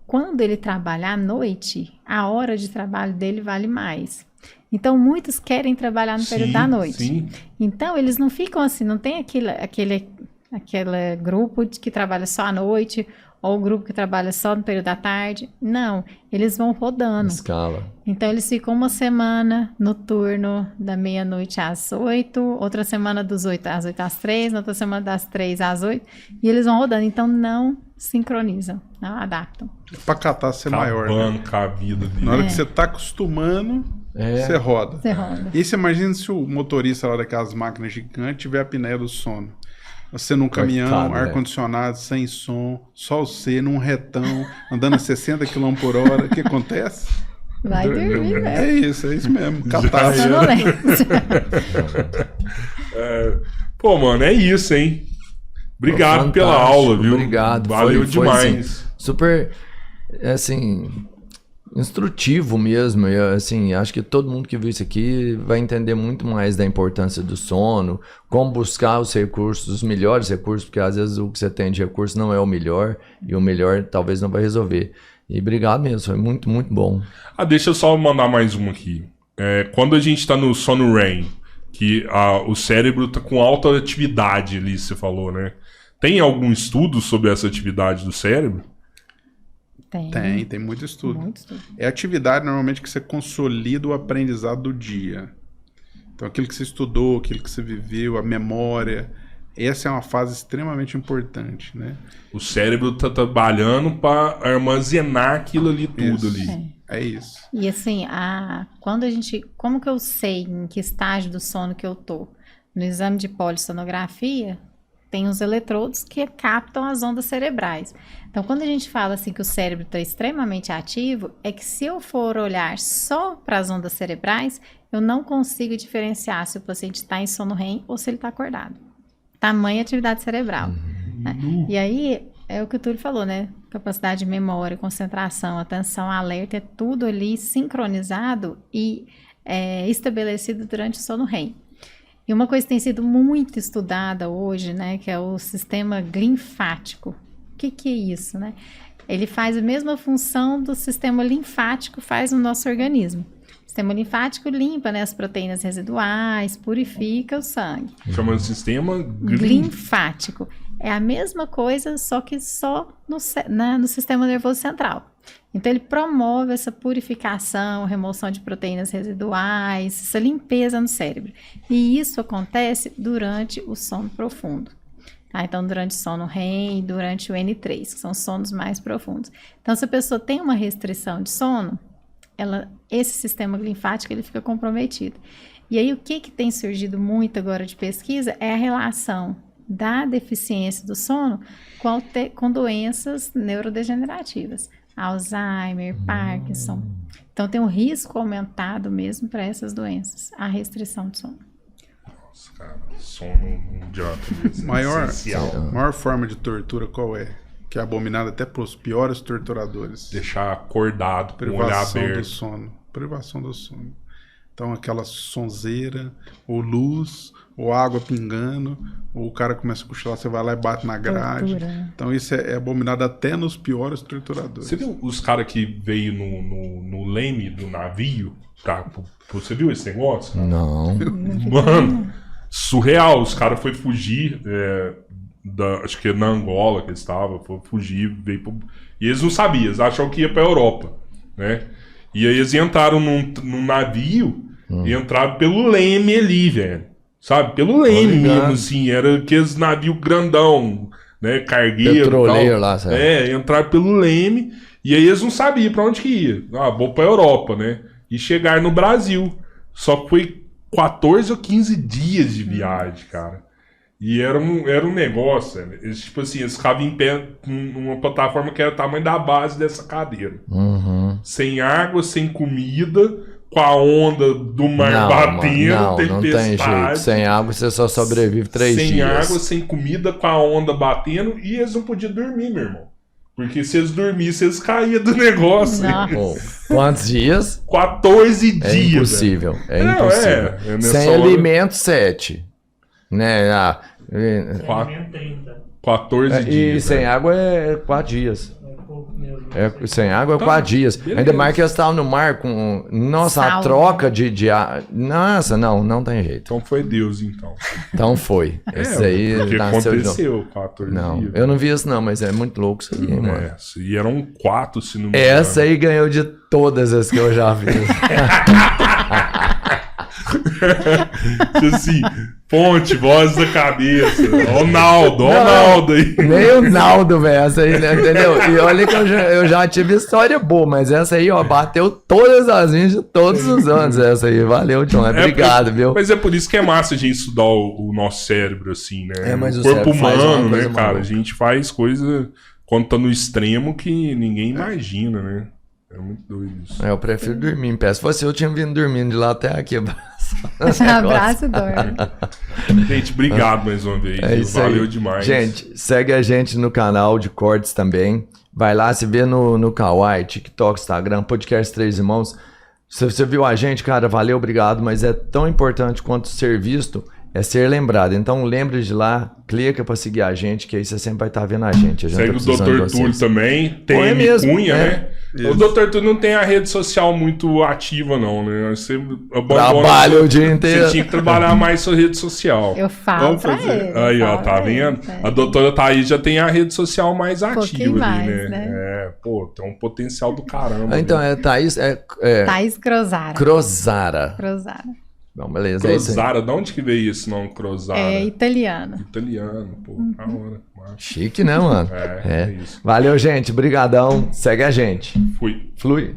quando ele trabalha à noite, a hora de trabalho dele vale mais. Então, muitos querem trabalhar no período da noite. Sim. Então, eles não ficam assim, não tem aquele grupo que trabalha só à noite, ou o grupo que trabalha só no período da tarde. Não, eles vão rodando. Escala. Então, eles ficam uma semana no turno da meia-noite às 8, outra semana das 8 às 3, outra semana das 3 às 8, e eles vão rodando. Então, não sincronizam, não adaptam. Pra catar ser maior, né? Com a vida dele. Na hora que você tá acostumando, você roda. Você roda. E você imagina se o motorista lá daquelas máquinas gigantes tiver a apneia do sono. Você num caminhão, ar-condicionado, sem som, só você num retão, andando a 60 km por hora. O que acontece? Vai dormir, velho. É isso mesmo. Catástrofe. Pô, mano, é isso, hein? Obrigado pela aula, viu? Obrigado. Valeu demais. Foi, assim, super, assim, instrutivo mesmo. Eu, assim, acho que todo mundo que viu isso aqui vai entender muito mais da importância do sono, como buscar os recursos, os melhores recursos, porque às vezes o que você tem de recurso não é o melhor, e o melhor talvez não vai resolver. E obrigado mesmo, foi muito, muito bom. Deixa eu só mandar mais uma aqui. Quando a gente tá no sono REM, que o cérebro tá com alta atividade ali, você falou, né? Tem algum estudo sobre essa atividade do cérebro? Tem muito estudo. É a atividade normalmente que você consolida o aprendizado do dia. Então aquilo que você estudou, aquilo que você viveu, a memória, essa é uma fase extremamente importante, né? O cérebro tá trabalhando para armazenar aquilo ali tudo ali. É isso. E assim, como que eu sei em que estágio do sono que eu tô? No exame de polissonografia, tem os eletrodos que captam as ondas cerebrais. Então, quando a gente fala assim que o cérebro está extremamente ativo, é que se eu for olhar só para as ondas cerebrais, eu não consigo diferenciar se o paciente está em sono REM ou se ele está acordado. Tamanha atividade cerebral. Né? E aí, é o que o Túlio falou, né? Capacidade de memória, concentração, atenção, alerta, é tudo ali sincronizado e estabelecido durante o sono REM. E uma coisa que tem sido muito estudada hoje, né, que é o sistema linfático. O que é isso, né? Ele faz a mesma função do sistema linfático faz no nosso organismo. O sistema linfático limpa, né, as proteínas residuais, purifica o sangue. Chamando de sistema linfático. É a mesma coisa, só que só no sistema nervoso central. Então, ele promove essa purificação, remoção de proteínas residuais, essa limpeza no cérebro. E isso acontece durante o sono profundo. Tá? Então, durante o sono REM e durante o N3, que são sonos mais profundos. Então, se a pessoa tem uma restrição de sono, esse sistema linfático ele fica comprometido. E aí, o que tem surgido muito agora de pesquisa é a relação da deficiência do sono com doenças neurodegenerativas. Alzheimer, Parkinson. Então, tem um risco aumentado mesmo para essas doenças, a restrição de sono. Nossa, cara, sono mundial. Maior forma de tortura qual é? Que é abominada até para os piores torturadores. Deixar acordado, com o olhar aberto. Privação do sono. Então, aquela sonzeira, ou luz, ou água pingando, ou o cara começa a cochilar, você vai lá e bate na grade. Tortura. Então, isso é abominado até nos piores torturadores. Você viu os caras que veio no leme do navio? Você viu esse negócio? Não. Mano, surreal. Os caras foram fugir, acho que na Angola que eles estavam, foram fugir, e eles não sabiam, eles achavam que ia pra Europa, né? E aí eles entraram num navio e entraram pelo leme ali, velho. Sabe? Pelo leme mesmo, assim. Era aqueles navios grandão, né? Cargueiro. Petroleiro lá, sabe? Entraram pelo leme. E aí eles não sabiam pra onde que ia. Vou pra Europa, né? E chegaram no Brasil. Só que foi 14 ou 15 dias de viagem, cara. E era um negócio, eles, tipo assim, eles ficavam em pé numa plataforma que era o tamanho da base dessa cadeira. Sem água, sem comida, com a onda do mar batendo, tempestade. Não tem jeito. Sem água você só sobrevive 3 dias. Sem água, sem comida, com a onda batendo, e eles não podiam dormir, meu irmão. Porque se eles dormissem, eles caíam do negócio. Quantos dias? 14 dias. É impossível. Sem alimento, 7. Né? 14 dias. E sem água é 4 dias. Sem água é 4 dias. Beleza. Ainda mais que eles estavam no mar com... Nossa, a troca de ar... Nossa, não tem jeito. Então foi Deus, então. Então foi. Esse aí porque aconteceu 14 dias. Eu não vi isso não, mas é muito louco isso aí, mano. E eram 4, se não me engano. Essa aí ganhou de todas as que eu já vi. Assim, fonte, voz da cabeça. Ronaldo aí. Nem o Naldo, velho. Essa aí, né, entendeu? E olha que eu já tive história boa, mas essa aí, ó, bateu todas as minhas de todos os anos. Essa aí, valeu, John. Obrigado, viu? Mas é por isso que é massa a gente estudar o nosso cérebro, assim, né? Mas o corpo humano, né, cara? Maluca. A gente faz coisa quando tá no extremo que ninguém imagina, né? É muito doido isso. Eu prefiro dormir em pé. Se fosse eu tinha vindo dormindo de lá até aqui. Abraço, dorme. Gente, obrigado mais uma vez. Valeu demais. Gente, segue a gente no canal de cortes também. Vai lá, se vê no Kawaii, TikTok, Instagram, Podcast 3 Irmãos. Se você viu a gente, cara, valeu, obrigado. Mas é tão importante quanto ser visto, é ser lembrado. Então lembre de lá, clica pra seguir a gente, que aí você sempre vai estar vendo a gente. Segue o Dr. Túlio também. Tem Cunha, né? Isso. O Dr. Túlio não tem a rede social muito ativa, não, né? Você trabalha o dia inteiro. Você tinha que trabalhar mais sua rede social. Eu falo pra ele. Aí, ó, tá vendo? A doutora Thaís já tem a rede social mais ativa ali, né? Tem um potencial do caramba. Então, Thaís... Thaís Crozara. Crozara. Bom, beleza. Crozara, de onde que veio esse nome, Crozara? É italiano. Italiano, pô, da hora. Chique, né, mano? É isso. Valeu, gente. Brigadão. Segue a gente. Fui. Flui.